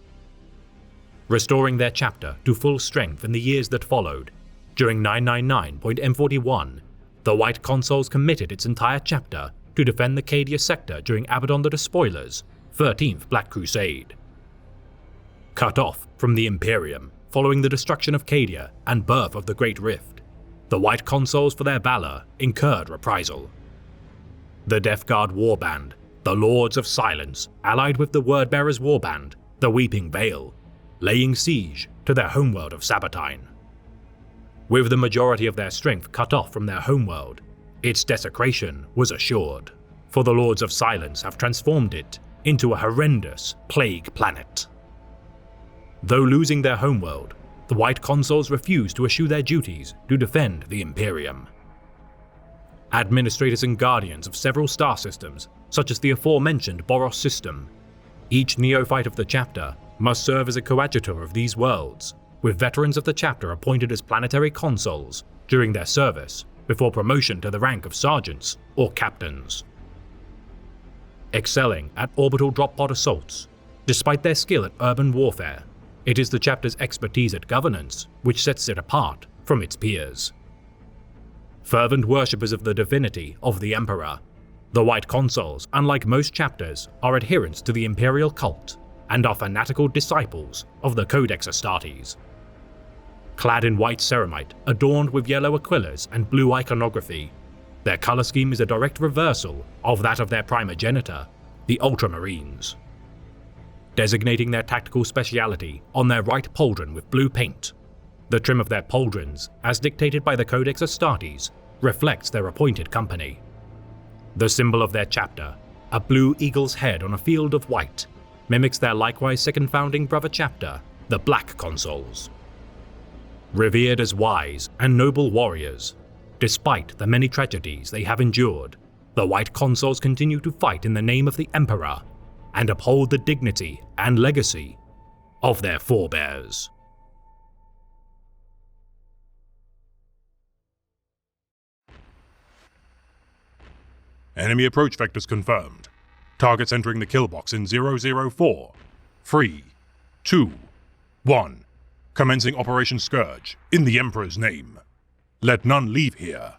Restoring their chapter to full strength in the years that followed, during 999.M41, the White Consuls committed its entire chapter to defend the Cadia sector during Abaddon the Despoiler's 13th Black Crusade. Cut off from the Imperium following the destruction of Cadia and birth of the Great Rift, the White Consuls for their valor incurred reprisal. The Death Guard warband, the Lords of Silence, allied with the Wordbearers warband, the Weeping Veil, laying siege to their homeworld of Sabatine. With the majority of their strength cut off from their homeworld, its desecration was assured, for the Lords of Silence have transformed it into a horrendous plague planet. Though losing their homeworld, the White Consuls refused to eschew their duties to defend the Imperium. Administrators and guardians of several star systems, such as the aforementioned Boros system, each neophyte of the chapter must serve as a coadjutor of these worlds, with veterans of the chapter appointed as planetary consuls during their service before promotion to the rank of sergeants or captains. Excelling at orbital drop pod assaults, despite their skill at urban warfare, it is the chapter's expertise at governance which sets it apart from its peers. Fervent worshippers of the divinity of the Emperor, the White Consuls, unlike most chapters, are adherents to the Imperial cult and are fanatical disciples of the Codex Astartes. Clad in white ceramite adorned with yellow aquilers and blue iconography, their color scheme is a direct reversal of that of their primogenitor, the Ultramarines. Designating their tactical speciality on their right pauldron with blue paint, the trim of their pauldrons, as dictated by the Codex Astartes, reflects their appointed company. The symbol of their chapter, a blue eagle's head on a field of white, mimics their likewise second founding brother chapter, the Black Consuls. Revered as wise and noble warriors, despite the many tragedies they have endured, the White Consuls continue to fight in the name of the Emperor and uphold the dignity and legacy of their forebears. Enemy approach vectors confirmed. Targets entering the kill box in 004. 3, 2, 1. Commencing Operation Scourge in the Emperor's name. Let none leave here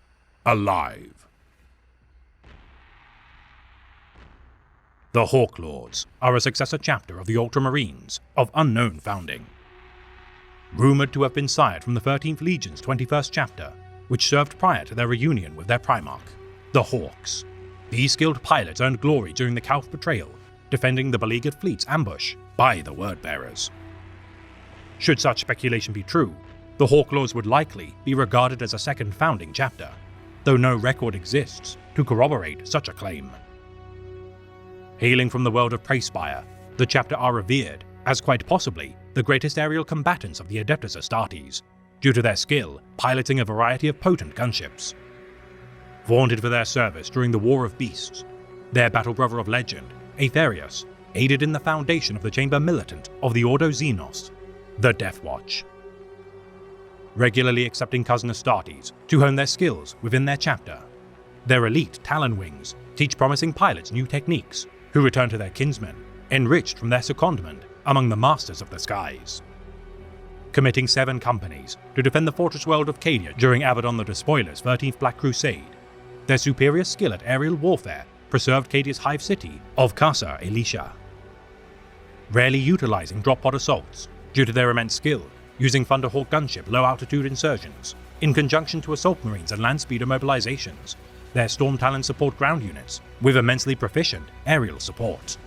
alive. The Hawklords are a successor chapter of the Ultramarines of unknown founding. Rumored to have been sired from the 13th Legion's 21st chapter, which served prior to their reunion with their Primarch, the Hawks. These skilled pilots earned glory during the Calth betrayal, defending the beleaguered fleet's ambush by the Wordbearers. Should such speculation be true, the Hawklords would likely be regarded as a second founding chapter, though no record exists to corroborate such a claim. Hailing from the world of Preyspire, the chapter are revered as quite possibly the greatest aerial combatants of the Adeptus Astartes, due to their skill piloting a variety of potent gunships. vaunted for their service during the War of Beasts. Their battle brother of legend, Aetherius, aided in the foundation of the Chamber Militant of the Ordo Xenos, the Death Watch. Regularly accepting cousin Astartes to hone their skills within their chapter, their elite Talon Wings teach promising pilots new techniques, who return to their kinsmen, enriched from their secondment among the Masters of the Skies. Committing 7 companies to defend the fortress world of Cadia during Abaddon the Despoiler's 13th Black Crusade, their superior skill at aerial warfare preserved Cadia's hive city of Casa Elisha. Rarely utilizing drop pod assaults due to their immense skill, using Thunderhawk gunship low-altitude insurgents, in conjunction to assault marines and land speeder mobilizations, their Storm Talon support ground units with immensely proficient aerial support.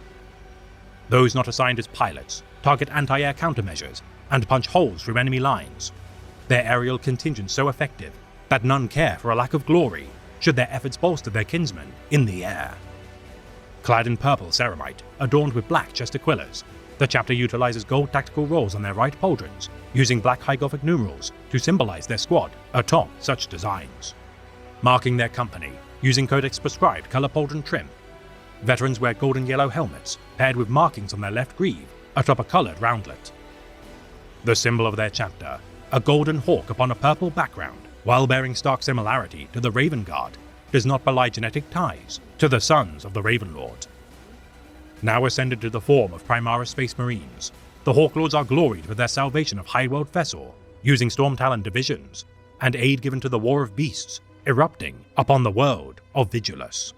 Those not assigned as pilots target anti-air countermeasures and punch holes through enemy lines, their aerial contingent so effective that none care for a lack of glory should their efforts bolster their kinsmen in the air. Clad in purple ceramite, adorned with black chest aquillas, the chapter utilizes gold tactical rolls on their right pauldrons, using black High Gothic numerals to symbolize their squad atop such designs. Marking their company using Codex-prescribed color pauldron trim, veterans wear golden yellow helmets paired with markings on their left greave atop a colored roundlet. The symbol of their chapter, a golden hawk upon a purple background, while bearing stark similarity to the Raven Guard, does not belie genetic ties to the sons of the Ravenlord. Now ascended to the form of Primaris Space Marines, the Hawklords are gloried for their salvation of Highworld Fessor, using Storm Talon divisions, and aid given to the War of Beasts, erupting upon the world of Vigilus.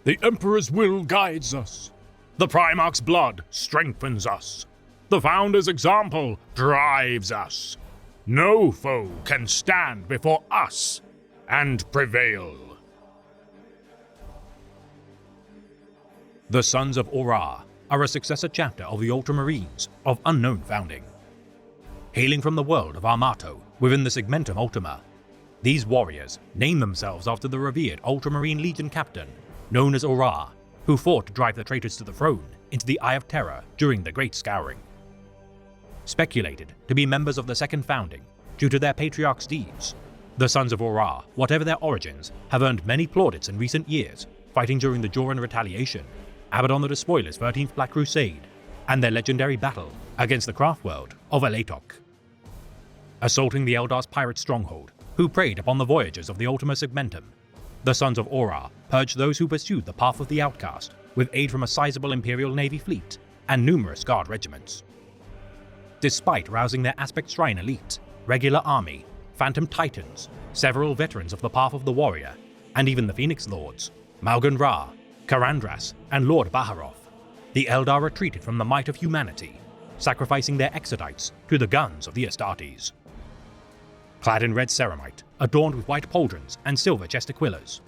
The Emperor's will guides us. The Primarch's blood strengthens us. The Founder's example drives us. No foe can stand before us and prevail. The Sons of Auror are a successor chapter of the Ultramarines of unknown founding. Hailing from the world of Armato within the Segmentum Ultima, these warriors name themselves after the revered Ultramarine Legion captain known as Auror, who fought to drive the traitors to the throne into the Eye of Terror during the Great Scouring. Speculated to be members of the Second Founding due to their patriarch's deeds, the Sons of Auror, whatever their origins, have earned many plaudits in recent years, fighting during the Joran Retaliation, Abaddon the Despoiler's 13th Black Crusade, and their legendary battle against the craft world of Elatok. Assaulting the Eldar's pirate stronghold, who preyed upon the voyagers of the Ultima Segmentum, the Sons of Auror purged those who pursued the path of the outcast with aid from a sizable Imperial Navy fleet and numerous guard regiments. Despite rousing their Aspect Shrine elite, regular army, Phantom Titans, several veterans of the Path of the Warrior, and even the Phoenix Lords, Malgan Ra, Karandras, and Lord Baharoth, the Eldar retreated from the might of humanity, sacrificing their Exodites to the guns of the Astartes. Clad in red ceramite, adorned with white pauldrons and silver chest aquillas,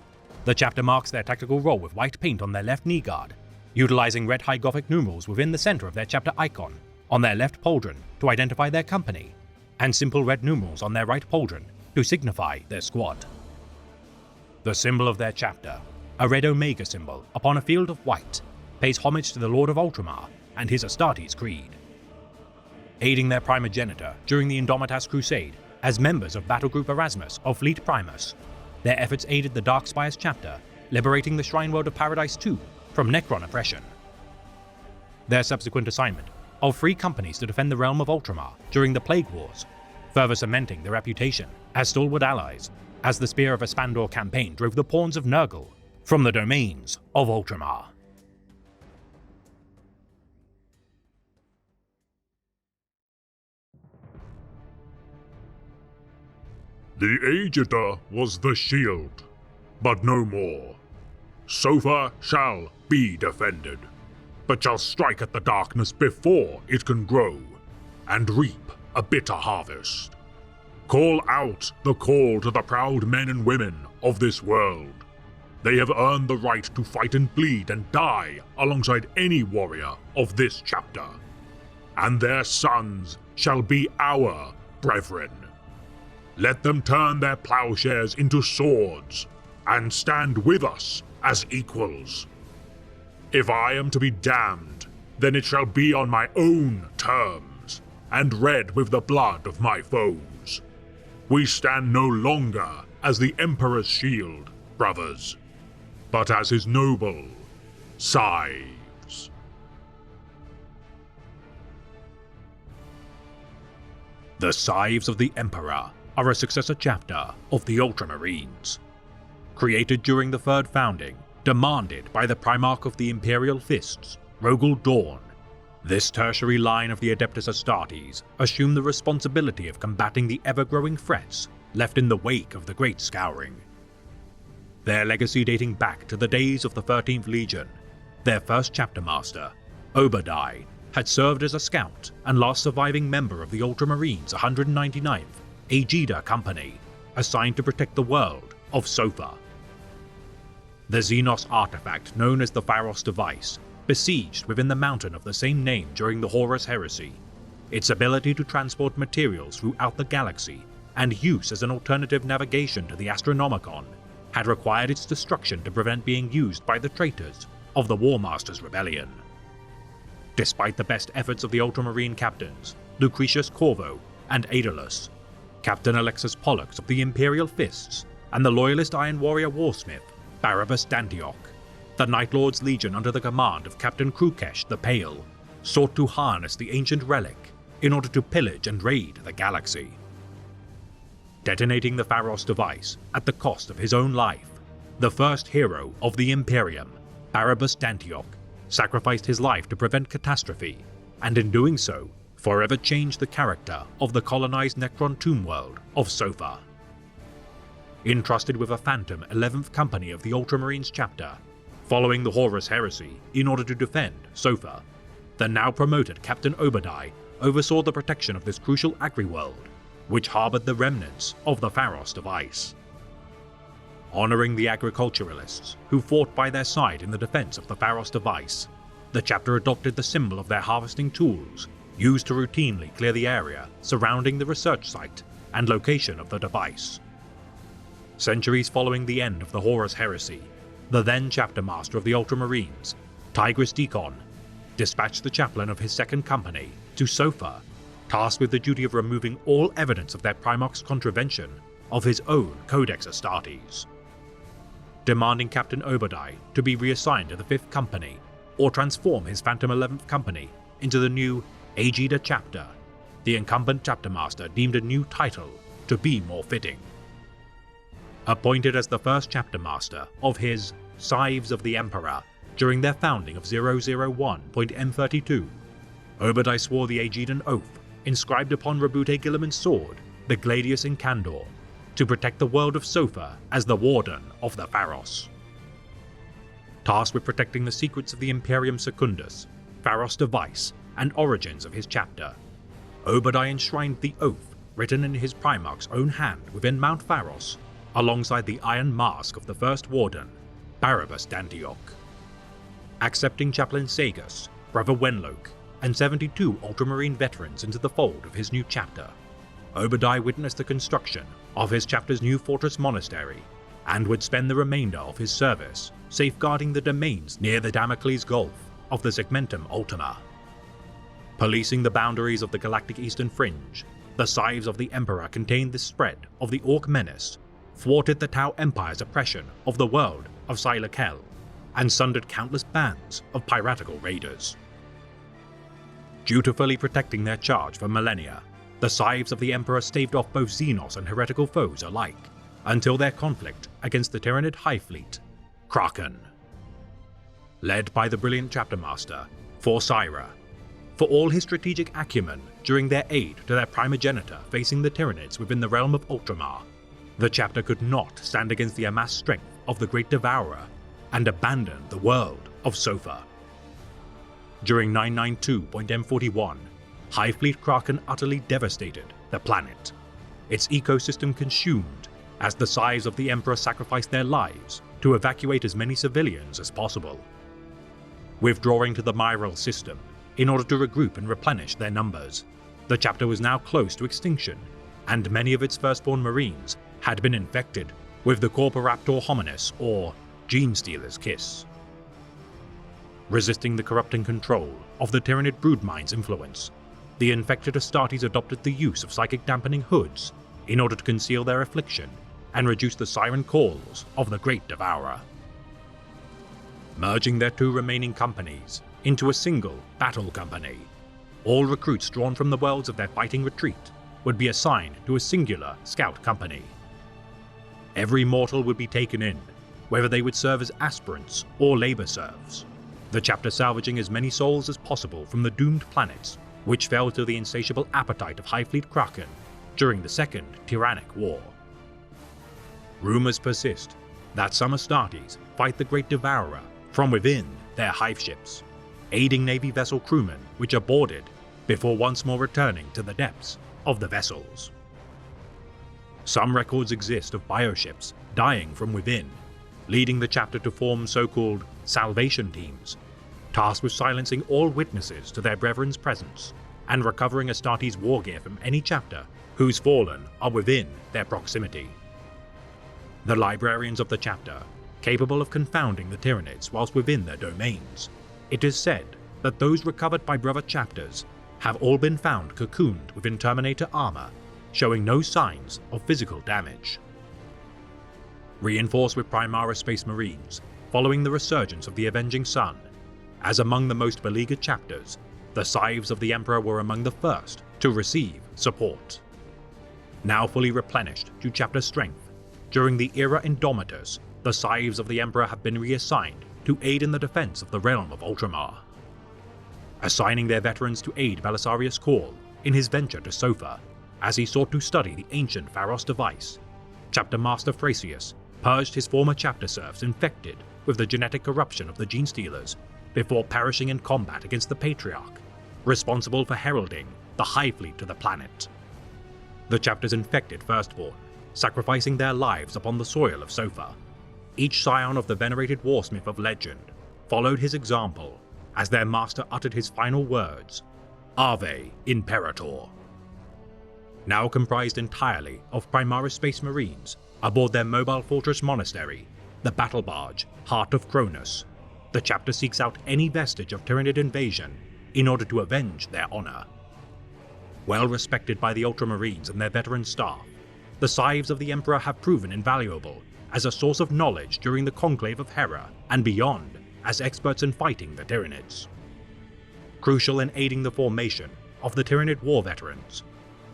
the chapter marks their tactical role with white paint on their left knee guard, utilizing red High Gothic numerals within the center of their chapter icon on their left pauldron to identify their company, and simple red numerals on their right pauldron to signify their squad. The symbol of their chapter, a red Omega symbol upon a field of white, pays homage to the Lord of Ultramar and his Astartes creed. Aiding their primogenitor during the Indomitas Crusade as members of Battle Group Erasmus of Fleet Primus, their efforts aided the Darkspires chapter, liberating the Shrine World of Paradise II from Necron oppression. Their subsequent assignment of 3 companies to defend the realm of Ultramar during the Plague Wars, further cementing their reputation as stalwart allies as the Spear of Espandor campaign drove the pawns of Nurgle from the domains of Ultramar. The Aegita was the shield, but no more. Sofa shall be defended, but shall strike at the darkness before it can grow, and reap a bitter harvest. Call out the call to the proud men and women of this world. They have earned the right to fight and bleed and die alongside any warrior of this chapter, and their sons shall be our brethren. Let them turn their plowshares into swords and stand with us as equals. If I am to be damned, then it shall be on my own terms, and red with the blood of my foes. We stand no longer as the Emperor's shield, brothers, but as his noble scythes. The Scythes of the Emperor are a successor chapter of the Ultramarines. Created during the Third Founding, demanded by the Primarch of the Imperial Fists, Rogel Dorn, this tertiary line of the Adeptus Astartes assumed the responsibility of combating the ever-growing threats left in the wake of the Great Scouring. Their legacy dating back to the days of the 13th Legion, their first chapter master, Obadiah, had served as a scout and last surviving member of the Ultramarines' 199th Aegida Company, assigned to protect the world of Sofa. The Xenos artifact known as the Pharos device besieged within the mountain of the same name during the Horus Heresy. Its ability to transport materials throughout the galaxy and use as an alternative navigation to the Astronomicon had required its destruction to prevent being used by the traitors of the War Masters' rebellion. Despite the best efforts of the Ultramarine captains, Lucretius Corvo and Aedalus, Captain Alexis Pollux of the Imperial Fists, and the loyalist Iron Warrior Warsmith, Barabbas Dantiok, the Night Lord's Legion under the command of Captain Krukesh the Pale sought to harness the ancient relic in order to pillage and raid the galaxy. Detonating the Pharos device at the cost of his own life, the first hero of the Imperium, Barabbas Dantiok, sacrificed his life to prevent catastrophe, and in doing so, forever changed the character of the colonized Necron tomb world of Sofa. Entrusted with a phantom 11th Company of the Ultramarines chapter, following the Horus Heresy in order to defend Sofa, the now promoted Captain Obadiah oversaw the protection of this crucial agri-world, which harbored the remnants of the Pharos device. Honoring the agriculturalists who fought by their side in the defense of the Pharos device, the chapter adopted the symbol of their harvesting tools, used to routinely clear the area surrounding the research site and location of the device. Centuries following the end of the Horus Heresy, the then chapter master of the Ultramarines, Tigris Deacon, dispatched the chaplain of his second company to Sofa, tasked with the duty of removing all evidence of their Primarch's contravention of his own Codex Astartes. Demanding Captain Obadiah to be reassigned to the 5th Company or transform his Phantom 11th Company into the new Aegida chapter, the incumbent chapter master deemed a new title to be more fitting. Appointed as the first chapter master of his Scythes of the Emperor during their founding of 001.M32, Obadiah swore the Aegidan Oath inscribed upon Rabute Guilliman's sword, the Gladius Incandor, to protect the world of Sofa as the Warden of the Pharos. Tasked with protecting the secrets of the Imperium Secundus, Pharos device, and origins of his chapter, Obadiah enshrined the oath written in his Primarch's own hand within Mount Pharos, alongside the iron mask of the first Warden, Barabbas Dantiok. Accepting Chaplain Sagus, Brother Wenloke, and 72 Ultramarine veterans into the fold of his new chapter, Obadiah witnessed the construction of his chapter's new fortress monastery, and would spend the remainder of his service safeguarding the domains near the Damocles Gulf of the Segmentum Ultima. Policing the boundaries of the galactic eastern fringe, the Scythes of the Emperor contained the spread of the Orc menace, thwarted the Tau Empire's oppression of the world of Silakel, and sundered countless bands of piratical raiders. Dutifully protecting their charge for millennia, the Scythes of the Emperor staved off both Xenos and heretical foes alike, until their conflict against the Tyranid High Fleet, Kraken. Led by the brilliant chapter master, Forsyra, for all his strategic acumen during their aid to their primogenitor facing the Tyranids within the realm of Ultramar, the chapter could not stand against the amassed strength of the Great Devourer and abandon the world of Sofa. During 992.M41, High Fleet Kraken utterly devastated the planet, its ecosystem consumed as the Scythes of the Emperor sacrificed their lives to evacuate as many civilians as possible. Withdrawing to the Myral system in order to regroup and replenish their numbers, the chapter was now close to extinction, and many of its firstborn Marines had been infected with the Corporaptor hominis or Gene Stealer's Kiss. Resisting the corrupting control of the Tyranid broodmind's influence, the infected Astartes adopted the use of psychic dampening hoods in order to conceal their affliction and reduce the siren calls of the Great Devourer. Merging their two remaining companies into a single battle company, all recruits drawn from the worlds of their fighting retreat would be assigned to a singular scout company. Every mortal would be taken in, whether they would serve as aspirants or labor serfs, the chapter salvaging as many souls as possible from the doomed planets which fell to the insatiable appetite of Hive Fleet Kraken during the Second Tyrannic War. Rumors persist that some Astartes fight the Great Devourer from within their hive ships, aiding Navy vessel crewmen which are boarded before once more returning to the depths of the vessels. Some records exist of bioships dying from within, leading the chapter to form so-called salvation teams, tasked with silencing all witnesses to their brethren's presence and recovering Astartes' war gear from any chapter whose fallen are within their proximity. The librarians of the chapter, capable of confounding the Tyranids whilst within their domains, it is said that those recovered by brother chapters have all been found cocooned within Terminator armor, showing no signs of physical damage. Reinforced with Primaris Space Marines, following the resurgence of the Avenging Sun, as among the most beleaguered chapters, the Scythes of the Emperor were among the first to receive support. Now fully replenished to chapter strength, during the era Indomitus, the Scythes of the Emperor have been reassigned to aid in the defense of the realm of Ultramar, assigning their veterans to aid Belisarius Cawl in his venture to Sofa, as he sought to study the ancient Pharos device. Chapter Master Thracius purged his former chapter serfs infected with the genetic corruption of the Gene Stealers before perishing in combat against the Patriarch, responsible for heralding the Hive Fleet to the planet. The chapter's infected firstborn, sacrificing their lives upon the soil of Sofa. Each scion of the venerated warsmith of legend followed his example as their master uttered his final words, Ave Imperator. Now comprised entirely of Primaris Space Marines aboard their mobile fortress monastery, the battle barge Heart of Cronus, the chapter seeks out any vestige of Tyranid invasion in order to avenge their honor. Well respected by the Ultramarines and their veteran staff, the Scythes of the Emperor have proven invaluable as a source of knowledge during the Conclave of Hera and beyond as experts in fighting the Tyranids. Crucial in aiding the formation of the Tyranid war veterans,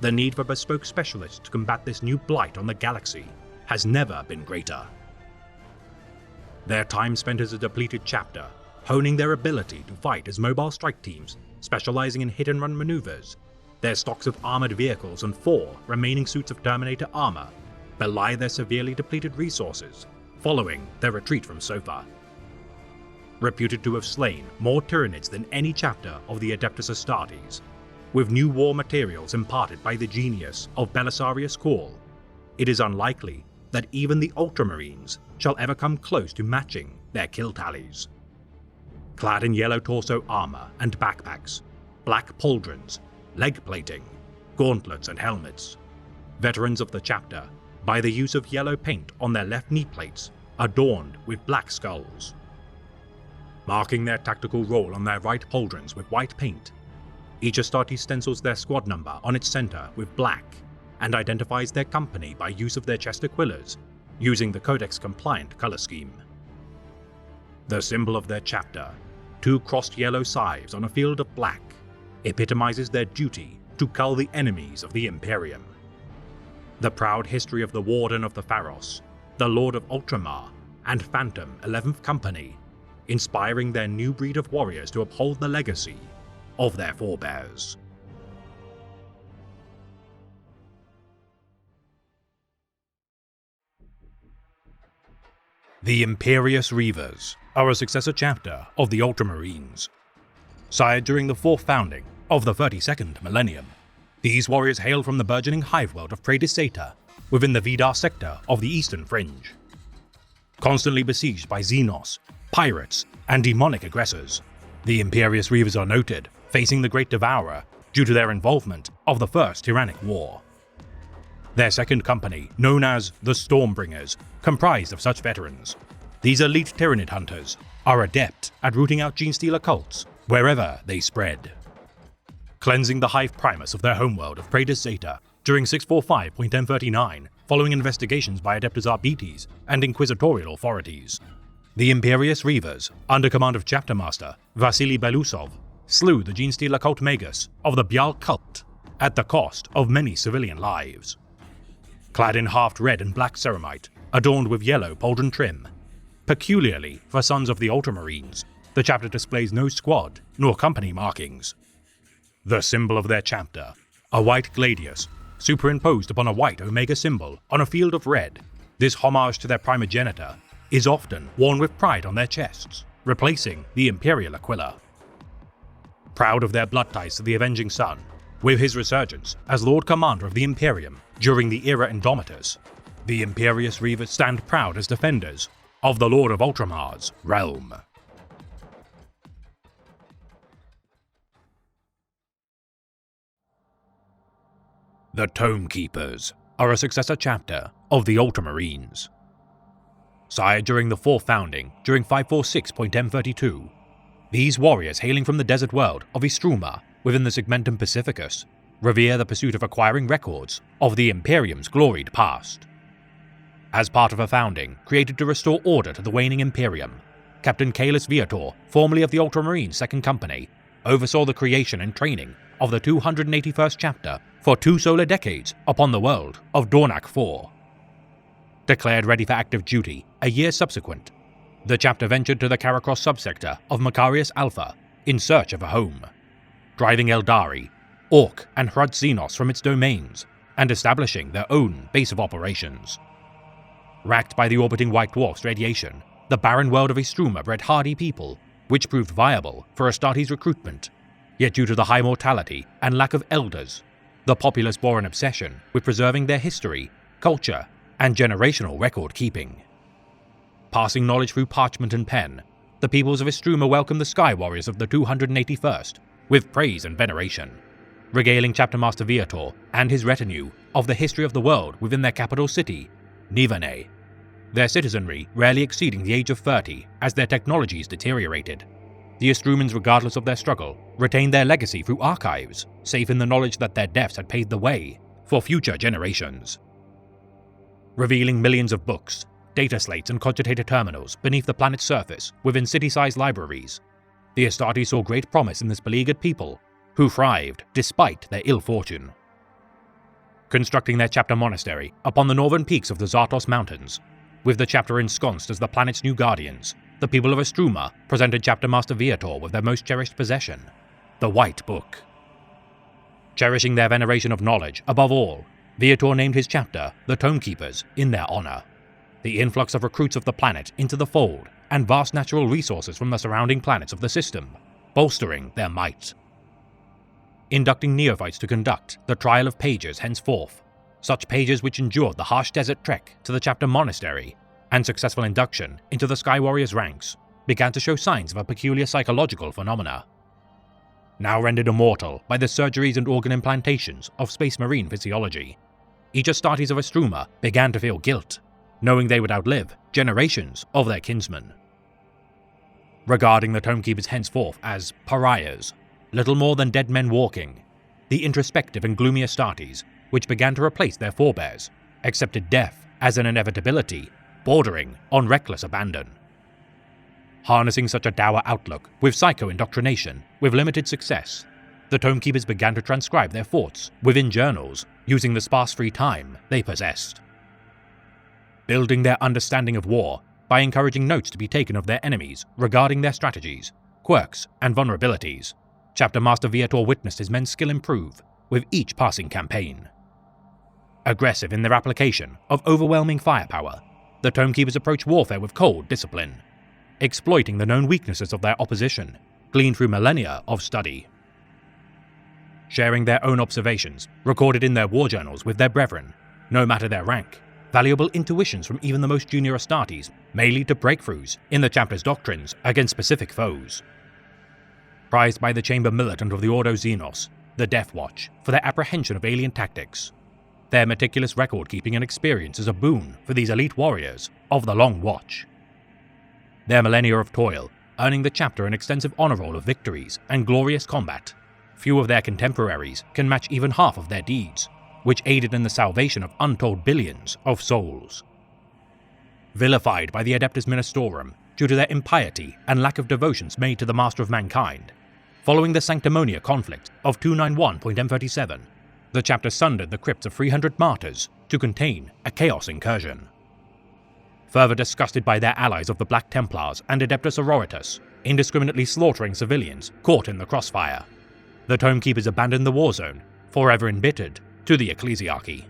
the need for bespoke specialists to combat this new blight on the galaxy has never been greater. Their time spent as a depleted chapter, honing their ability to fight as mobile strike teams specializing in hit-and-run maneuvers, their stocks of armored vehicles and 4 remaining suits of Terminator armor belie their severely depleted resources following their retreat from Sofa. Reputed to have slain more Tyranids than any chapter of the Adeptus Astartes, with new war materials imparted by the genius of Belisarius Cawl, it is unlikely that even the Ultramarines shall ever come close to matching their kill tallies. Clad in yellow torso armor and backpacks, black pauldrons, leg plating, gauntlets and helmets, veterans of the chapter, by the use of yellow paint on their left knee plates, adorned with black skulls. Marking their tactical role on their right pauldrons with white paint, each Astartes stencils their squad number on its center with black and identifies their company by use of their chest aquilers, using the Codex-compliant color scheme. The symbol of their chapter, 2 crossed yellow scythes on a field of black, epitomizes their duty to cull the enemies of the Imperium. The proud history of the Warden of the Pharos, the Lord of Ultramar, and Phantom 11th Company, inspiring their new breed of warriors to uphold the legacy of their forebears. The Imperious Reavers are a successor chapter of the Ultramarines. Sired during the 4th founding of the 32nd millennium, these warriors hail from the burgeoning hive world of Praediceta within the Vidar sector of the Eastern Fringe. Constantly besieged by Xenos, pirates, and demonic aggressors, the Imperious Reavers are noted, facing the Great Devourer due to their involvement of the First Tyrannic War. Their second company, known as the Stormbringers, comprised of such veterans, These elite Tyranid hunters are adept at rooting out gene-stealer cults wherever they spread. Cleansing the Hive Primus of their homeworld of Praetor Zeta during 645.M39 following investigations by Adeptus Arbites and inquisitorial authorities. The Imperious Reavers, under command of Chapter Master Vasily Belousov, slew the gene-stealer cult Magus of the Byaal cult at the cost of many civilian lives. Clad in half red and black ceramite, adorned with yellow pauldron trim, peculiarly for sons of the Ultramarines, the chapter displays no squad nor company markings. The symbol of their chapter, a white gladius, superimposed upon a white Omega symbol on a field of red, this homage to their primogenitor is often worn with pride on their chests, replacing the Imperial Aquila. Proud of their blood ties to the Avenging Sun, with his resurgence as Lord Commander of the Imperium during the Era Indomitus, the Imperious Reavers stand proud as defenders of the Lord of Ultramar's realm. The Tome Keepers are a successor chapter of the Ultramarines. Sired during the Fourth Founding during 546.M32, these warriors hailing from the desert world of Istruma within the Segmentum Pacificus revere the pursuit of acquiring records of the Imperium's gloried past. As part of a founding created to restore order to the waning Imperium, Captain Kaelus Viator, formerly of the Ultramarine Second Company, oversaw the creation and training of the 281st chapter for 2 solar decades upon the world of Dornak IV. Declared ready for active duty a year subsequent, the chapter ventured to the Karakros subsector of Macarius Alpha in search of a home, driving Eldari, Orc, and Hrud Xenos from its domains and establishing their own base of operations. Racked by the orbiting White Dwarf's radiation, the barren world of Istruma bred hardy people, which proved viable for Astartes recruitment. Yet due to the high mortality and lack of elders, the populace bore an obsession with preserving their history, culture, and generational record-keeping. Passing knowledge through parchment and pen, the peoples of Istruma welcomed the Sky Warriors of the 281st with praise and veneration, regaling Chapter Master Viator and his retinue of the history of the world within their capital city, Nivernais, their citizenry rarely exceeding the age of 30 as their technologies deteriorated. The Istrumans, regardless of their struggle, retained their legacy through archives, safe in the knowledge that their deaths had paved the way for future generations. Revealing millions of books, data slates and cogitator terminals beneath the planet's surface within city-sized libraries, the Astartes saw great promise in this beleaguered people who thrived despite their ill fortune. Constructing their chapter monastery upon the northern peaks of the Zartos Mountains, with the chapter ensconced as the planet's new guardians, the people of Istruma presented Chapter Master Viator with their most cherished possession, the White Book. Cherishing their veneration of knowledge above all, Viator named his chapter the Tome Keepers in their honor. The influx of recruits of the planet into the fold and vast natural resources from the surrounding planets of the system, bolstering their might. Inducting neophytes to conduct the trial of pages henceforth, such pages which endured the harsh desert trek to the chapter monastery and successful induction into the Sky Warriors' ranks began to show signs of a peculiar psychological phenomena. Now rendered immortal by the surgeries and organ implantations of Space Marine physiology, each Astartes of Istruma began to feel guilt, knowing they would outlive generations of their kinsmen. Regarding the Tome Keepers henceforth as pariahs, little more than dead men walking, the introspective and gloomy Astartes, which began to replace their forebears, accepted death as an inevitability, bordering on reckless abandon. Harnessing such a dour outlook with psycho-indoctrination with limited success, the Tome Keepers began to transcribe their thoughts within journals using the sparse free time they possessed. Building their understanding of war by encouraging notes to be taken of their enemies regarding their strategies, quirks, and vulnerabilities, Chapter Master Viator witnessed his men's skill improve with each passing campaign. Aggressive in their application of overwhelming firepower, the Tome Keepers approach warfare with cold discipline, exploiting the known weaknesses of their opposition, gleaned through millennia of study. Sharing their own observations, recorded in their war journals with their brethren, no matter their rank, valuable intuitions from even the most junior Astartes may lead to breakthroughs in the chapter's doctrines against specific foes. Prized by the Chamber Militant of the Ordo Xenos, the Death Watch, for their apprehension of alien tactics, their meticulous record-keeping and experience is a boon for these elite warriors of the Long Watch. Their millennia of toil earning the chapter an extensive honor roll of victories and glorious combat. Few of their contemporaries can match even half of their deeds, which aided in the salvation of untold billions of souls. Vilified by the Adeptus Ministorum due to their impiety and lack of devotions made to the Master of Mankind, following the Sanctimonia conflict of 291.M37, the chapter sundered the crypts of 300 martyrs to contain a chaos incursion. Further disgusted by their allies of the Black Templars and Adeptus Auroritus indiscriminately slaughtering civilians caught in the crossfire, the Tomekeepers abandoned the war zone, forever embittered to the Ecclesiarchy.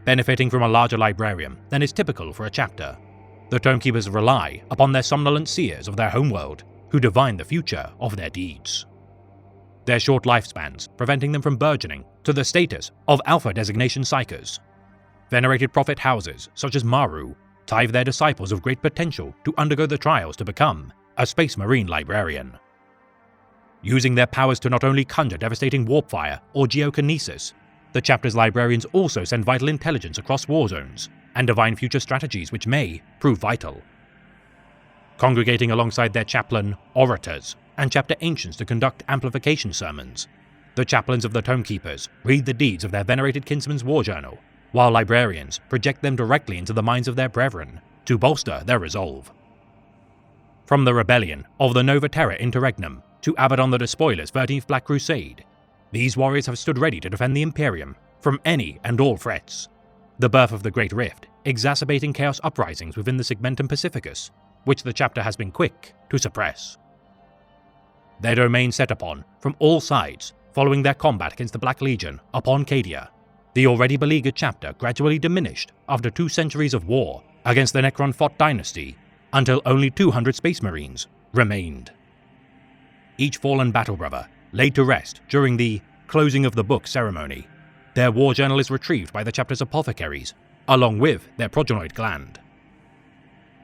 Benefiting from a larger librarium than is typical for a chapter, the Tomekeepers rely upon their somnolent seers of their homeworld who divine the future of their deeds. Their short lifespans preventing them from burgeoning to the status of Alpha designation psychers. Venerated prophet houses such as Maru tithe their disciples of great potential to undergo the trials to become a Space Marine librarian. Using their powers to not only conjure devastating warp fire or geokinesis, the chapter's librarians also send vital intelligence across war zones and divine future strategies which may prove vital. Congregating alongside their chaplain orators and chapter ancients to conduct amplification sermons, the chaplains of the Tomekeepers read the deeds of their venerated kinsman's war journal, while librarians project them directly into the minds of their brethren to bolster their resolve. From the rebellion of the Nova Terra Interregnum to Abaddon the Despoiler's 13th Black Crusade, these warriors have stood ready to defend the Imperium from any and all threats, the birth of the Great Rift exacerbating chaos uprisings within the Segmentum Pacificus, which the chapter has been quick to suppress. Their domain set upon from all sides following their combat against the Black Legion upon Cadia, the already beleaguered chapter gradually diminished after 2 centuries of war against the Necron-Fott dynasty until only 200 Space Marines remained. Each fallen battle brother laid to rest during the closing of the book ceremony, their war journal is retrieved by the chapter's apothecaries, along with their progenoid gland.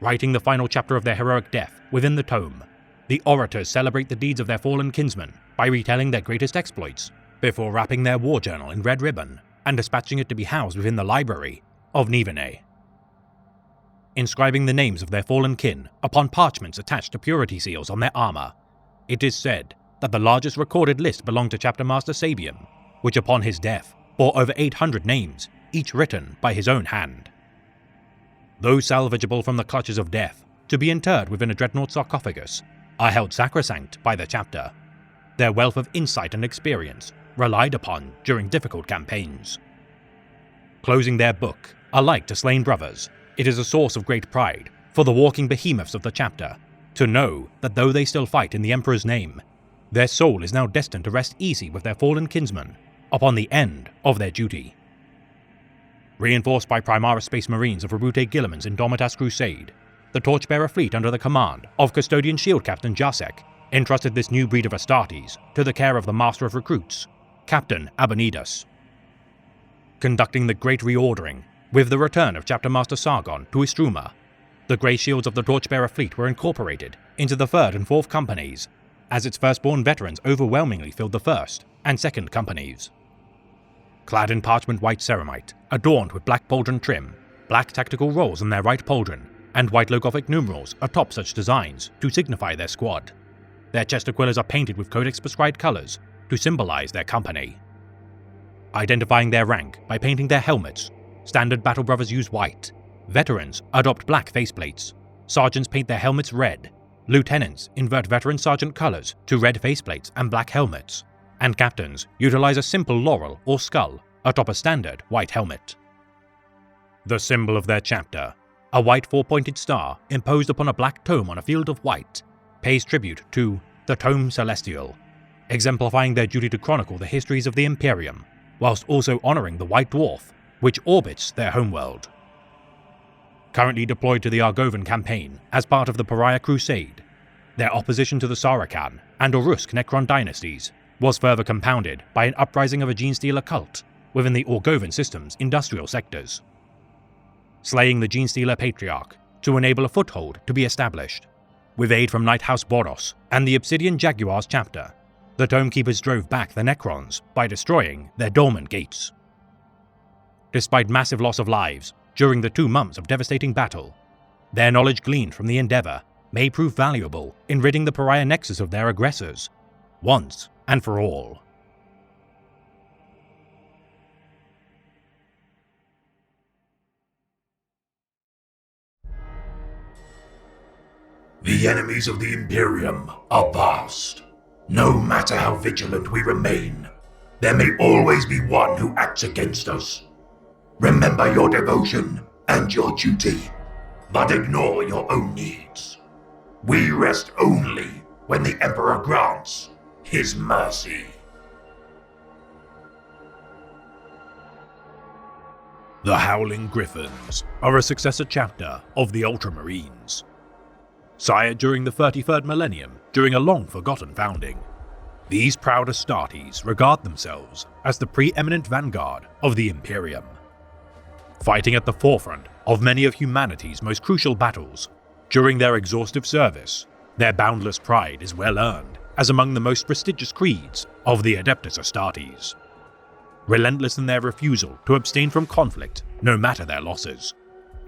Writing the final chapter of their heroic death within the tome, the orators celebrate the deeds of their fallen kinsmen by retelling their greatest exploits, before wrapping their war journal in red ribbon and dispatching it to be housed within the library of Nivene. Inscribing the names of their fallen kin upon parchments attached to purity seals on their armor, it is said that the largest recorded list belonged to Chapter Master Sabian, which upon his death bore over 800 names, each written by his own hand. Those salvageable from the clutches of death to be interred within a dreadnought sarcophagus are held sacrosanct by the chapter, their wealth of insight and experience relied upon during difficult campaigns. Closing their book, alike to slain brothers, it is a source of great pride for the walking behemoths of the chapter to know that though they still fight in the Emperor's name, their soul is now destined to rest easy with their fallen kinsmen upon the end of their duty. Reinforced by Primaris Space Marines of Roboute Guilliman's Indomitas Crusade, the Torchbearer fleet under the command of Custodian Shield Captain Jasek entrusted this new breed of Astartes to the care of the Master of Recruits, Captain Abonidas. Conducting the great reordering, with the return of Chapter Master Sargon to Istruma, the Grey Shields of the Torchbearer fleet were incorporated into the 3rd and 4th companies, as its firstborn veterans overwhelmingly filled the 1st and 2nd companies. Clad in parchment white ceramite, adorned with black pauldron trim, black tactical rolls on their right pauldron, and white logothic numerals atop such designs to signify their squad. Their chest aquillas are painted with Codex-prescribed colours to symbolize their company. Identifying their rank by painting their helmets, standard battle brothers use white, veterans adopt black faceplates, sergeants paint their helmets red, lieutenants invert veteran sergeant colours to red faceplates and black helmets, and captains utilize a simple laurel or skull atop a standard white helmet. The symbol of their chapter, a white 4-pointed star imposed upon a black tome on a field of white, pays tribute to the Tome Celestial, exemplifying their duty to chronicle the histories of the Imperium, whilst also honouring the White Dwarf, which orbits their homeworld. Currently deployed to the Argovan campaign as part of the Pariah Crusade, their opposition to the Sarkhan and Urusk Necron dynasties was further compounded by an uprising of a Genestealer cult within the Orgovan system's industrial sectors. Slaying the Genestealer Patriarch to enable a foothold to be established. With aid from Nighthouse Boros and the Obsidian Jaguars chapter, the Tomekeepers drove back the Necrons by destroying their dormant gates. Despite massive loss of lives during the 2 months of devastating battle, their knowledge gleaned from the endeavour may prove valuable in ridding the Pariah Nexus of their aggressors, once and for all. The enemies of the Imperium are vast. No matter how vigilant we remain, there may always be one who acts against us. Remember your devotion and your duty, but ignore your own needs. We rest only when the Emperor grants his mercy. The Howling Griffins are a successor chapter of the Ultramarines. Sired during the 33rd millennium during a long-forgotten founding, these proud Astartes regard themselves as the preeminent vanguard of the Imperium. Fighting at the forefront of many of humanity's most crucial battles, during their exhaustive service, their boundless pride is well earned as among the most prestigious creeds of the Adeptus Astartes. Relentless in their refusal to abstain from conflict no matter their losses,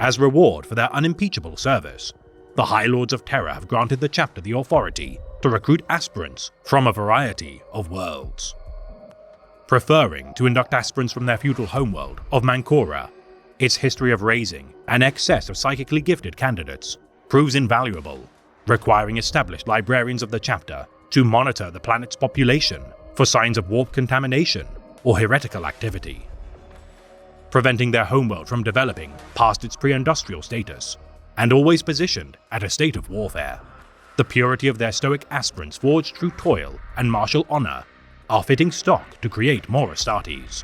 as reward for their unimpeachable service, the High Lords of Terror have granted the chapter the authority to recruit aspirants from a variety of worlds. Preferring to induct aspirants from their feudal homeworld of Mancora, its history of raising an excess of psychically gifted candidates proves invaluable, requiring established librarians of the chapter to monitor the planet's population for signs of warp contamination or heretical activity. Preventing their homeworld from developing past its pre-industrial status, and always positioned at a state of warfare, the purity of their stoic aspirants forged through toil and martial honor are fitting stock to create more Astartes.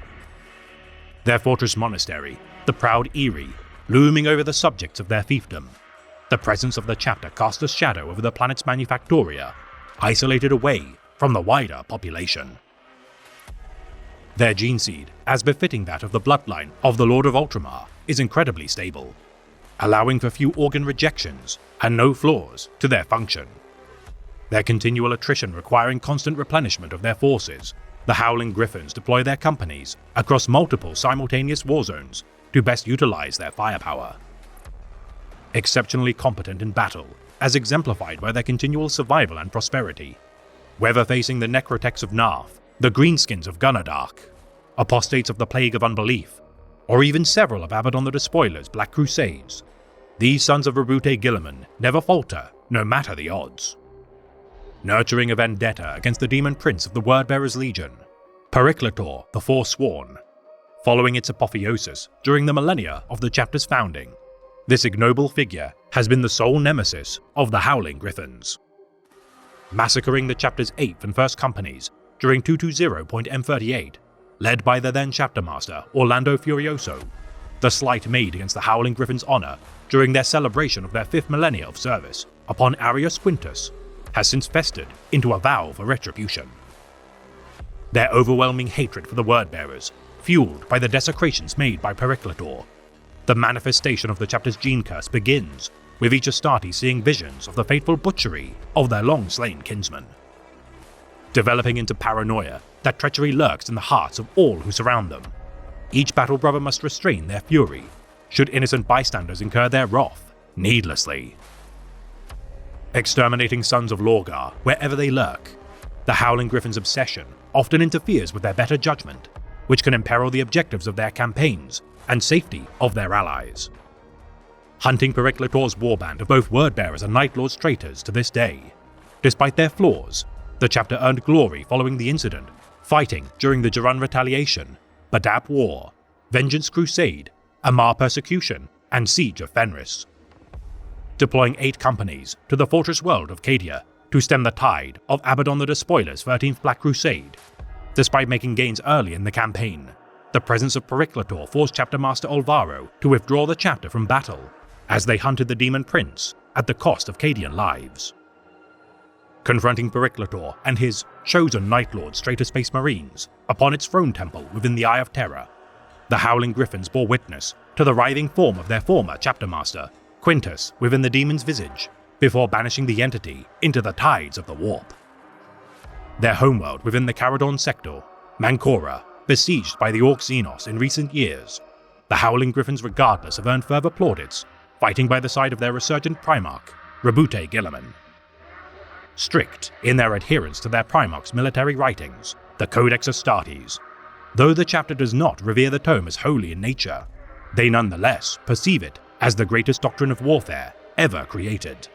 Their fortress monastery, the proud Eyrie, looming over the subjects of their fiefdom, the presence of the chapter cast a shadow over the planet's manufactoria, isolated away from the wider population. Their gene seed, as befitting that of the bloodline of the Lord of Ultramar, is incredibly stable, allowing for few organ rejections and no flaws to their function. Their continual attrition requiring constant replenishment of their forces, the Howling Griffins deploy their companies across multiple simultaneous war zones to best utilize their firepower. Exceptionally competent in battle, as exemplified by their continual survival and prosperity, whether facing the Necrotechs of Narth, the Greenskins of Gunnadark, apostates of the Plague of Unbelief, or even several of Abaddon the Despoiler's Black Crusades, these sons of Roboute Guilliman never falter, no matter the odds. Nurturing a vendetta against the demon prince of the Wordbearers Legion, Pericletor the Forsworn, following its apotheosis during the millennia of the chapter's founding, this ignoble figure has been the sole nemesis of the Howling Griffins. Massacring the chapter's 8th and 1st companies during 220.M38, led by the then chapter master Orlando Furioso, the slight made against the Howling Griffins' honor during their celebration of their 5th millennia of service upon Arius Quintus has since festered into a vow for retribution. Their overwhelming hatred for the Wordbearers, fueled by the desecrations made by Pericletor, the manifestation of the chapter's gene curse begins with each Astarte seeing visions of the fateful butchery of their long-slain kinsmen. Developing into paranoia that treachery lurks in the hearts of all who surround them, each battle brother must restrain their fury, should innocent bystanders incur their wrath needlessly. Exterminating sons of Lorgar wherever they lurk, the Howling Griffins' obsession often interferes with their better judgment, which can imperil the objectives of their campaigns and safety of their allies. Hunting Pericletor's warband of both Wordbearers and Night Lord's traitors to this day, despite their flaws, the chapter earned glory following the incident, fighting during the Duran Retaliation, Badab War, Vengeance Crusade, Amar Persecution, and Siege of Fenris. Deploying 8 companies to the fortress world of Cadia to stem the tide of Abaddon the Despoiler's 13th Black Crusade. Despite making gains early in the campaign, the presence of Pericletor forced Chapter Master Olvaro to withdraw the chapter from battle, as they hunted the Demon Prince at the cost of Cadian lives. Confronting Pericletor and his chosen Night Lords Traitor Space Marines upon its throne temple within the Eye of Terror, the Howling Griffins bore witness to the writhing form of their former Chapter Master, Quintus, within the demon's visage, before banishing the entity into the tides of the warp. Their homeworld within the Caradon sector, Mancora, besieged by the Orc Xenos in recent years, the Howling Griffins regardless have earned further plaudits, fighting by the side of their resurgent Primarch, Roboute Guilliman. Strict in their adherence to their Primarch's military writings, the Codex Astartes, though the chapter does not revere the tome as holy in nature, they nonetheless perceive it as the greatest doctrine of warfare ever created.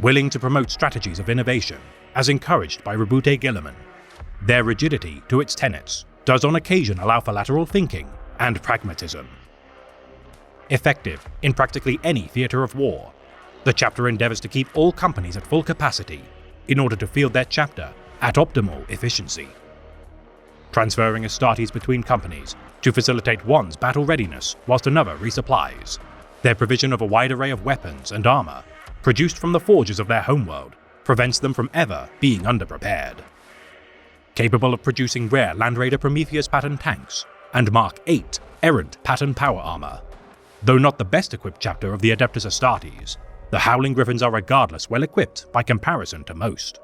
Willing to promote strategies of innovation, as encouraged by Roboute Guilliman, their rigidity to its tenets does on occasion allow for lateral thinking and pragmatism. Effective in practically any theatre of war, the chapter endeavours to keep all companies at full capacity in order to field their chapter at optimal efficiency. Transferring Astartes between companies to facilitate one's battle readiness whilst another resupplies, their provision of a wide array of weapons and armour produced from the forges of their homeworld prevents them from ever being underprepared. Capable of producing rare Land Raider Prometheus pattern tanks and Mark 8 errant pattern power armour, though not the best equipped chapter of the Adeptus Astartes, the Howling Griffins are regardless well equipped by comparison to most.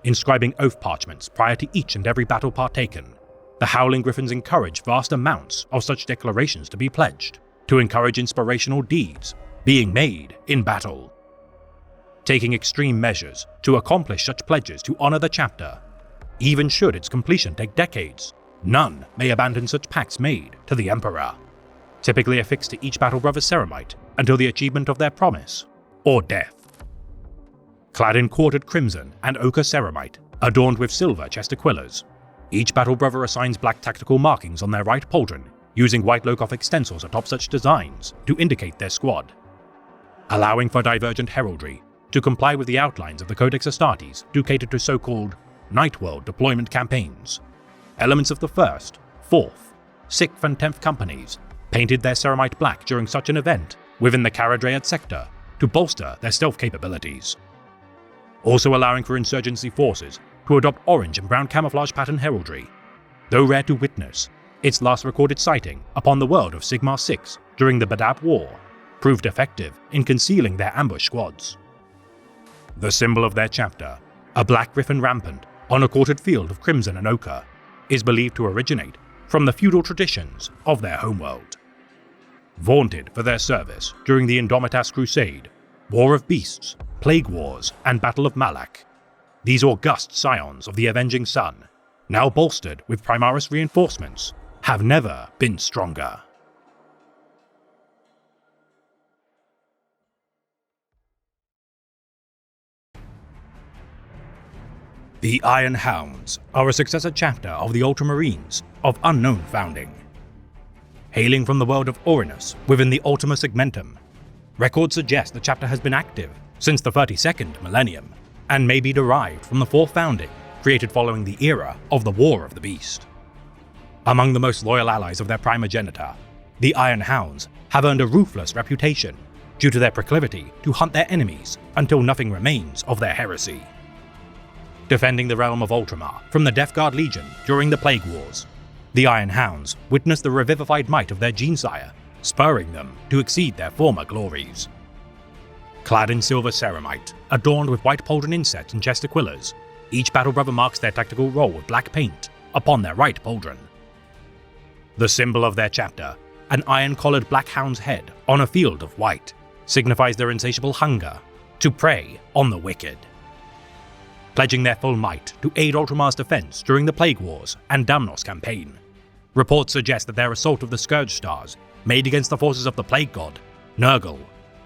Inscribing oath parchments prior to each and every battle partaken, the Howling Griffins encourage vast amounts of such declarations to be pledged, to encourage inspirational deeds being made in battle. Taking extreme measures to accomplish such pledges to honour the chapter, even should its completion take decades, none may abandon such pacts made to the Emperor, typically affixed to each Battle Brother Ceramite until the achievement of their promise, or death. Clad in quartered crimson and ochre ceramite, adorned with silver chestaquillas, each Battle Brother assigns black tactical markings on their right pauldron, using white Logothic stencils atop such designs to indicate their squad, allowing for divergent heraldry to comply with the outlines of the Codex Astartes to cater to so-called Night World deployment campaigns. Elements of the 1st, 4th, 6th and 10th companies painted their ceramite black during such an event within the Caradhriad sector to bolster their stealth capabilities. Also allowing for insurgency forces to adopt orange and brown camouflage pattern heraldry, though rare to witness, its last recorded sighting upon the world of Sigmar 6 during the Badab War proved effective in concealing their ambush squads. The symbol of their chapter, a black griffin rampant on a quartered field of crimson and ochre, is believed to originate from the feudal traditions of their homeworld. Vaunted for their service during the Indomitas Crusade, War of Beasts, Plague Wars, and Battle of Malak, these august scions of the Avenging Sun, now bolstered with Primaris reinforcements, have never been stronger. The Iron Hounds are a successor chapter of the Ultramarines of unknown founding. Hailing from the world of Orinus within the Ultima Segmentum, records suggest the chapter has been active since the 32nd millennium, and may be derived from the 4th founding, created following the era of the War of the Beast. Among the most loyal allies of their primogenitor, the Iron Hounds have earned a ruthless reputation due to their proclivity to hunt their enemies until nothing remains of their heresy. Defending the realm of Ultramar from the Death Guard Legion during the Plague Wars, the Iron Hounds witnessed the revivified might of their Genesire, spurring them to exceed their former glories. Clad in silver ceramite, adorned with white pauldron insets and chestaquillas, each Battle Brother marks their tactical role with black paint upon their right pauldron. The symbol of their chapter, an iron-collared black hound's head on a field of white, signifies their insatiable hunger to prey on the wicked. Pledging their full might to aid Ultramar's defense during the Plague Wars and Damnos campaign, reports suggest that their assault of the Scourge Stars, made against the forces of the Plague God, Nurgle,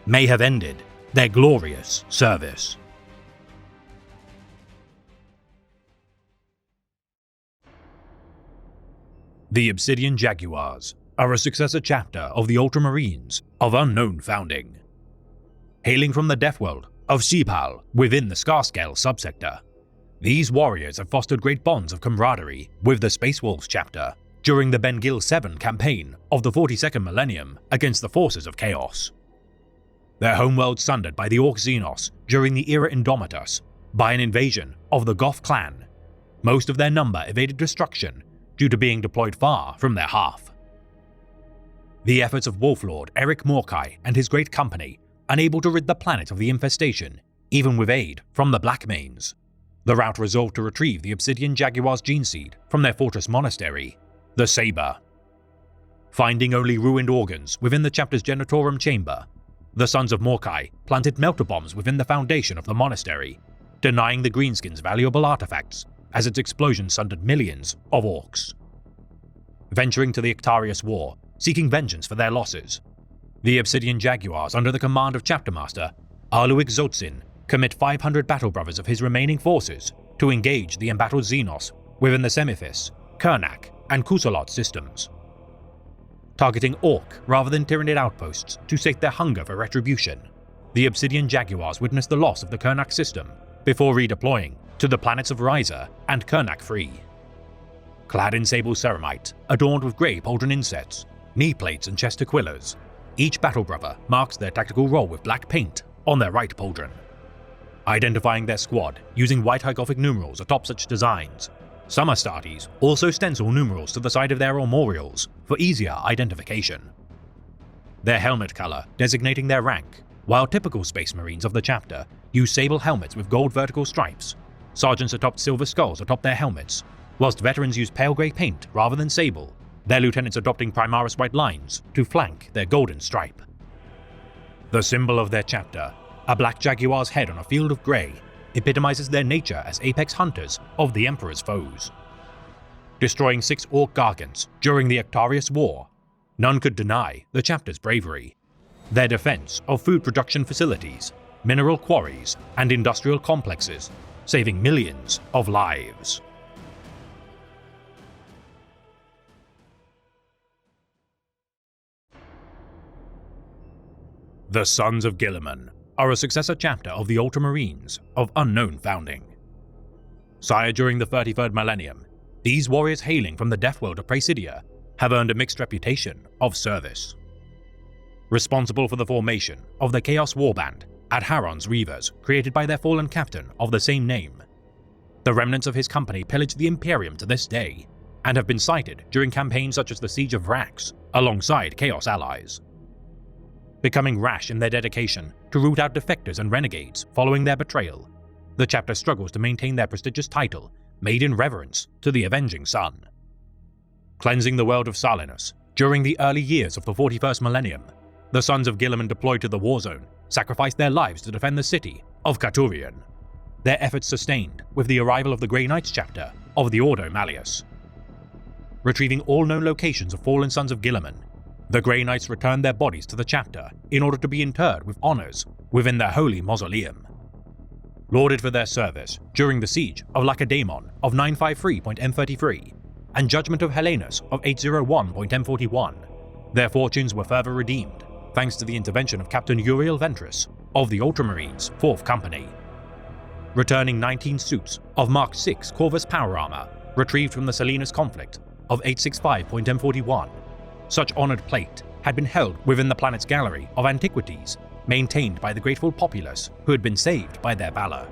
may have ended their glorious service. The Obsidian Jaguars are a successor chapter of the Ultramarines of unknown founding. Hailing from the Deathworld of Sheepal within the Skarsgård subsector, these warriors have fostered great bonds of camaraderie with the Space Wolves chapter during the Ben-Gil 7 campaign of the 42nd millennium against the forces of Chaos. Their homeworld sundered by the Orc Xenos during the era Indomitus by an invasion of the Goth clan, most of their number evaded destruction due to being deployed far from their hearth. The efforts of Wolflord Eric Morkai and his great company, unable to rid the planet of the infestation, even with aid from the Blackmanes, the Rout resolved to retrieve the Obsidian Jaguar's gene seed from their fortress monastery, the Saber. Finding only ruined organs within the chapter's Genitorum chamber, the Sons of Morkai planted melter bombs within the foundation of the monastery, denying the Greenskins valuable artifacts as its explosion sundered millions of orcs. Venturing to the Ictarius War, seeking vengeance for their losses, the Obsidian Jaguars, under the command of Chapter Master Arluig Zotzin, commit 500 battle brothers of his remaining forces to engage the embattled Xenos within the Semifis, Kernak, and Kusalot systems. Targeting Orc rather than Tyranid outposts to sate their hunger for retribution, the Obsidian Jaguars witnessed the loss of the Kernak system before redeploying to the planets of Ryza and Kernak Free. Clad in sable ceramite, adorned with grey pauldron insets, knee plates and chest aquillas, each battle brother marks their tactical role with black paint on their right pauldron. Identifying their squad using white hieroglyphic numerals atop such designs, some Astartes also stencil numerals to the side of their armorials for easier identification. Their helmet color designating their rank, while typical Space Marines of the chapter use sable helmets with gold vertical stripes, sergeants adopt silver skulls atop their helmets, whilst veterans use pale grey paint rather than sable, their lieutenants adopting Primaris white lines to flank their golden stripe. The symbol of their chapter, a black jaguar's head on a field of grey, epitomizes their nature as apex hunters of the Emperor's foes. Destroying 6 Orc Gargants during the Ictarius War, none could deny the chapter's bravery. Their defense of food production facilities, mineral quarries, and industrial complexes, saving millions of lives. The Sons of Guilliman are a successor chapter of the Ultramarines of unknown founding. Sire during the 33rd millennium, these warriors hailing from the death world of Praesidia have earned a mixed reputation of service. Responsible for the formation of the Chaos Warband at Haron's Reavers, created by their fallen captain of the same name, the remnants of his company pillage the Imperium to this day, and have been cited during campaigns such as the Siege of Vrax, alongside Chaos allies. Becoming rash in their dedication to root out defectors and renegades following their betrayal, the chapter struggles to maintain their prestigious title, made in reverence to the Avenging Sun. Cleansing the world of Salinus during the early years of the 41st millennium, the Sons of Guilliman deployed to the war zone sacrificed their lives to defend the city of Katurian. Their efforts sustained with the arrival of the Grey Knights chapter of the Ordo Malleus. Retrieving all known locations of fallen Sons of Guilliman, the Grey Knights returned their bodies to the chapter in order to be interred with honors within their holy mausoleum. Lauded for their service during the siege of Lacedaemon of 953.M33 and Judgment of Helenus of 801.M41, their fortunes were further redeemed thanks to the intervention of Captain Uriel Ventress of the Ultramarines' 4th Company. Returning 19 suits of Mark VI Corvus power armor retrieved from the Selinus conflict of 865.M41, such honored plate had been held within the planet's gallery of antiquities, maintained by the grateful populace who had been saved by their valor.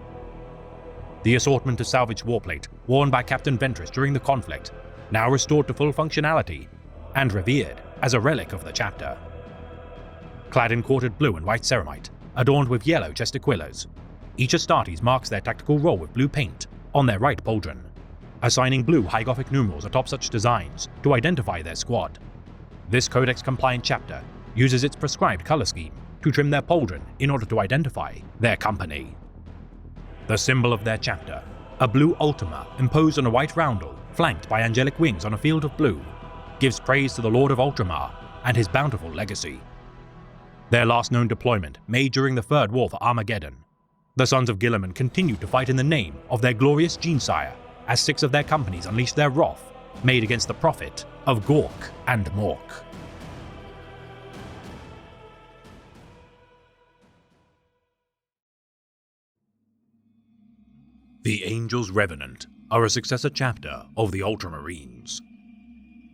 The assortment of salvaged warplate worn by Captain Ventress during the conflict, now restored to full functionality, and revered as a relic of the chapter. Clad in quartered blue and white ceramite, adorned with yellow chest aquillas, each Astartes marks their tactical role with blue paint on their right pauldron, assigning blue hieroglyphic numerals atop such designs to identify their squad. This Codex-compliant chapter uses its prescribed color scheme to trim their pauldron in order to identify their company. The symbol of their chapter, a blue Ultima imposed on a white roundel flanked by angelic wings on a field of blue, gives praise to the Lord of Ultramar and his bountiful legacy. Their last known deployment made during the Third War for Armageddon, the Sons of Guilliman continued to fight in the name of their glorious Genesire as 6 of their companies unleashed their wrath made against the prophet of Gork and Mork. The Angels Revenant are a successor chapter of the Ultramarines.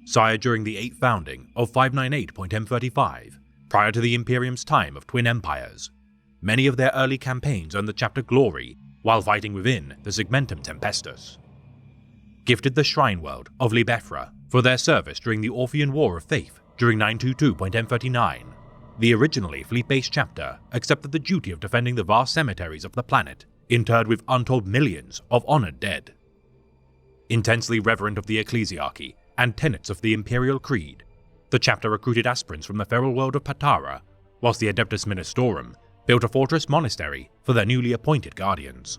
Sire during the 8th founding of 598.M35, prior to the Imperium's time of Twin Empires, many of their early campaigns earned the chapter glory while fighting within the Segmentum Tempestus. Gifted the Shrine World of Libethra for their service during the Orphean War of Faith during 922.M39, the originally fleet-based chapter accepted the duty of defending the vast cemeteries of the planet, interred with untold millions of honored dead. Intensely reverent of the ecclesiarchy and tenets of the Imperial Creed, the chapter recruited aspirants from the feral world of Patara whilst the Adeptus Ministorum built a fortress monastery for their newly appointed guardians.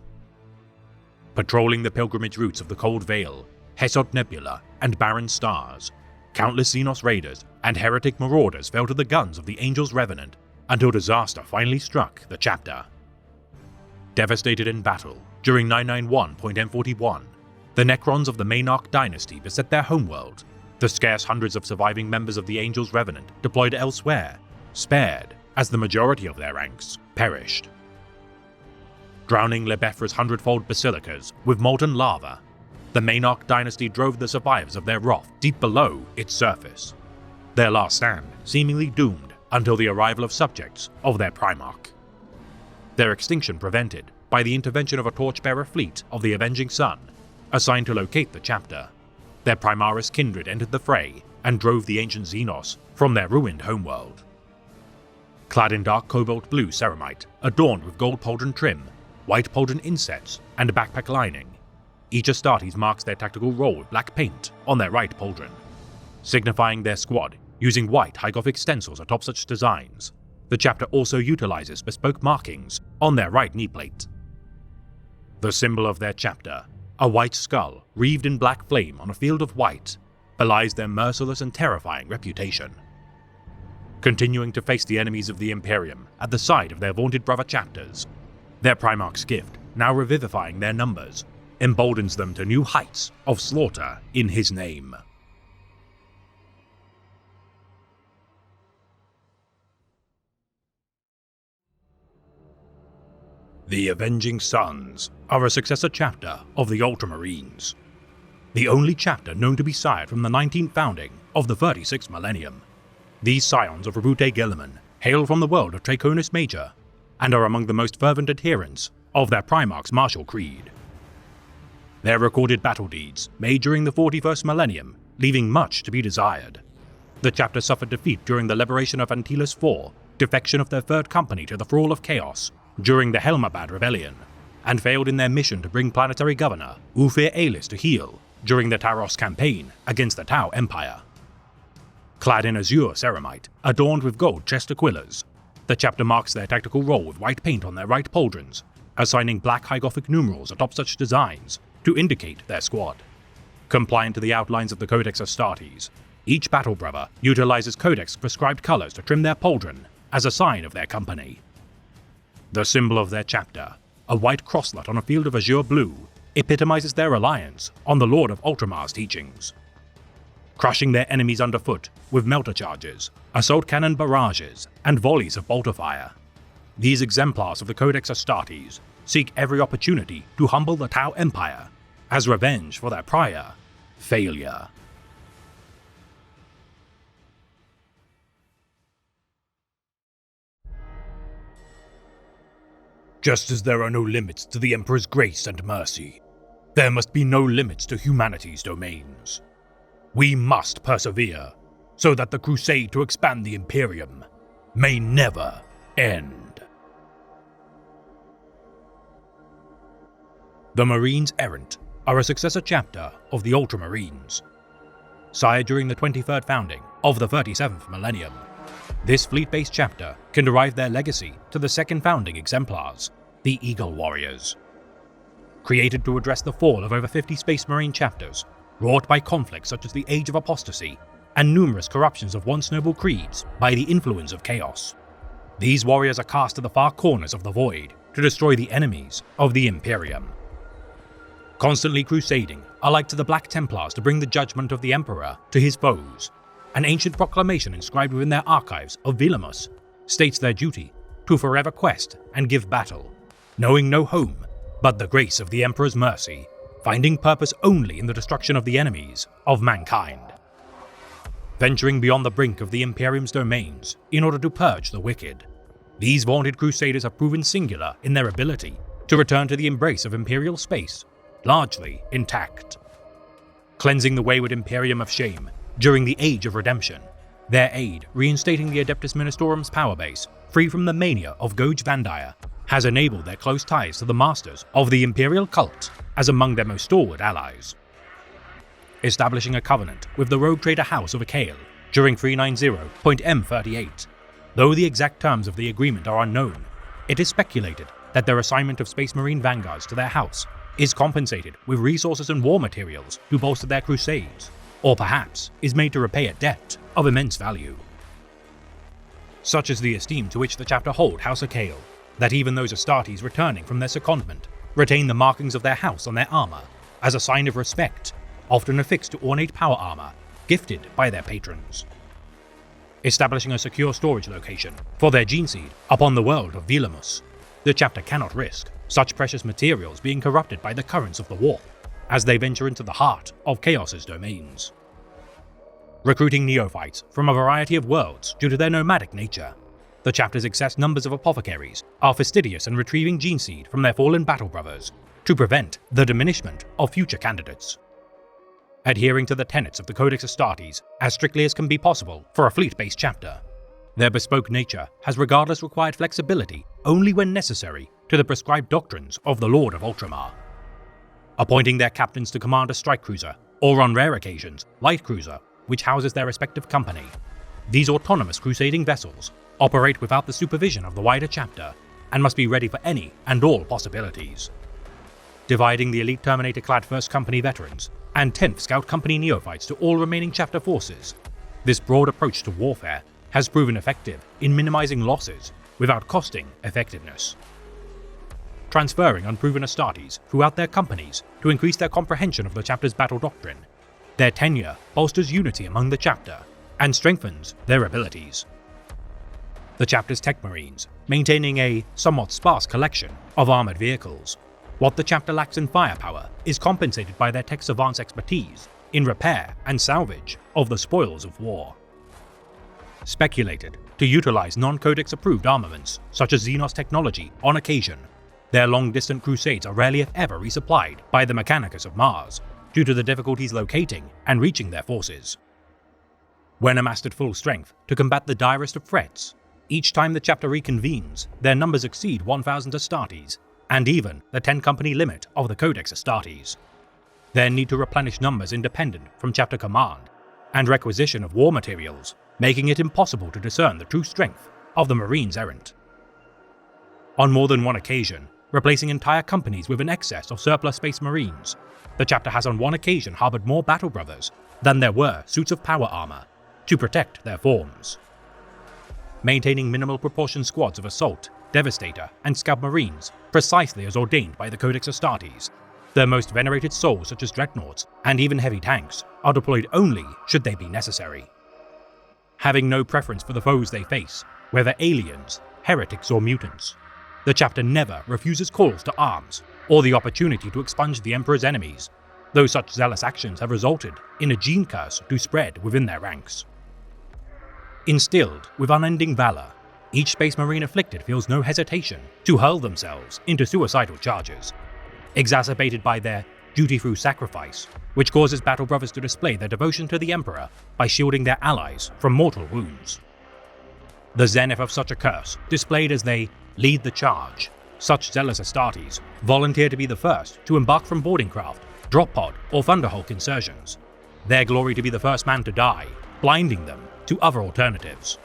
Patrolling the pilgrimage routes of the Cold Veil, Hesod Nebula, and Barren Stars, countless Xenos raiders and heretic marauders fell to the guns of the Angel's Revenant until disaster finally struck the chapter. Devastated in battle during 991.M41, the Necrons of the Maynarch dynasty beset their homeworld. The scarce hundreds of surviving members of the Angel's Revenant deployed elsewhere, spared as the majority of their ranks perished. Drowning Lebethra's hundredfold basilicas with molten lava, the Maynarch dynasty drove the survivors of their wrath deep below its surface, their last stand seemingly doomed until the arrival of subjects of their Primarch. Their extinction prevented by the intervention of a torchbearer fleet of the Avenging Sun, assigned to locate the chapter. Their Primaris kindred entered the fray and drove the ancient Xenos from their ruined homeworld. Clad in dark cobalt blue ceramite, adorned with gold pauldron trim, white pauldron insets, and a backpack lining, each Astartes marks their tactical role with black paint on their right pauldron, signifying their squad using white high Gothic stencils atop such designs. The chapter also utilizes bespoke markings on their right knee plate. The symbol of their chapter, a white skull wreathed in black flame on a field of white, belies their merciless and terrifying reputation. Continuing to face the enemies of the Imperium at the side of their vaunted brother chapters, their Primarch's gift, now revivifying their numbers, emboldens them to new heights of slaughter in his name. The Avenging Suns are a successor chapter of the Ultramarines, the only chapter known to be sired from the 19th founding of the 36th millennium. These scions of Roboute Guilliman hail from the world of Draconis Major and are among the most fervent adherents of their Primarch's martial creed. Their recorded battle deeds made during the 41st millennium, leaving much to be desired. The chapter suffered defeat during the liberation of Antilus IV, defection of their third company to the Thrall of Chaos during the Helmabad Rebellion, and failed in their mission to bring planetary governor Ufir Alis to heel during the Taros campaign against the Tau Empire. Clad in azure ceramite, adorned with gold chest aquillas, the chapter marks their tactical role with white paint on their right pauldrons, assigning black high Gothic numerals atop such designs to indicate their squad. Compliant to the outlines of the Codex Astartes, each battle brother utilizes Codex prescribed colors to trim their pauldron as a sign of their company. The symbol of their chapter, a white crosslet on a field of azure blue, epitomizes their reliance on the Lord of Ultramar's teachings. Crushing their enemies underfoot with melter charges, assault cannon barrages, and volleys of bolter fire, these exemplars of the Codex Astartes seek every opportunity to humble the Tau Empire as revenge for their prior failure. Just as there are no limits to the Emperor's grace and mercy, there must be no limits to humanity's domains. We must persevere, so that the crusade to expand the Imperium may never end. The Marines Errant are a successor chapter of the Ultramarines. Sired during the 23rd founding of the 37th millennium, this fleet-based chapter can derive their legacy to the second founding exemplars, the Eagle Warriors. Created to address the fall of over 50 Space Marine chapters, wrought by conflicts such as the Age of Apostasy and numerous corruptions of once noble creeds by the influence of chaos. These warriors are cast to the far corners of the void to destroy the enemies of the Imperium. Constantly crusading, alike to the Black Templars to bring the judgment of the Emperor to his foes, an ancient proclamation inscribed within their archives of Vilamus states their duty to forever quest and give battle, knowing no home but the grace of the Emperor's mercy, finding purpose only in the destruction of the enemies of mankind. Venturing beyond the brink of the Imperium's domains in order to purge the wicked, these vaunted crusaders have proven singular in their ability to return to the embrace of Imperial space, largely intact. Cleansing the wayward Imperium of shame during the Age of Redemption, their aid reinstating the Adeptus Ministorum's power base free from the mania of Goj Vandir has enabled their close ties to the masters of the Imperial cult as among their most stalwart allies. Establishing a covenant with the rogue trader house of Akail during 390.M38, Though the exact terms of the agreement are unknown, it is speculated that their assignment of Space Marine vanguards to their house is compensated with resources and war materials to bolster their crusades, or perhaps is made to repay a debt of immense value. Such is the esteem to which the chapter hold House Akail, that even those Astartes returning from their secondment retain the markings of their house on their armor as a sign of respect, often affixed to ornate power armor gifted by their patrons. Establishing a secure storage location for their gene seed upon the world of Vilamus, the chapter cannot risk such precious materials being corrupted by the currents of the warp as they venture into the heart of Chaos's domains. Recruiting neophytes from a variety of worlds due to their nomadic nature, the chapter's excess numbers of apothecaries are fastidious in retrieving gene seed from their fallen battle brothers to prevent the diminishment of future candidates. Adhering to the tenets of the Codex Astartes as strictly as can be possible for a fleet-based chapter, their bespoke nature has regardless required flexibility only when necessary to the prescribed doctrines of the Lord of Ultramar. Appointing their captains to command a strike cruiser, or on rare occasions, light cruiser, which houses their respective company, these autonomous crusading vessels operate without the supervision of the wider chapter and must be ready for any and all possibilities. Dividing the elite Terminator-clad 1st Company veterans and 10th Scout Company neophytes to all remaining chapter forces, this broad approach to warfare has proven effective in minimizing losses without costing effectiveness. Transferring unproven Astartes throughout their companies to increase their comprehension of the chapter's battle doctrine, their tenure bolsters unity among the chapter and strengthens their abilities. The chapter's tech marines, maintaining a somewhat sparse collection of armored vehicles. What the chapter lacks in firepower is compensated by their tech savants' expertise in repair and salvage of the spoils of war. Speculated to utilize non-Codex approved armaments such as Xenos technology on occasion, their long-distant crusades are rarely if ever resupplied by the Mechanicus of Mars due to the difficulties locating and reaching their forces. When amassed at full strength to combat the direst of threats, each time the chapter reconvenes, their numbers exceed 1,000 Astartes, and even the 10-company limit of the Codex Astartes. Their need to replenish numbers independent from chapter command, and requisition of war materials, making it impossible to discern the true strength of the Marines errant. On more than one occasion, replacing entire companies with an excess of surplus Space Marines, the chapter has on one occasion harbored more Battle Brothers than there were suits of power armor to protect their forms. Maintaining minimal proportion squads of Assault, Devastator, and Scout Marines precisely as ordained by the Codex Astartes, their most venerated souls such as Dreadnoughts and even heavy tanks are deployed only should they be necessary. Having no preference for the foes they face, whether aliens, heretics, or mutants, the chapter never refuses calls to arms or the opportunity to expunge the Emperor's enemies, though such zealous actions have resulted in a gene curse to spread within their ranks. Instilled with unending valor, each Space Marine afflicted feels no hesitation to hurl themselves into suicidal charges, exacerbated by their duty through sacrifice, which causes Battle Brothers to display their devotion to the Emperor by shielding their allies from mortal wounds. The zenith of such a curse displayed as they lead the charge, such zealous Astartes volunteer to be the first to embark from boarding craft, drop pod, or Thunderhulk insertions, their glory to be the first man to die, blinding them to other alternatives.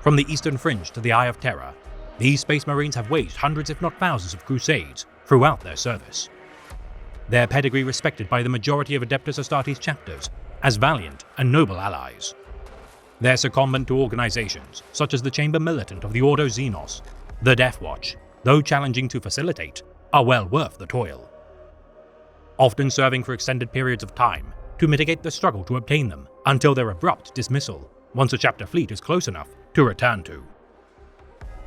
From the eastern fringe to the Eye of Terror, these Space Marines have waged hundreds if not thousands of crusades throughout their service. Their pedigree respected by the majority of Adeptus Astartes chapters as valiant and noble allies. Their secondment to organizations such as the Chamber Militant of the Ordo Xenos, the Death Watch, though challenging to facilitate, are well worth the toil. Often serving for extended periods of time to mitigate the struggle to obtain them until their abrupt dismissal once a chapter fleet is close enough to return to.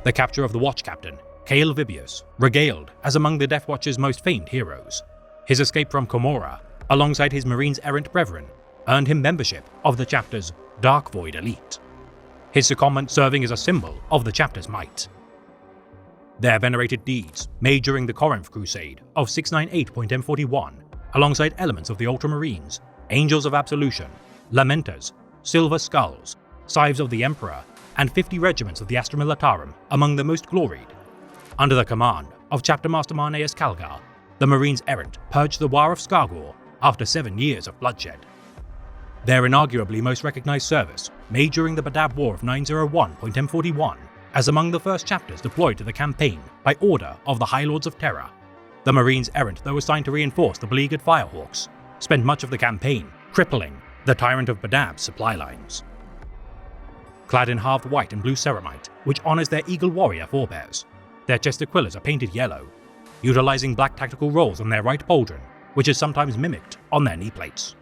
The capture of the Watch Captain, Kael Vibius, regaled as among the Death Watch's most famed heroes. His escape from Komora, alongside his Marines' errant brethren, earned him membership of the chapter's Dark Void Elite, his secondment serving as a symbol of the chapter's might. Their venerated deeds, made during the Corinth Crusade of 698.M41, alongside elements of the Ultramarines, Angels of Absolution, Lamenters, Silver Skulls, Scythes of the Emperor, and 50 regiments of the Astra Militarum among the most gloried. Under the command of Chapter Master Marneus Calgar, the Marines errant purged the War of Skargor after 7 years of bloodshed. their inarguably most recognized service made during the Badab War of 901.M41 as among the first chapters deployed to the campaign by order of the High Lords of Terra. The Marines errant, though assigned to reinforce the beleaguered Firehawks, spent much of the campaign crippling the Tyrant of Badab's supply lines. Clad in halved white and blue ceramite, which honors their Eagle Warrior forebears, their chest aquillas are painted yellow, utilizing black tactical rolls on their right pauldron, which is sometimes mimicked on their knee plates,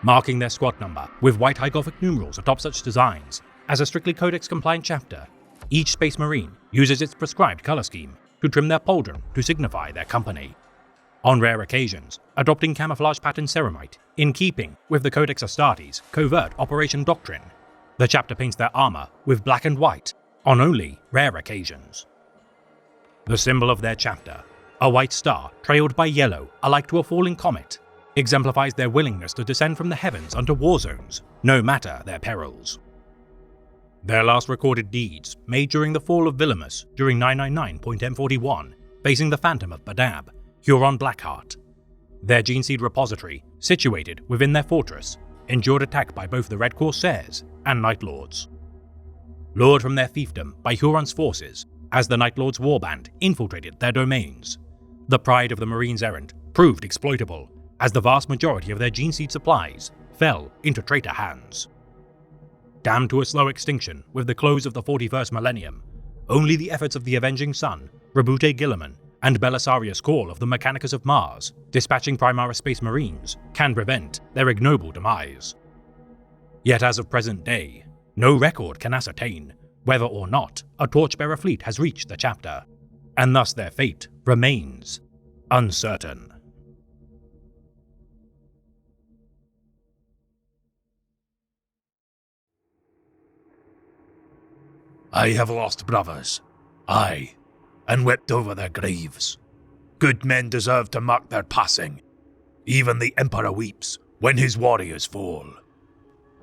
marking their squad number with white hieroglyphic numerals atop such designs. As a strictly Codex-compliant chapter, each Space Marine uses its prescribed color scheme to trim their pauldron to signify their company. On rare occasions, adopting camouflage pattern ceramite in keeping with the Codex Astartes' covert operation doctrine, the chapter paints their armor with black and white on only rare occasions. The symbol of their chapter, a white star trailed by yellow alike to a falling comet, exemplifies their willingness to descend from the heavens unto war zones, no matter their perils. Their last recorded deeds, made during the fall of Villamus during 999.M41, facing the Phantom of Badab, Huron Blackheart. Their gene seed repository, situated within their fortress, endured attack by both the Red Corsairs and Night Lords. Lured from their fiefdom by Huron's forces, as the Night Lords' warband infiltrated their domains, the pride of the Marines errant proved exploitable, as the vast majority of their gene seed supplies fell into traitor hands. Damned to a slow extinction with the close of the 41st millennium, only the efforts of the Avenging Sun, Rabute Gilliman, and Belisarius Call of the Mechanicus of Mars, dispatching Primaris Space Marines, can prevent their ignoble demise. Yet as of present day, no record can ascertain whether or not a Torchbearer fleet has reached the chapter, and thus their fate remains uncertain. I have lost brothers, aye, and wept over their graves. Good men deserve to mark their passing. Even the Emperor weeps when his warriors fall.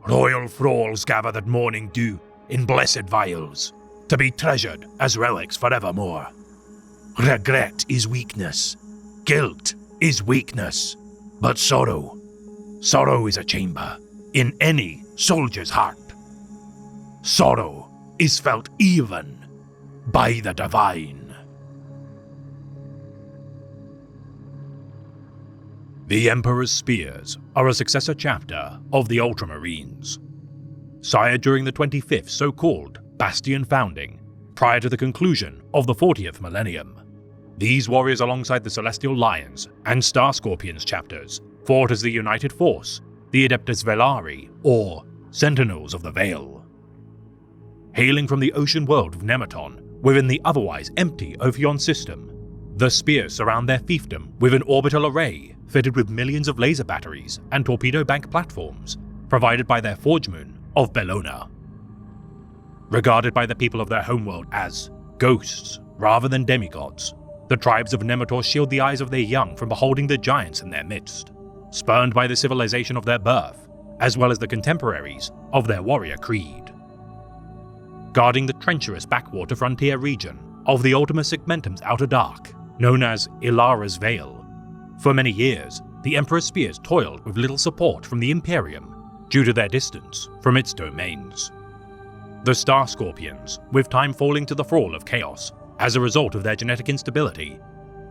Royal thralls gather that morning dew in blessed vials, to be treasured as relics forevermore. Regret is weakness, guilt is weakness, but sorrow is a chamber in any soldier's heart. Sorrow is felt even by the divine. The Emperor's Spears are a successor chapter of the Ultramarines. Sired during the 25th so-called Bastion founding, prior to the conclusion of the 40th millennium, these warriors alongside the Celestial Lions and Star Scorpions chapters fought as the United Force, the Adeptus Velari, or Sentinels of the Veil. Hailing from the ocean world of Nematon, within the otherwise empty Ophion system, the spears surround their fiefdom with an orbital array fitted with millions of laser batteries and torpedo bank platforms, provided by their forge moon of Bellona. Regarded by the people of their homeworld as ghosts rather than demigods, the tribes of Nemator shield the eyes of their young from beholding the giants in their midst, spurned by the civilization of their birth, as well as the contemporaries of their warrior creed. Guarding the treacherous backwater frontier region of the Ultima Segmentum's Outer Dark, known as Ilara's Veil, for many years, the Emperor's Spears toiled with little support from the Imperium due to their distance from its domains. The Star Scorpions, with time falling to the thrall of chaos as a result of their genetic instability,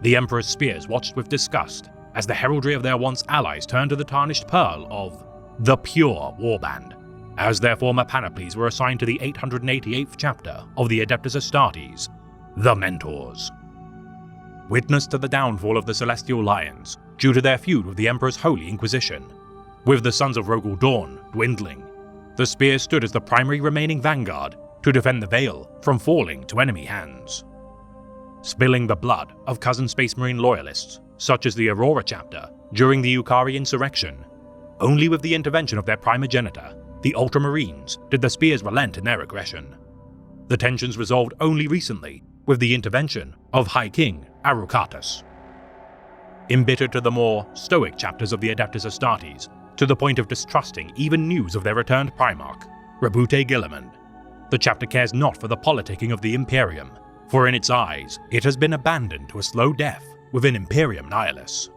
the Emperor's Spears watched with disgust as the heraldry of their once allies turned to the tarnished pearl of the Pure Warband, as their former panoplies were assigned to the 888th chapter of the Adeptus Astartes, the Mentors. Witness to the downfall of the Celestial Lions due to their feud with the Emperor's Holy Inquisition, with the Sons of Rogel Dawn dwindling, the Spears stood as the primary remaining vanguard to defend the Veil from falling to enemy hands. Spilling the blood of cousin Space Marine loyalists, such as the Aurora chapter during the Yukari insurrection, only with the intervention of their primogenitor, the Ultramarines, did the Spears relent in their aggression. The tensions resolved only recently with the intervention of High King Arukatus. Embittered to the more stoic chapters of the Adeptus Astartes, to the point of distrusting even news of their returned Primarch, Rabute Gilliman, the chapter cares not for the politicking of the Imperium, for in its eyes it has been abandoned to a slow death within Imperium Nihilus.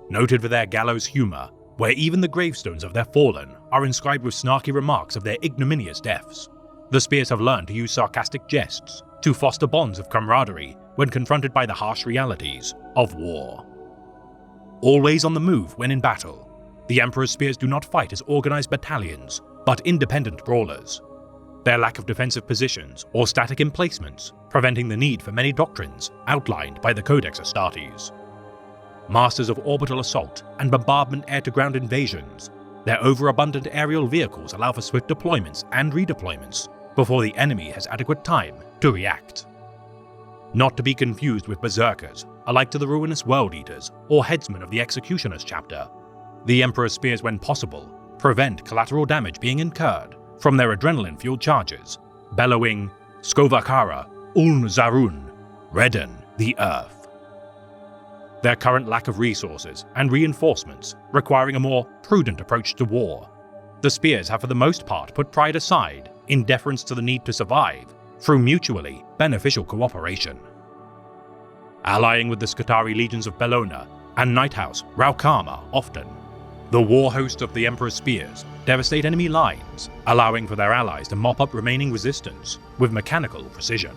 Noted for their gallows humor, where even the gravestones of their fallen are inscribed with snarky remarks of their ignominious deaths. The spears have learned to use sarcastic jests to foster bonds of camaraderie when confronted by the harsh realities of war. Always on the move when in battle, the Emperor's spears do not fight as organized battalions, but independent brawlers. Their lack of defensive positions or static emplacements preventing the need for many doctrines outlined by the Codex Astartes. Masters of orbital assault and bombardment air-to-ground invasions, their overabundant aerial vehicles allow for swift deployments and redeployments before the enemy has adequate time to react. Not to be confused with berserkers, alike to the ruinous World Eaters or headsmen of the Executioners chapter, the Emperor's spears, when possible, prevent collateral damage being incurred from their adrenaline-fueled charges, bellowing Skovakara, Uln Zarun, redden the earth. Their current lack of resources and reinforcements requiring a more prudent approach to war, the spears have for the most part put pride aside in deference to the need to survive through mutually beneficial cooperation. Allying with the Skitarii legions of Bellona and Nighthouse Raukama often, the war hosts of the Emperor's spears devastate enemy lines, allowing for their allies to mop up remaining resistance with mechanical precision.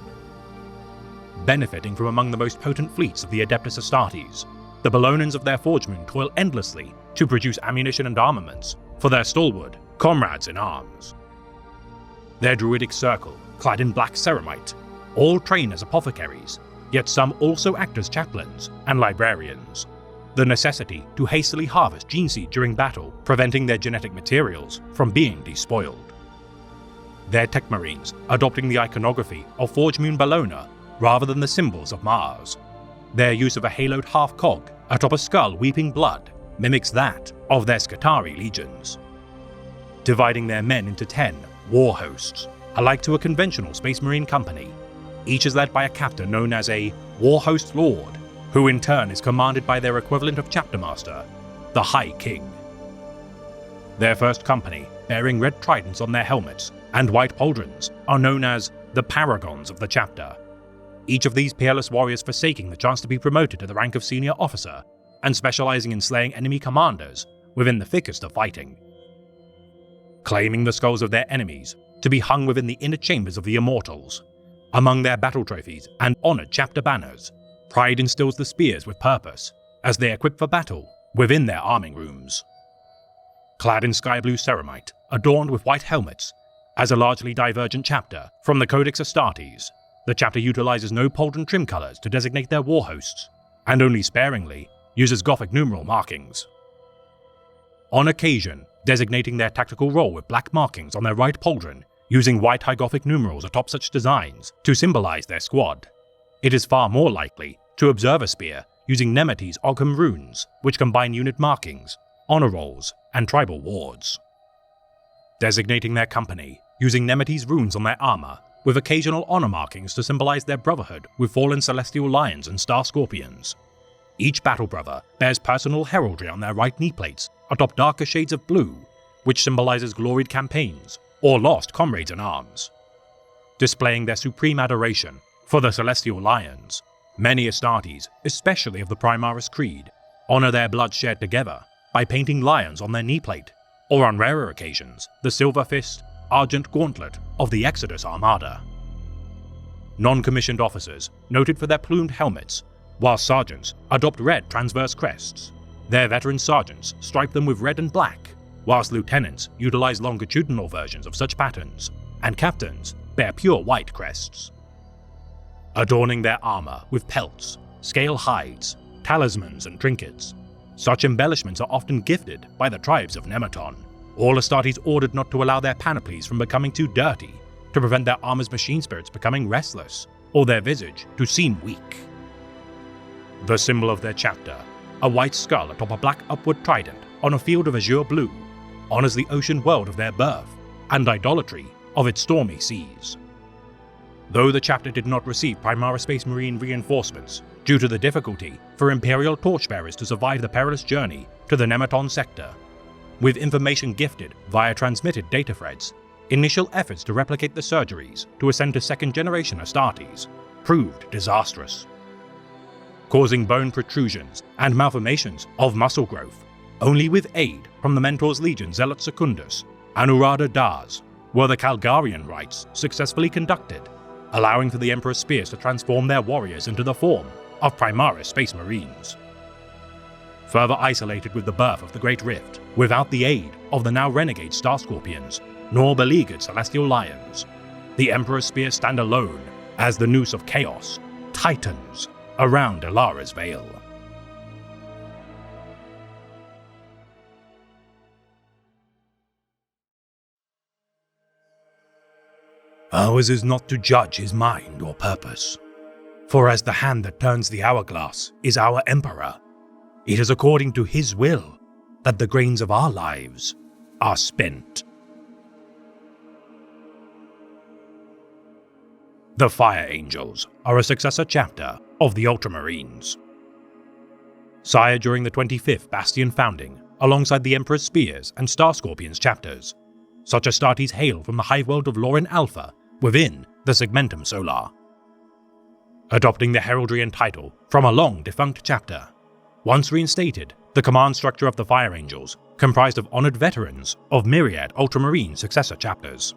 Benefiting from among the most potent fleets of the Adeptus Astartes, the Bellonans of their forgemen toil endlessly to produce ammunition and armaments for their stalwart comrades in arms. Their druidic circle, clad in black ceramite, all train as apothecaries, yet some also act as chaplains and librarians. The necessity to hastily harvest gene seed during battle, preventing their genetic materials from being despoiled. Their Techmarines adopting the iconography of Forge Moon Bellona rather than the symbols of Mars. Their use of a haloed half-cog atop a skull weeping blood mimics that of their Skitarii legions. Dividing their men into 10 war hosts, alike to a conventional Space Marine company, each is led by a captain known as a War Host Lord, who in turn is commanded by their equivalent of Chapter Master, the High King. Their first company, bearing red tridents on their helmets and white pauldrons, are known as the Paragons of the Chapter, each of these peerless warriors forsaking the chance to be promoted to the rank of senior officer and specializing in slaying enemy commanders within the thickest of fighting. Claiming the skulls of their enemies to be hung within the inner chambers of the Immortals, among their battle trophies and honored chapter banners, pride instills the spears with purpose as they equip for battle within their arming rooms. Clad in sky blue ceramite, adorned with white helmets, as a largely divergent chapter from the Codex Astartes, the chapter utilizes no pauldron trim colors to designate their war hosts, and only sparingly uses Gothic numeral markings. On occasion, designating their tactical role with black markings on their right pauldron, using white high Gothic numerals atop such designs to symbolize their squad. It is far more likely to observe a spear using Nemete's Ogham runes, which combine unit markings, honor rolls, and tribal wards. Designating their company using Nemete's runes on their armor, with occasional honor markings to symbolize their brotherhood with fallen celestial lions and star scorpions. Each battle brother bears personal heraldry on their right knee plates atop darker shades of blue, which symbolizes gloried campaigns or lost comrades in arms. Displaying their supreme adoration for the celestial lions, many Astartes, especially of the Primaris Creed, honor their blood shared together by painting lions on their knee plate, or on rarer occasions, the silver fist, argent gauntlet of the Exodus Armada. Non-commissioned officers, noted for their plumed helmets, while sergeants adopt red transverse crests. Their veteran sergeants stripe them with red and black, whilst lieutenants utilize longitudinal versions of such patterns, and captains bear pure white crests. Adorning their armor with pelts, scale hides, talismans, and trinkets. Such embellishments are often gifted by the tribes of Nemeton. All Astartes ordered not to allow their panoplies from becoming too dirty, to prevent their armor's machine spirits becoming restless, or their visage to seem weak. The symbol of their chapter, a white skull atop a black upward trident on a field of azure blue, honors the ocean world of their birth and idolatry of its stormy seas. Though the chapter did not receive Primaris Space Marine reinforcements due to the difficulty for Imperial torchbearers to survive the perilous journey to the Nemeton sector, with information gifted via transmitted data threads, initial efforts to replicate the surgeries to ascend to second-generation Astartes proved disastrous. Causing bone protrusions and malformations of muscle growth, Only with aid from the Mentor's Legion Zealot Secundus, Anurada Daz, were the Calgarian rites successfully conducted, allowing for the Emperor's spears to transform their warriors into the form of Primaris Space Marines. Further isolated with the birth of the Great Rift, without the aid of the now renegade Star Scorpions, nor beleaguered Celestial Lions, the Emperor's spears stand alone as the noose of chaos tightens around Ilara's Vale. Ours is not to judge his mind or purpose, for as the hand that turns the hourglass is our Emperor, it is according to his will that the grains of our lives are spent. The Fire Angels are a successor chapter of the Ultramarines. Sired during the 25th Bastion founding, alongside the Emperor's Spears and Star Scorpions chapters, such Astartes hail from the hive world of Loren Alpha within the Segmentum Solar. Adopting the heraldry and title from a long-defunct chapter, once reinstated, the command structure of the Fire Angels comprised of honored veterans of myriad Ultramarine successor chapters.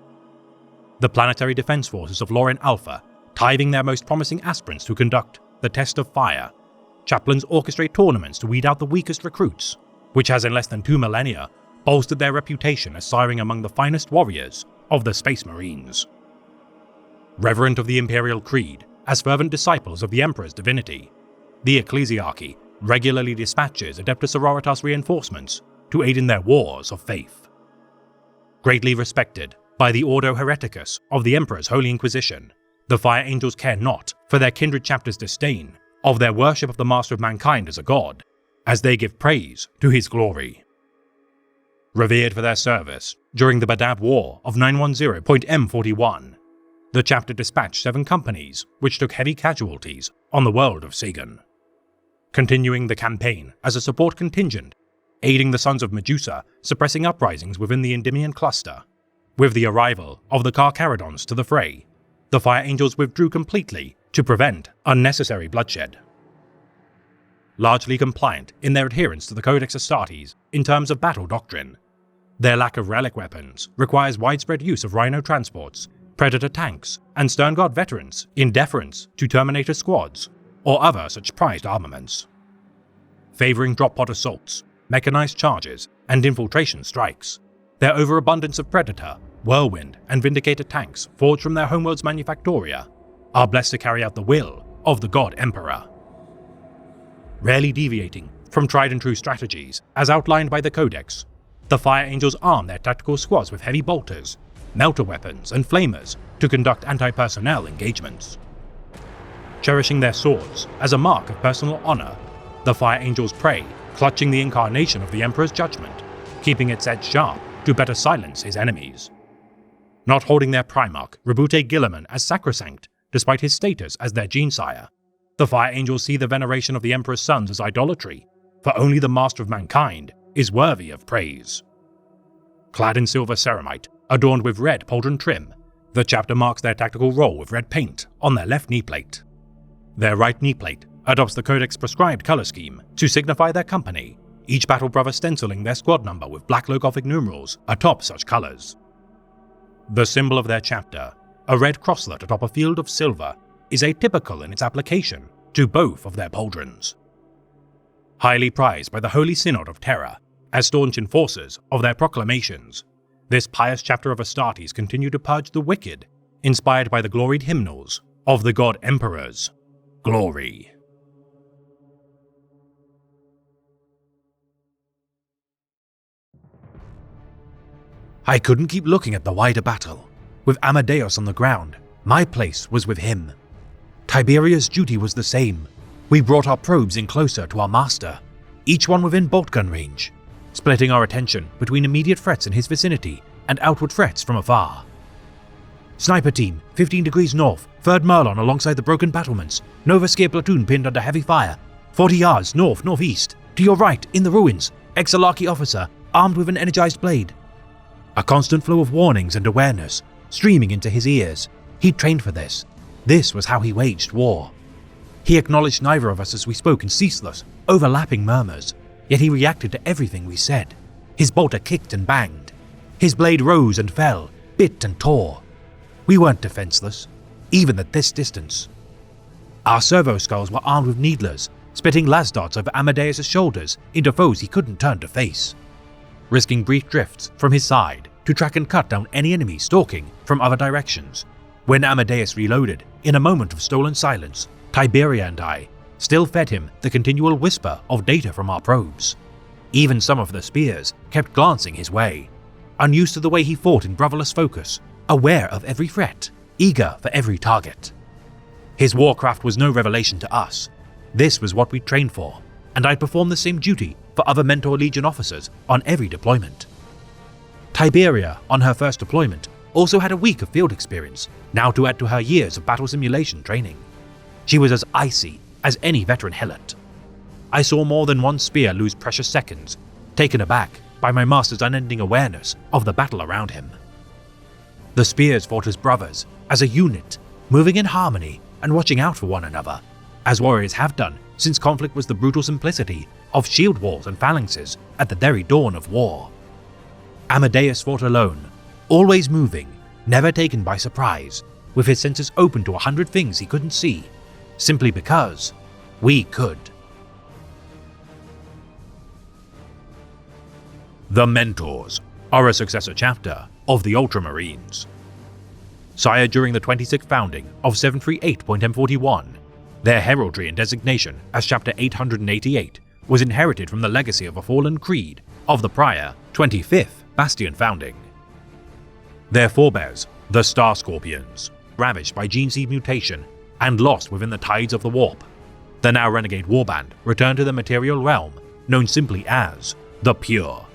The Planetary Defense Forces of Loren Alpha tithing their most promising aspirants to conduct the Test of Fire, chaplains orchestrate tournaments to weed out the weakest recruits, which has in less than 2 millennia bolstered their reputation as siring among the finest warriors of the Space Marines. Reverent of the Imperial Creed, as fervent disciples of the Emperor's divinity, the Ecclesiarchy regularly dispatches Adeptus Sororitas reinforcements to aid in their wars of faith. Greatly respected by the Ordo Hereticus of the Emperor's Holy Inquisition, the Fire Angels care not for their kindred chapters' disdain of their worship of the Master of Mankind as a god, as they give praise to his glory. Revered for their service during the Badab War of 910.M41, the chapter dispatched 7 companies which took heavy casualties on the world of Sagan. Continuing the campaign as a support contingent, aiding the Sons of Medusa suppressing uprisings within the Endymion cluster. With the arrival of the Carcharodons to the fray, the Fire Angels withdrew completely to prevent unnecessary bloodshed. Largely compliant in their adherence to the Codex Astartes in terms of battle doctrine, their lack of relic weapons requires widespread use of Rhino transports, Predator tanks, and Sternguard veterans in deference to Terminator squads or other such prized armaments. Favoring drop pod assaults, mechanized charges, and infiltration strikes, their overabundance of Predator, Whirlwind, and Vindicator tanks forged from their homeworld's manufactoria are blessed to carry out the will of the God Emperor. Rarely deviating from tried and true strategies as outlined by the Codex, the Fire Angels arm their tactical squads with heavy bolters, melter weapons, and flamers to conduct anti-personnel engagements. Cherishing their swords as a mark of personal honor, the Fire Angels pray, clutching the incarnation of the Emperor's judgment, keeping its edge sharp to better silence his enemies. Not holding their Primarch, Rebute Guilliman, as sacrosanct, despite his status as their Genesire, the Fire Angels see the veneration of the Emperor's sons as idolatry, for only the Master of Mankind is worthy of praise. Clad in silver ceramite, adorned with red pauldron trim, the chapter marks their tactical role with red paint on their left knee plate. Their right knee plate adopts the Codex prescribed color scheme to signify their company, each battle brother stenciling their squad number with black logothic numerals atop such colors. The symbol of their chapter, a red crosslet atop a field of silver, is atypical in its application to both of their pauldrons. Highly prized by the Holy Synod of Terra, as staunch enforcers of their proclamations, this pious chapter of Astartes continue to purge the wicked, inspired by the gloried hymnals of the God Emperor's glory. I couldn't keep looking at the wider battle. With Amadeus on the ground, my place was with him. Tiberia's duty was the same. We brought our probes in closer to our master, each one within bolt gun range, splitting our attention between immediate threats in his vicinity and outward threats from afar. Sniper team, 15 degrees north, 3rd Merlon alongside the broken battlements, Nova Scare platoon pinned under heavy fire, 40 yards north-northeast, to your right, in the ruins, Exarchy officer, armed with an energized blade. A constant flow of warnings and awareness, streaming into his ears. He'd trained for this. This was how he waged war. He acknowledged neither of us as we spoke in ceaseless, overlapping murmurs, yet he reacted to everything we said. His bolter kicked and banged. His blade rose and fell, bit and tore. We weren't defenseless, even at this distance. Our servo skulls were armed with needlers, spitting las darts over Amadeus' shoulders into foes he couldn't turn to face, risking brief drifts from his side to track and cut down any enemy stalking from other directions. When Amadeus reloaded, in a moment of stolen silence, Tiberia and I still fed him the continual whisper of data from our probes. Even some of the spears kept glancing his way, unused to the way he fought in brotherless focus, aware of every threat, eager for every target. His warcraft was no revelation to us. This was what we trained for, and I'd perform the same duty for other Mentor Legion officers on every deployment. Tiberia, on her first deployment, also had a week of field experience, now to add to her years of battle simulation training. She was as icy as any veteran helot. I saw more than one spear lose precious seconds, taken aback by my master's unending awareness of the battle around him. The spears fought as brothers, as a unit, moving in harmony and watching out for one another, as warriors have done since conflict was the brutal simplicity of shield walls and phalanxes at the very dawn of war. Amadeus fought alone, always moving, never taken by surprise, with his senses open to 100 things he couldn't see, simply because we could. The Mentors are a successor chapter of the Ultramarines. Sired during the 26th founding of 738.M41, their heraldry and designation as Chapter 888 was inherited from the legacy of a fallen creed of the prior 25th Bastion founding. Their forebears, the Star Scorpions, ravaged by gene seed mutation and lost within the tides of the warp, the now renegade warband returned to the material realm known simply as the Pure.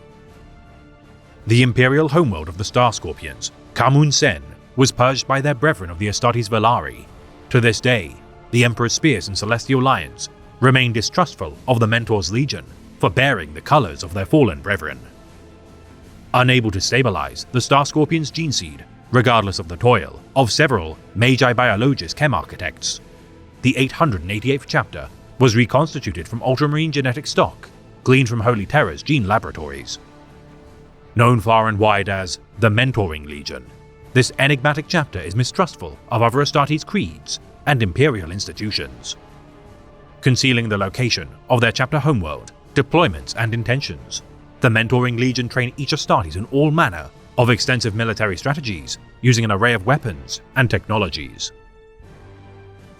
The imperial homeworld of the Star Scorpions, Kamun Sen, was purged by their brethren of the Astartes Velari. To this day, the Emperor's Spears and Celestial Lions remain distrustful of the Mentor's Legion for bearing the colors of their fallen brethren. Unable to stabilize the Star Scorpion's gene seed, regardless of the toil of several Magi Biologist chem architects, the 888th chapter was reconstituted from Ultramarine genetic stock gleaned from Holy Terror's gene laboratories. Known far and wide as the Mentoring Legion, this enigmatic chapter is mistrustful of other Astartes creeds and imperial institutions. Concealing the location of their chapter homeworld, deployments and intentions, the Mentoring Legion train each Astartes in all manner of extensive military strategies using an array of weapons and technologies.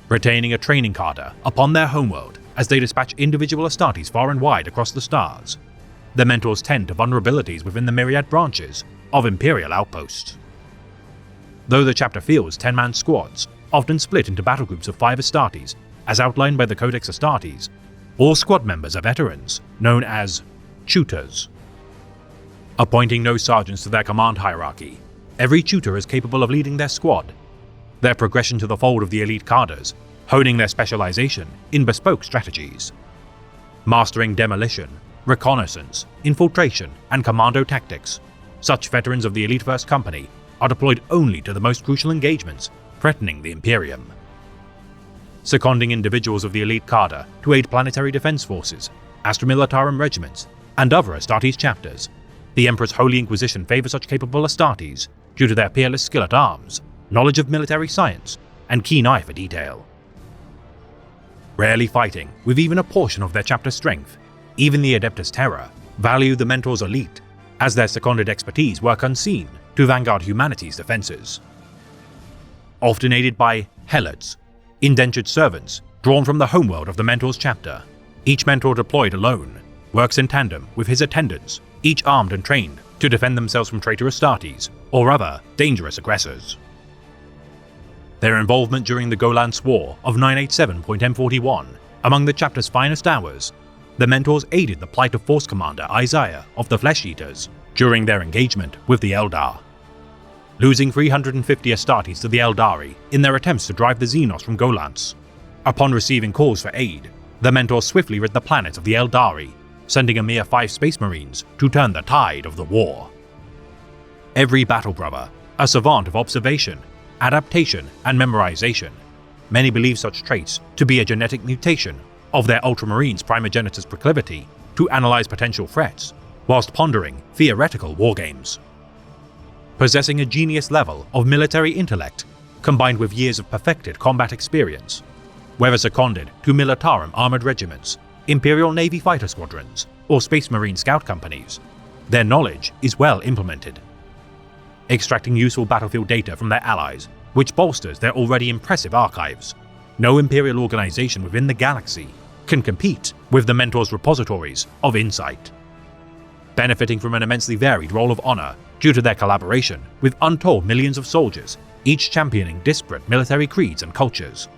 Retaining a training cadre upon their homeworld as they dispatch individual Astartes far and wide across the stars, the Mentors tend to vulnerabilities within the myriad branches of Imperial outposts. Though the chapter fields 10-man squads, often split into battle groups of 5 Astartes, as outlined by the Codex Astartes, all squad members are veterans, known as tutors. Appointing no sergeants to their command hierarchy, every tutor is capable of leading their squad. Their progression to the fold of the elite cadres, honing their specialization in bespoke strategies. Mastering demolition, reconnaissance, infiltration, and commando tactics, such veterans of the Elite First Company are deployed only to the most crucial engagements threatening the Imperium. Seconding individuals of the elite cadre to aid planetary defense forces, Astra Militarum regiments, and other Astartes chapters, the Emperor's Holy Inquisition favors such capable Astartes due to their peerless skill at arms, knowledge of military science, and keen eye for detail. Rarely fighting with even a portion of their chapter strength, even the Adeptus Terra value the Mentor's elite, as their seconded expertise work unseen to vanguard humanity's defenses. Often aided by helots, indentured servants drawn from the homeworld of the Mentor's chapter, each Mentor deployed alone works in tandem with his attendants, each armed and trained to defend themselves from traitorous Astartes or other dangerous aggressors. Their involvement during the Golance War of 987.M41, among the chapter's finest hours, the Mentors aided the plight of Force Commander Isaiah of the Flesh Eaters during their engagement with the Eldar. Losing 350 Astartes to the Eldari in their attempts to drive the Xenos from Golance. Upon receiving calls for aid, the Mentors swiftly rid the planet of the Eldari, sending a mere 5 Space Marines to turn the tide of the war. Every battle brother, a savant of observation, adaptation, and memorization, many believe such traits to be a genetic mutation of their Ultramarines' primogenitor's proclivity to analyze potential threats, whilst pondering theoretical wargames. Possessing a genius level of military intellect, combined with years of perfected combat experience, whether seconded to Militarum armored regiments, Imperial Navy fighter squadrons, or Space Marine scout companies, their knowledge is well implemented. Extracting useful battlefield data from their allies, which bolsters their already impressive archives, no Imperial organization within the galaxy can compete with the Mentor's repositories of insight. Benefiting from an immensely varied role of honor due to their collaboration with untold millions of soldiers, each championing disparate military creeds and cultures,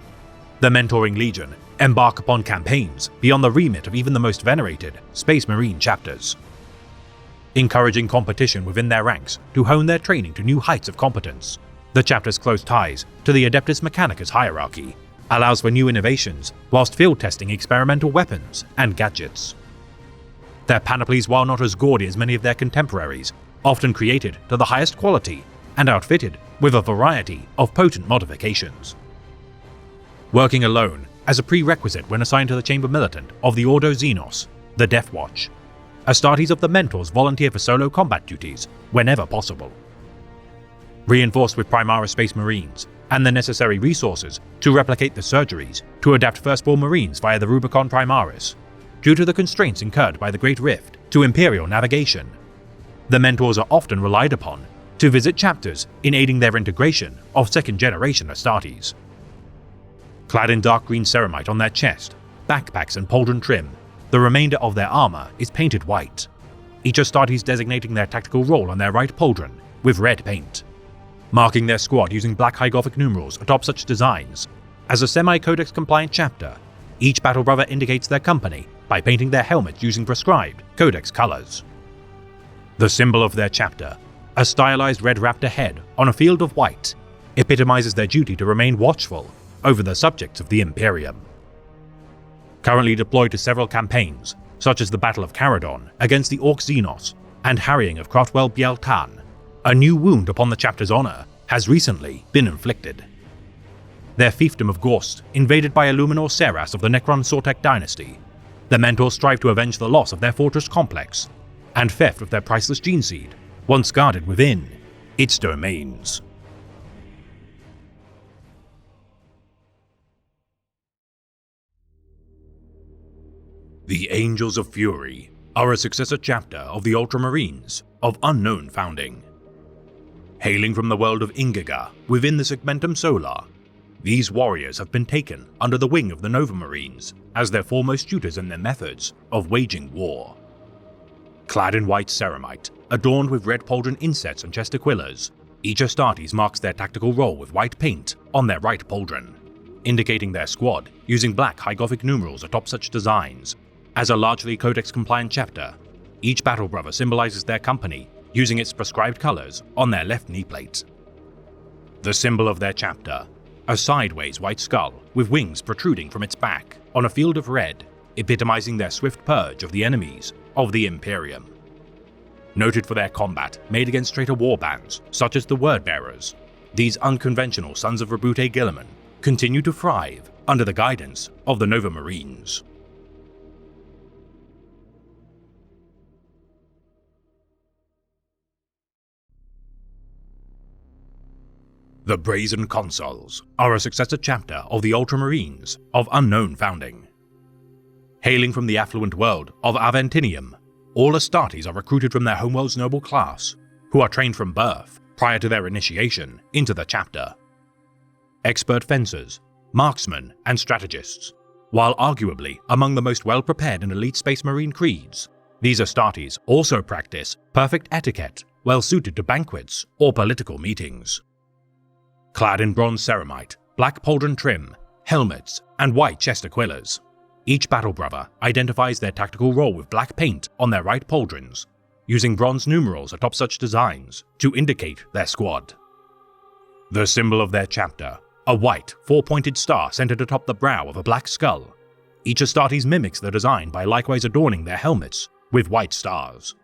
the Mentoring Legion embark upon campaigns beyond the remit of even the most venerated Space Marine chapters. Encouraging competition within their ranks to hone their training to new heights of competence, the chapter's close ties to the Adeptus Mechanicus hierarchy allows for new innovations whilst field testing experimental weapons and gadgets. Their panoplies, while not as gaudy as many of their contemporaries, often created to the highest quality and outfitted with a variety of potent modifications. Working alone as a prerequisite when assigned to the Chamber Militant of the Ordo Xenos, the Death Watch, Astartes of the Mentors volunteer for solo combat duties whenever possible. Reinforced with Primaris Space Marines and the necessary resources to replicate the surgeries to adapt Firstborn Marines via the Rubicon Primaris, due to the constraints incurred by the Great Rift to Imperial navigation, the Mentors are often relied upon to visit chapters in aiding their integration of second-generation Astartes. Clad in dark green ceramite on their chest, backpacks and pauldron trim, the remainder of their armor is painted white, each Astartes designating their tactical role on their right pauldron with red paint, marking their squad using black High Gothic numerals atop such designs. As a semi-codex compliant chapter, each battle brother indicates their company by painting their helmets using prescribed codex colors. The symbol of their chapter, a stylized red raptor head on a field of white, epitomizes their duty to remain watchful over the subjects of the Imperium. Currently deployed to several campaigns, such as the Battle of Caradon against the Orc Xenos and harrying of Crotwell Biel-Tan, a new wound upon the chapter's honor has recently been inflicted. Their fiefdom of Gorst, invaded by Illuminor Seras of the Necron Sortek dynasty, the Mentors strive to avenge the loss of their fortress complex and theft of their priceless gene seed, once guarded within its domains. The Angels of Fury are a successor chapter of the Ultramarines of unknown founding. Hailing from the world of Ingiga within the Segmentum Solar, these warriors have been taken under the wing of the Nova Marines as their foremost tutors in their methods of waging war. Clad in white ceramite, adorned with red pauldron insets and chestaquillas, each Astartes marks their tactical role with white paint on their right pauldron, indicating their squad using black High Gothic numerals atop such designs. As a largely codex-compliant chapter, each battle brother symbolizes their company using its prescribed colors on their left knee plate. The symbol of their chapter, a sideways white skull with wings protruding from its back on a field of red, epitomizing their swift purge of the enemies of the Imperium. Noted for their combat made against traitor warbands such as the Wordbearers, these unconventional sons of Rabute Guilliman continue to thrive under the guidance of the Nova Marines. The Brazen Consuls are a successor chapter of the Ultramarines of unknown founding. Hailing from the affluent world of Aventinium, all Astartes are recruited from their homeworld's noble class, who are trained from birth prior to their initiation into the chapter. Expert fencers, marksmen, and strategists, while arguably among the most well-prepared and elite Space Marine creeds, these Astartes also practice perfect etiquette well suited to banquets or political meetings. Clad in bronze ceramite, black pauldron trim, helmets, and white chestaquillas, each battle brother identifies their tactical role with black paint on their right pauldrons, using bronze numerals atop such designs to indicate their squad. The symbol of their chapter, a white, four-pointed star centered atop the brow of a black skull, each Astartes mimics the design by likewise adorning their helmets with white stars.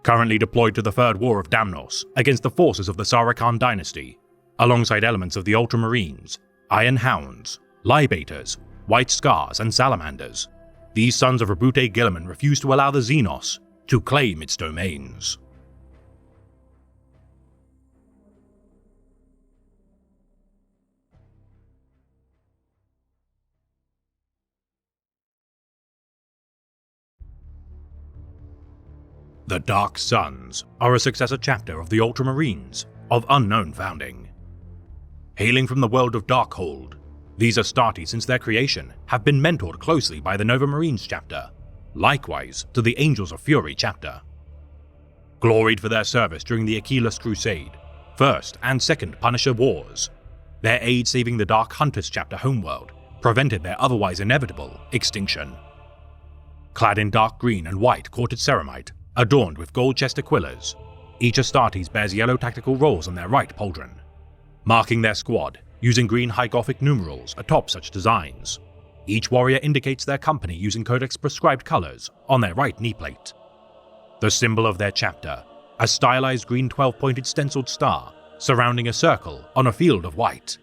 Currently deployed to the Third War of Damnos against the forces of the Sarikhan dynasty, alongside elements of the Ultramarines, Iron Hounds, Libators, White Scars, and Salamanders, these sons of Rabute Guilliman refused to allow the Xenos to claim its domains. The Dark Suns are a successor chapter of the Ultramarines of unknown founding. Hailing from the world of Darkhold, these Astartes since their creation have been mentored closely by the Nova Marines chapter, likewise to the Angels of Fury chapter. Gloried for their service during the Achilles Crusade, First and Second Punisher Wars, their aid saving the Dark Hunters chapter homeworld prevented their otherwise inevitable extinction. Clad in dark green and white courted ceramite, adorned with gold chest aquillas, each Astartes bears yellow tactical rolls on their right pauldron, marking their squad using green high Gothic numerals atop such designs. Each warrior indicates their company using Codex prescribed colors on their right knee plate. The symbol of their chapter, a stylized green 12-pointed stenciled star surrounding a circle on a field of white,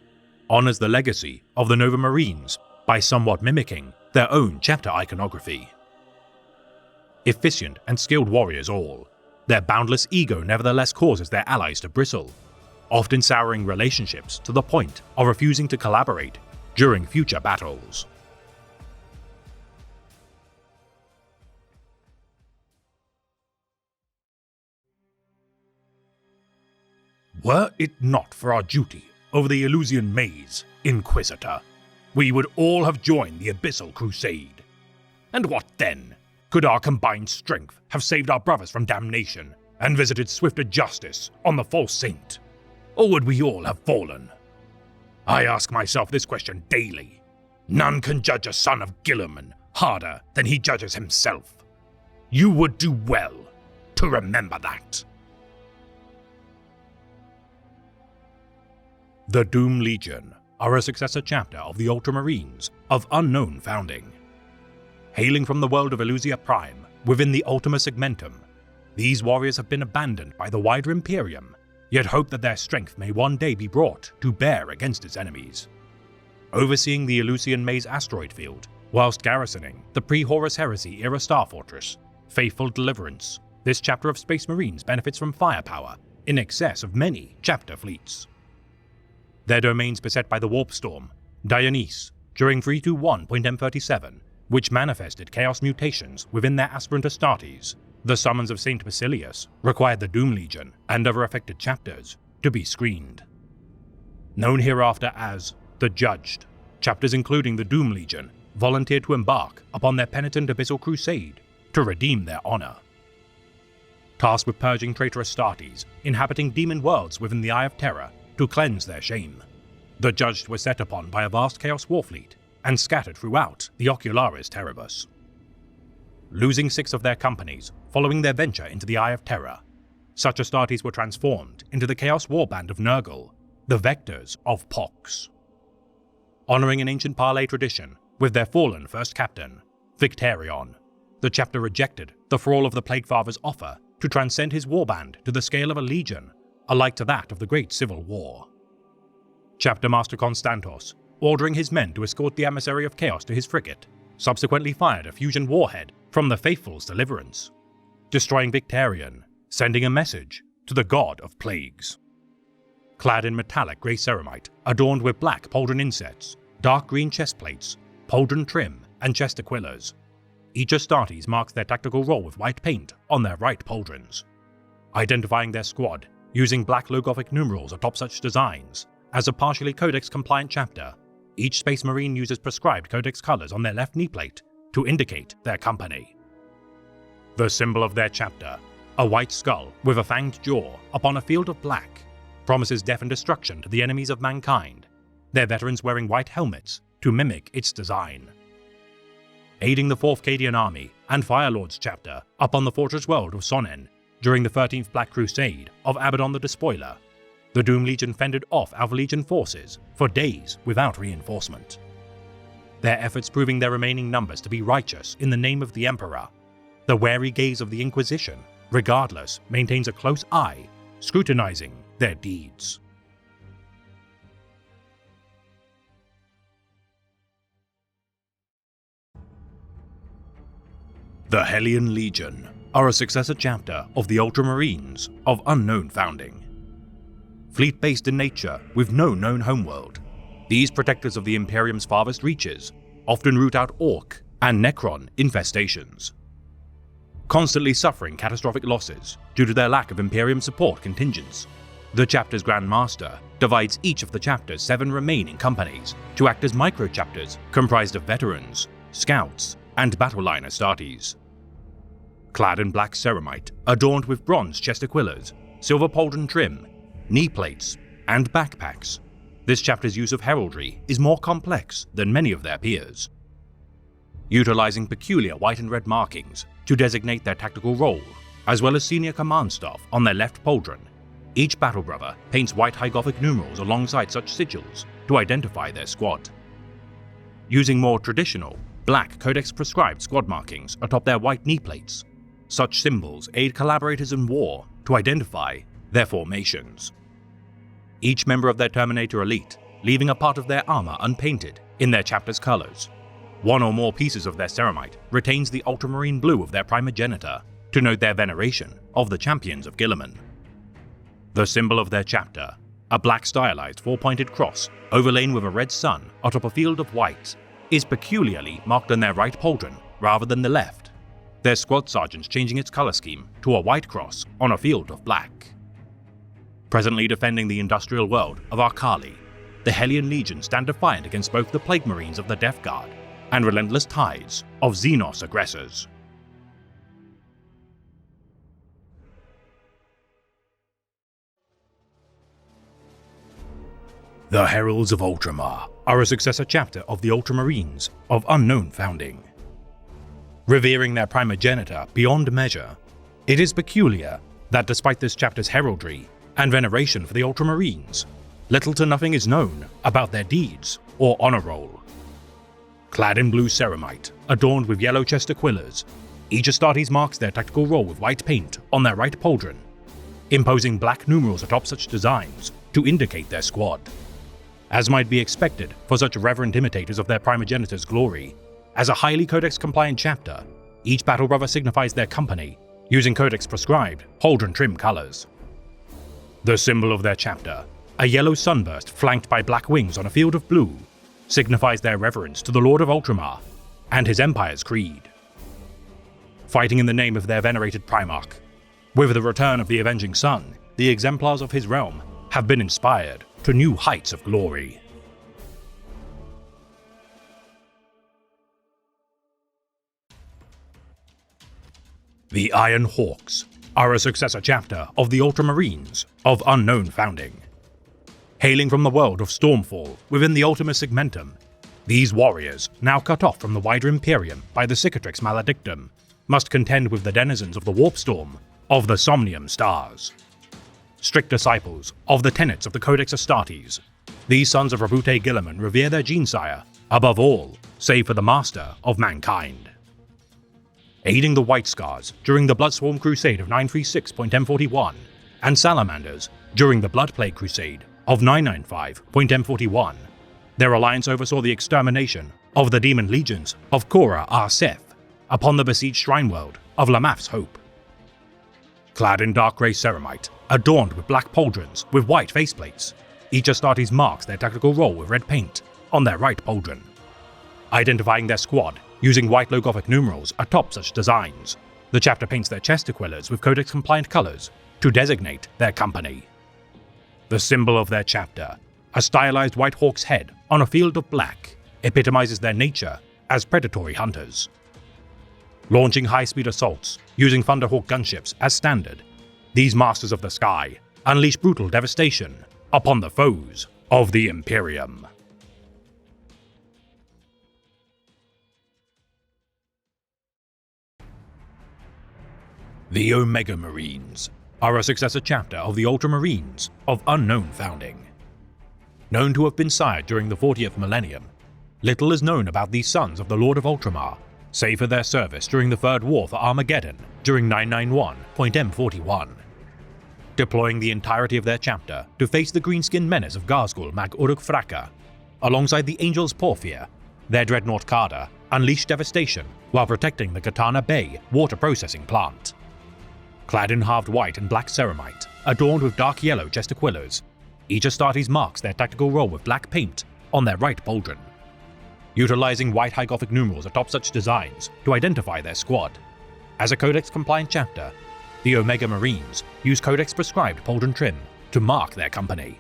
honors the legacy of the Nova Marines by somewhat mimicking their own chapter iconography. Efficient and skilled warriors all, their boundless ego nevertheless causes their allies to bristle, often souring relationships to the point of refusing to collaborate during future battles. Were it not for our duty over the Eleusinian Maze, Inquisitor, we would all have joined the Abyssal Crusade. And what then? Could our combined strength have saved our brothers from damnation and visited swifter justice on the false saint? Or would we all have fallen? I ask myself this question daily. None can judge a son of Guilliman harder than he judges himself. You would do well to remember that. The Doom Legion are a successor chapter of the Ultramarines of unknown founding. Hailing from the world of Elusia Prime within the Ultima Segmentum, these warriors have been abandoned by the wider Imperium, yet hope that their strength may one day be brought to bear against its enemies. Overseeing the Eleusinian Maze asteroid field, whilst garrisoning the pre-Horus Heresy era Star Fortress, Faithful Deliverance, this chapter of Space Marines benefits from firepower in excess of many chapter fleets. Their domains beset by the Warp Storm, Dionys, during 321.M37, which manifested chaos mutations within their aspirant Astartes, the summons of Saint Basilius required the Doom Legion and other affected chapters to be screened. Known hereafter as the Judged, chapters including the Doom Legion volunteered to embark upon their penitent Abyssal Crusade to redeem their honor. Tasked with purging traitor Astartes inhabiting demon worlds within the Eye of Terror to cleanse their shame, the Judged were set upon by a vast Chaos Warfleet and scattered throughout the Ocularis Terribus. Losing 6 of their companies following their venture into the Eye of Terror, such Astartes were transformed into the Chaos Warband of Nurgle, the Vectors of Pox. Honoring an ancient Parley tradition with their fallen first captain, Victarion, the chapter rejected the Thrall of the Plaguefather's offer to transcend his warband to the scale of a legion, alike to that of the Great Civil War. Chapter Master Constantos, ordering his men to escort the Emissary of Chaos to his frigate, subsequently fired a fusion warhead from the Faithful's Deliverance, destroying Victarion, sending a message to the God of Plagues. Clad in metallic grey ceramite, adorned with black pauldron insets, dark green chest plates, pauldron trim, and chest aquillas, each Astartes marks their tactical role with white paint on their right pauldrons, identifying their squad using black Low-Gothic numerals atop such designs. As a partially Codex-compliant chapter, each Space Marine uses prescribed Codex colors on their left knee plate to indicate their company. The symbol of their chapter, a white skull with a fanged jaw upon a field of black, promises death and destruction to the enemies of mankind, their veterans wearing white helmets to mimic its design. Aiding the 4th Cadian Army and Firelord's chapter upon the fortress world of Sonnen during the 13th Black Crusade of Abaddon the Despoiler, the Doom Legion fended off Alpha Legion forces for days without reinforcement. Their efforts proving their remaining numbers to be righteous in the name of the Emperor, the wary gaze of the Inquisition, regardless, maintains a close eye, scrutinizing their deeds. The Hellion Legion are a successor chapter of the Ultramarines of unknown founding. Fleet-based in nature with no known homeworld, these protectors of the Imperium's farthest reaches often root out Orc and Necron infestations. Constantly suffering catastrophic losses due to their lack of Imperium support contingents, the chapter's Grand Master divides each of the chapter's 7 remaining companies to act as micro-chapters comprised of veterans, scouts, and battle line Astartes. Clad in black ceramite, adorned with bronze chest aquillas, silver pauldron trim, knee plates, and backpacks, this chapter's use of heraldry is more complex than many of their peers. Utilizing peculiar white and red markings to designate their tactical role, as well as senior command staff on their left pauldron, each battle brother paints white high Gothic numerals alongside such sigils to identify their squad. Using more traditional, black Codex-prescribed squad markings atop their white knee plates, such symbols aid collaborators in war to identify their formations. Each member of their Terminator Elite leaving a part of their armor unpainted in their chapter's colors. One or more pieces of their ceramite retains the ultramarine blue of their primogenitor to note their veneration of the champions of Guilliman. The symbol of their chapter, a black stylized four-pointed cross overlain with a red sun atop a field of white, is peculiarly marked on their right pauldron rather than the left, their squad sergeants changing its color scheme to a white cross on a field of black. Presently defending the industrial world of Arkali, the Hellion Legion stand defiant against both the Plague Marines of the Death Guard and relentless tides of Xenos aggressors. The Heralds of Ultramar are a successor chapter of the Ultramarines of unknown founding. Revering their primogenitor beyond measure, it is peculiar that despite this chapter's heraldry and veneration for the Ultramarines, little to nothing is known about their deeds or honor roll. Clad in blue ceramite, adorned with yellow chest aquillas, each Astartes marks their tactical role with white paint on their right pauldron, imposing black numerals atop such designs to indicate their squad. As might be expected for such reverent imitators of their primogenitor's glory, as a highly Codex-compliant chapter, each battle brother signifies their company using Codex-prescribed pauldron trim colors. The symbol of their chapter, a yellow sunburst flanked by black wings on a field of blue, signifies their reverence to the Lord of Ultramar and his Empire's creed. Fighting in the name of their venerated Primarch, with the return of the Avenging Sun, the exemplars of his realm have been inspired to new heights of glory. The Iron Hawks are a successor chapter of the Ultramarines of unknown founding. Hailing from the world of Stormfall within the Ultima Segmentum, these warriors, now cut off from the wider Imperium by the Cicatrix Maledictum, must contend with the denizens of the warp storm of the Somnium Stars. Strict disciples of the tenets of the Codex Astartes, these sons of Rabute Guilliman revere their gene-sire above all, save for the master of mankind. Aiding the White Scars during the Bloodswarm Crusade of 936.M41, and Salamanders during the Blood Plague Crusade of 995.M41, their alliance oversaw the extermination of the demon legions of Korra Arseth upon the besieged shrine world of Lamaf's Hope. Clad in dark grey ceramite, adorned with black pauldrons with white faceplates, each Astartes marks their tactical role with red paint on their right pauldron. Identifying their squad using white low Gothic numerals atop such designs, the chapter paints their chest aquillas with Codex-compliant colors to designate their company. The symbol of their chapter, a stylized white hawk's head on a field of black, epitomizes their nature as predatory hunters. Launching high-speed assaults using Thunderhawk gunships as standard, these masters of the sky unleash brutal devastation upon the foes of the Imperium. The Omega Marines are a successor chapter of the Ultramarines of unknown founding. Known to have been sired during the 40th millennium, little is known about these sons of the Lord of Ultramar, save for their service during the Third War for Armageddon during 991.M41. Deploying the entirety of their chapter to face the greenskin menace of Garzgul Mag Uruk Fraka, alongside the Angels Porphyr, their dreadnought Karda, unleash devastation while protecting the Katana Bay water processing plant. Clad in halved white and black ceramite, adorned with dark yellow chest aquilers, each Astartes marks their tactical role with black paint on their right pauldron. Utilizing white high Gothic numerals atop such designs to identify their squad. As a Codex-compliant chapter, the Omega Marines use Codex-prescribed pauldron trim to mark their company.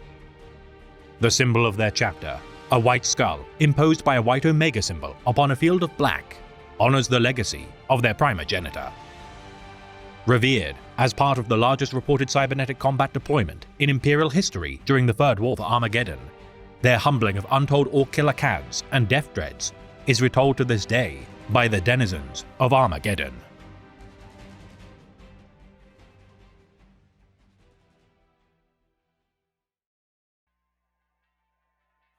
The symbol of their chapter, a white skull imposed by a white Omega symbol upon a field of black, honors the legacy of their primogenitor. Revered as part of the largest reported cybernetic combat deployment in Imperial history during the Third War for Armageddon, their humbling of untold Orc killer Cads and Death Dreads is retold to this day by the denizens of Armageddon.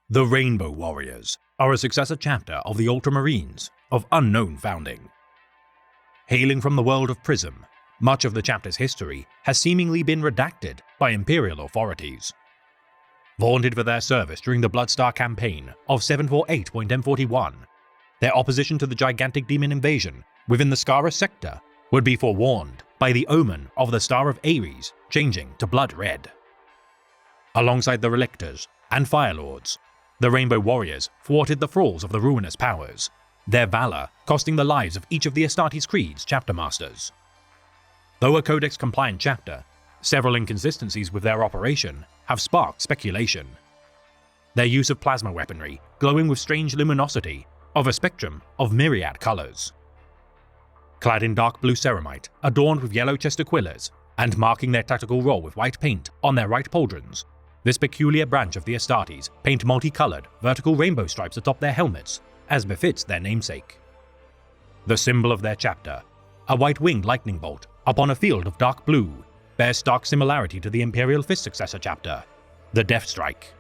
The Rainbow Warriors are a successor chapter of the Ultramarines of unknown founding. Hailing from the world of Prism, much of the chapter's history has seemingly been redacted by Imperial authorities. Vaunted for their service during the Bloodstar campaign of 748.M41, their opposition to the gigantic demon invasion within the Skara sector would be forewarned by the omen of the Star of Ares changing to blood red. Alongside the Relictors and Firelords, the Rainbow Warriors thwarted the thralls of the Ruinous Powers, their valor costing the lives of each of the Astartes Creed's chapter masters. Though a Codex-compliant chapter, several inconsistencies with their operation have sparked speculation. Their use of plasma weaponry glowing with strange luminosity of a spectrum of myriad colors. Clad in dark blue ceramite, adorned with yellow chest aquilers, and marking their tactical role with white paint on their right pauldrons, this peculiar branch of the Astartes paint multicolored, vertical rainbow stripes atop their helmets, as befits their namesake. The symbol of their chapter, a white-winged lightning bolt upon a field of dark blue, bears stark similarity to the Imperial Fist successor chapter, the Death Strike.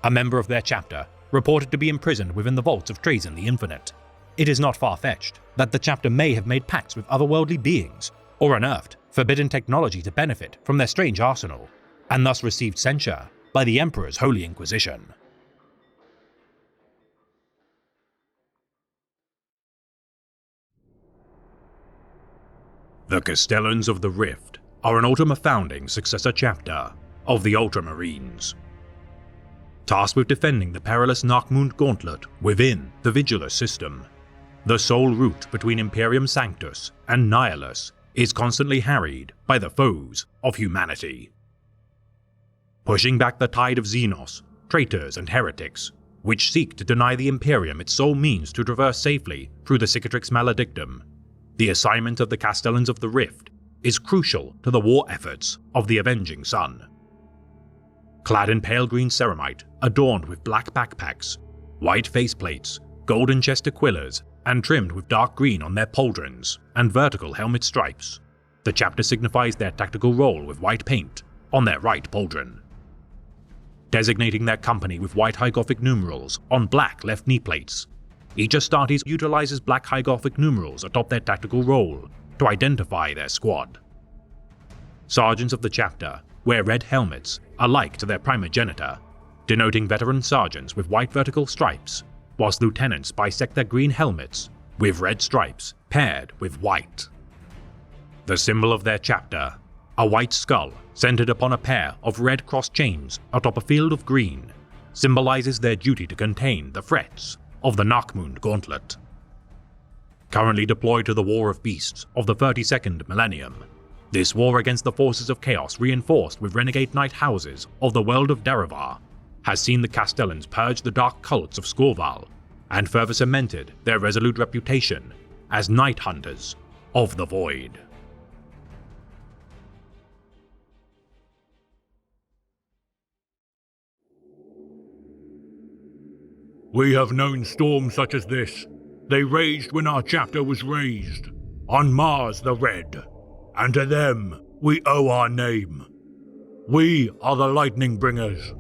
A member of their chapter, reported to be imprisoned within the vaults of Trazen the Infinite, it is not far-fetched that the chapter may have made pacts with otherworldly beings, or unearthed forbidden technology to benefit from their strange arsenal, and thus received censure by the Emperor's Holy Inquisition. The Castellans of the Rift are an Ultima founding successor chapter of the Ultramarines. Tasked with defending the perilous Narkmund Gauntlet within the Vigilus system, the sole route between Imperium Sanctus and Nihilus is constantly harried by the foes of humanity. Pushing back the tide of Xenos, traitors and heretics, which seek to deny the Imperium its sole means to traverse safely through the Cicatrix Maledictum, the assignment of the Castellans of the Rift is crucial to the war efforts of the Avenging Sun. Clad in pale green ceramite, adorned with black backpacks, white faceplates, golden chest aquilers, and trimmed with dark green on their pauldrons and vertical helmet stripes, the chapter signifies their tactical role with white paint on their right pauldron. Designating their company with white high Gothic numerals on black left knee plates, each Astartes utilizes black high Gothic numerals atop their tactical role to identify their squad. Sergeants of the chapter wear red helmets alike to their primogenitor, denoting veteran sergeants with white vertical stripes, whilst lieutenants bisect their green helmets with red stripes paired with white. The symbol of their chapter, a white skull centered upon a pair of red cross chains atop a field of green, symbolizes their duty to contain the threats of the Narkmund Gauntlet. Currently deployed to the War of Beasts of the 32nd Millennium, this war against the forces of chaos reinforced with renegade knight houses of the world of Derevar has seen the Castellans purge the dark cults of Skorval and further cemented their resolute reputation as Night Hunters of the Void. We have known storms such as this. They raged when our chapter was raised, on Mars the Red, and to them we owe our name. We are the Lightning Bringers.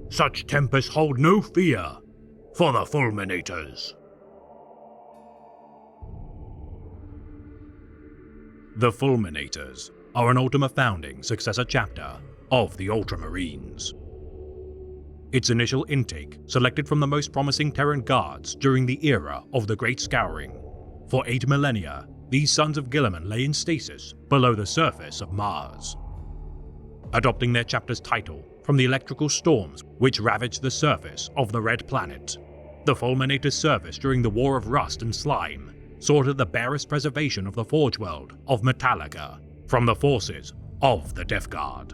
Such tempests hold no fear for the Fulminators. The Fulminators are an Ultima founding successor chapter of the Ultramarines. its initial intake selected from the most promising Terran guards during the era of the Great Scouring. For 8 millennia, these sons of Guilliman lay in stasis below the surface of Mars. Adopting their chapter's title from the electrical storms which ravaged the surface of the Red Planet, the Fulminator's service during the War of Rust and Slime sought the barest preservation of the Forge World of Metallica from the forces of the Death Guard.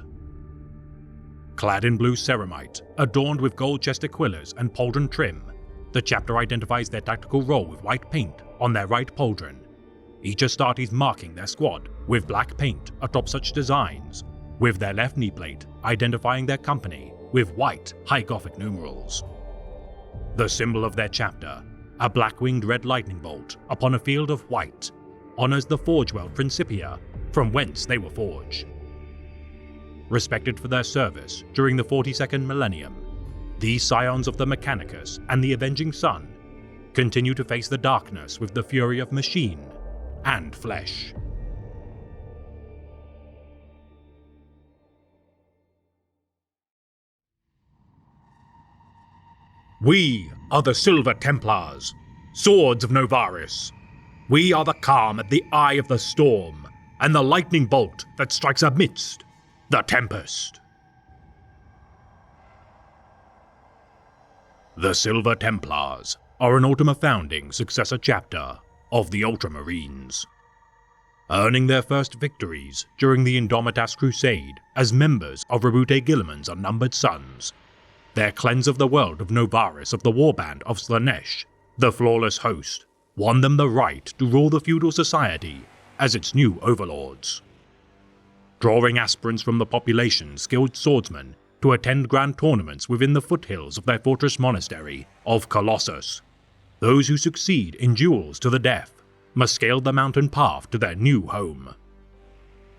Clad in blue ceramite, adorned with gold-chested quillers and pauldron trim, the chapter identifies their tactical role with white paint on their right pauldron, each Astartes marking their squad with black paint atop such designs, with their left knee plate identifying their company with white High Gothic numerals. The symbol of their chapter, a black-winged red lightning bolt upon a field of white, honors the Forge World Principia from whence they were forged. Respected for their service during the 42nd millennium, these scions of the Mechanicus and the Avenging Sun continue to face the darkness with the fury of machine and flesh. We are the Silver Templars, Swords of Novaris. We are the calm at the eye of the storm, and the lightning bolt that strikes amidst the tempest. The Silver Templars are an Ultima founding successor chapter of the Ultramarines, earning their first victories during the Indomitas Crusade as members of Rabute Guilliman's unnumbered sons. Their cleanse of the world of Novaris of the warband of Slaanesh, the Flawless Host, won them the right to rule the feudal society as its new overlords. Drawing aspirants from the population's skilled swordsmen to attend grand tournaments within the foothills of their fortress monastery of Colossus, those who succeed in duels to the death must scale the mountain path to their new home.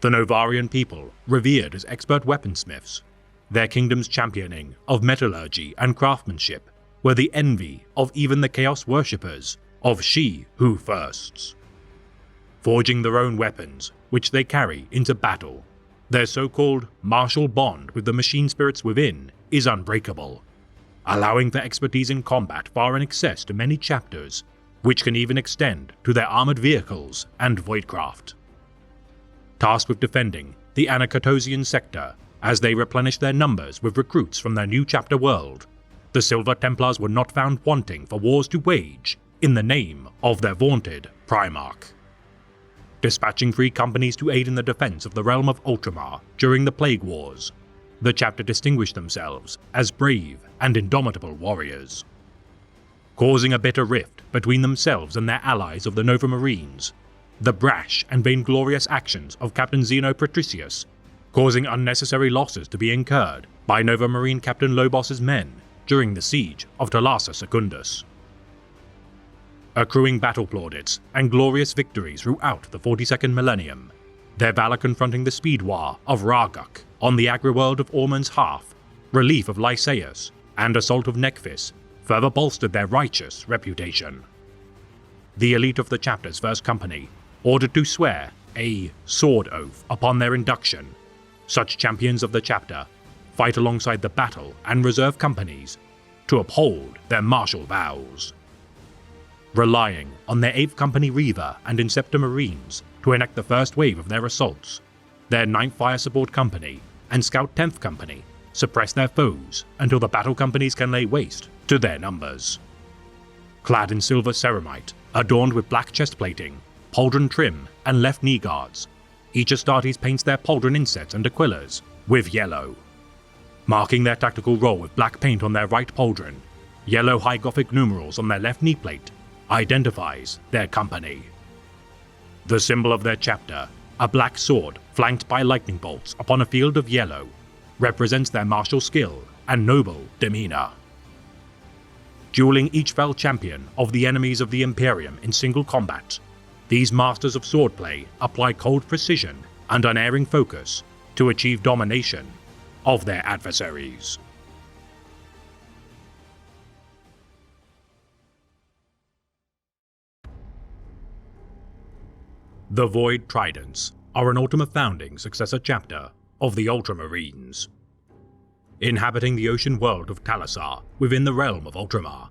The Novarian people, revered as expert weaponsmiths, their kingdom's championing of metallurgy and craftsmanship were the envy of even the Chaos worshippers of She Who Firsts. Forging their own weapons, which they carry into battle, their so-called martial bond with the machine spirits within is unbreakable, allowing for expertise in combat far in excess to many chapters, which can even extend to their armored vehicles and voidcraft. Tasked with defending the Anacatosian sector as they replenish their numbers with recruits from their new chapter world, the Silver Templars were not found wanting for wars to wage in the name of their vaunted Primarch. Dispatching free companies to aid in the defense of the realm of Ultramar during the Plague Wars, the chapter distinguished themselves as brave and indomitable warriors. Causing a bitter rift between themselves and their allies of the Nova Marines, the brash and vainglorious actions of Captain Zeno Patricius causing unnecessary losses to be incurred by Nova Marine Captain Lobos's men during the siege of Thalassa Secundus. Accruing battle plaudits and glorious victories throughout the 42nd millennium, their valor confronting the speed war of Raguk on the agri-world of Ormond's Hearth, relief of Lycaeus, and assault of Nekphis further bolstered their righteous reputation. The elite of the chapter's first company ordered to swear a sword oath upon their induction. Such champions of the chapter fight alongside the battle and reserve companies to uphold their martial vows. Relying on their 8th Company Reaver and Inceptor Marines to enact the first wave of their assaults, their 9th Fire Support Company and Scout 10th Company suppress their foes until the battle companies can lay waste to their numbers. Clad in silver ceramite, adorned with black chest plating, pauldron trim, and left knee guards, each Astartes paints their pauldron insets and aquillas with yellow. Marking their tactical role with black paint on their right pauldron, yellow High Gothic numerals on their left knee plate identifies their company. The symbol of their chapter, a black sword flanked by lightning bolts upon a field of yellow, represents their martial skill and noble demeanor. Dueling each fell champion of the enemies of the Imperium in single combat, these masters of swordplay apply cold precision and unerring focus to achieve domination of their adversaries. The Void Tridents are an Ultima founding successor chapter of the Ultramarines. Inhabiting the ocean world of Talassar within the realm of Ultramar,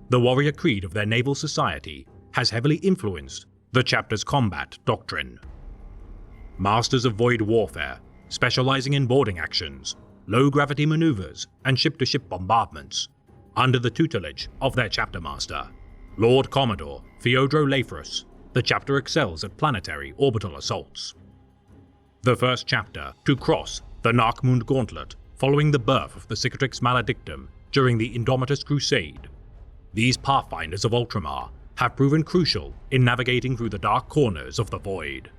the warrior creed of their naval society has heavily influenced the chapter's combat doctrine. Masters of void warfare, specializing in boarding actions, low-gravity maneuvers, and ship-to-ship bombardments, under the tutelage of their chapter master, Lord Commodore Theodro Lathyrus, the chapter excels at planetary orbital assaults. The first chapter to cross the Narkmund Gauntlet following the birth of the Cicatrix Maledictum during the Indomitus Crusade, these pathfinders of Ultramar have proven crucial in navigating through the dark corners of the void.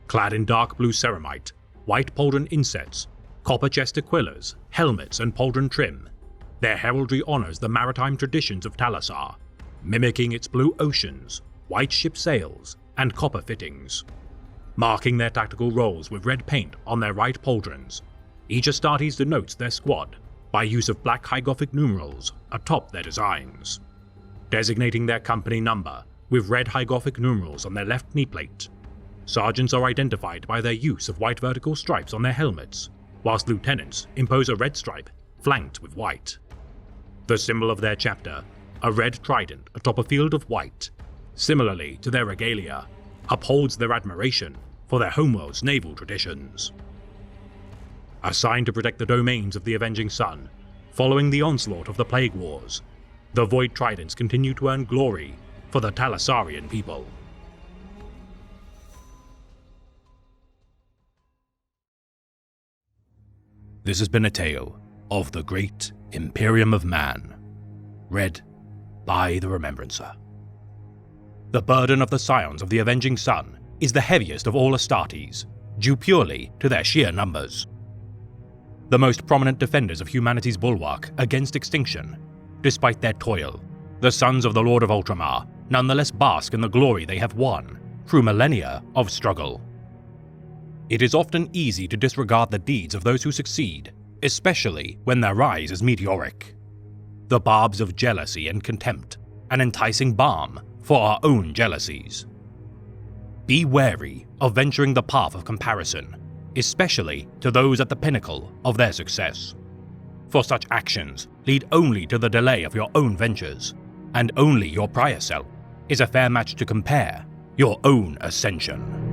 Clad in dark blue ceramite, white pauldron insets, copper chest aquillas, helmets, and pauldron trim, their heraldry honors the maritime traditions of Talassar, mimicking its blue oceans, white ship sails, and copper fittings. Marking their tactical roles with red paint on their right pauldrons, each Astartes denotes their squad by use of black High Gothic numerals atop their designs. Designating their company number with red High Gothic numerals on their left knee plate, sergeants are identified by their use of white vertical stripes on their helmets, whilst lieutenants impose a red stripe flanked with white. The symbol of their chapter, a red trident atop a field of white, similarly to their regalia, upholds their admiration for their homeworld's naval traditions. Assigned to protect the domains of the Avenging Sun, following the onslaught of the Plague Wars, the Void Tridents continue to earn glory for the Talassarian people. This has been a tale of the Great Imperium of Man, read by the Remembrancer. The burden of the Scions of the Avenging Sun is the heaviest of all Astartes, due purely to their sheer numbers. The most prominent defenders of humanity's bulwark against extinction, despite their toil, the sons of the Lord of Ultramar nonetheless bask in the glory they have won through millennia of struggle. It is often easy to disregard the deeds of those who succeed, especially when their rise is meteoric. The barbs of jealousy and contempt, an enticing balm for our own jealousies. Be wary of venturing the path of comparison, especially to those at the pinnacle of their success. For such actions lead only to the delay of your own ventures, and only your prior self is a fair match to compare your own ascension.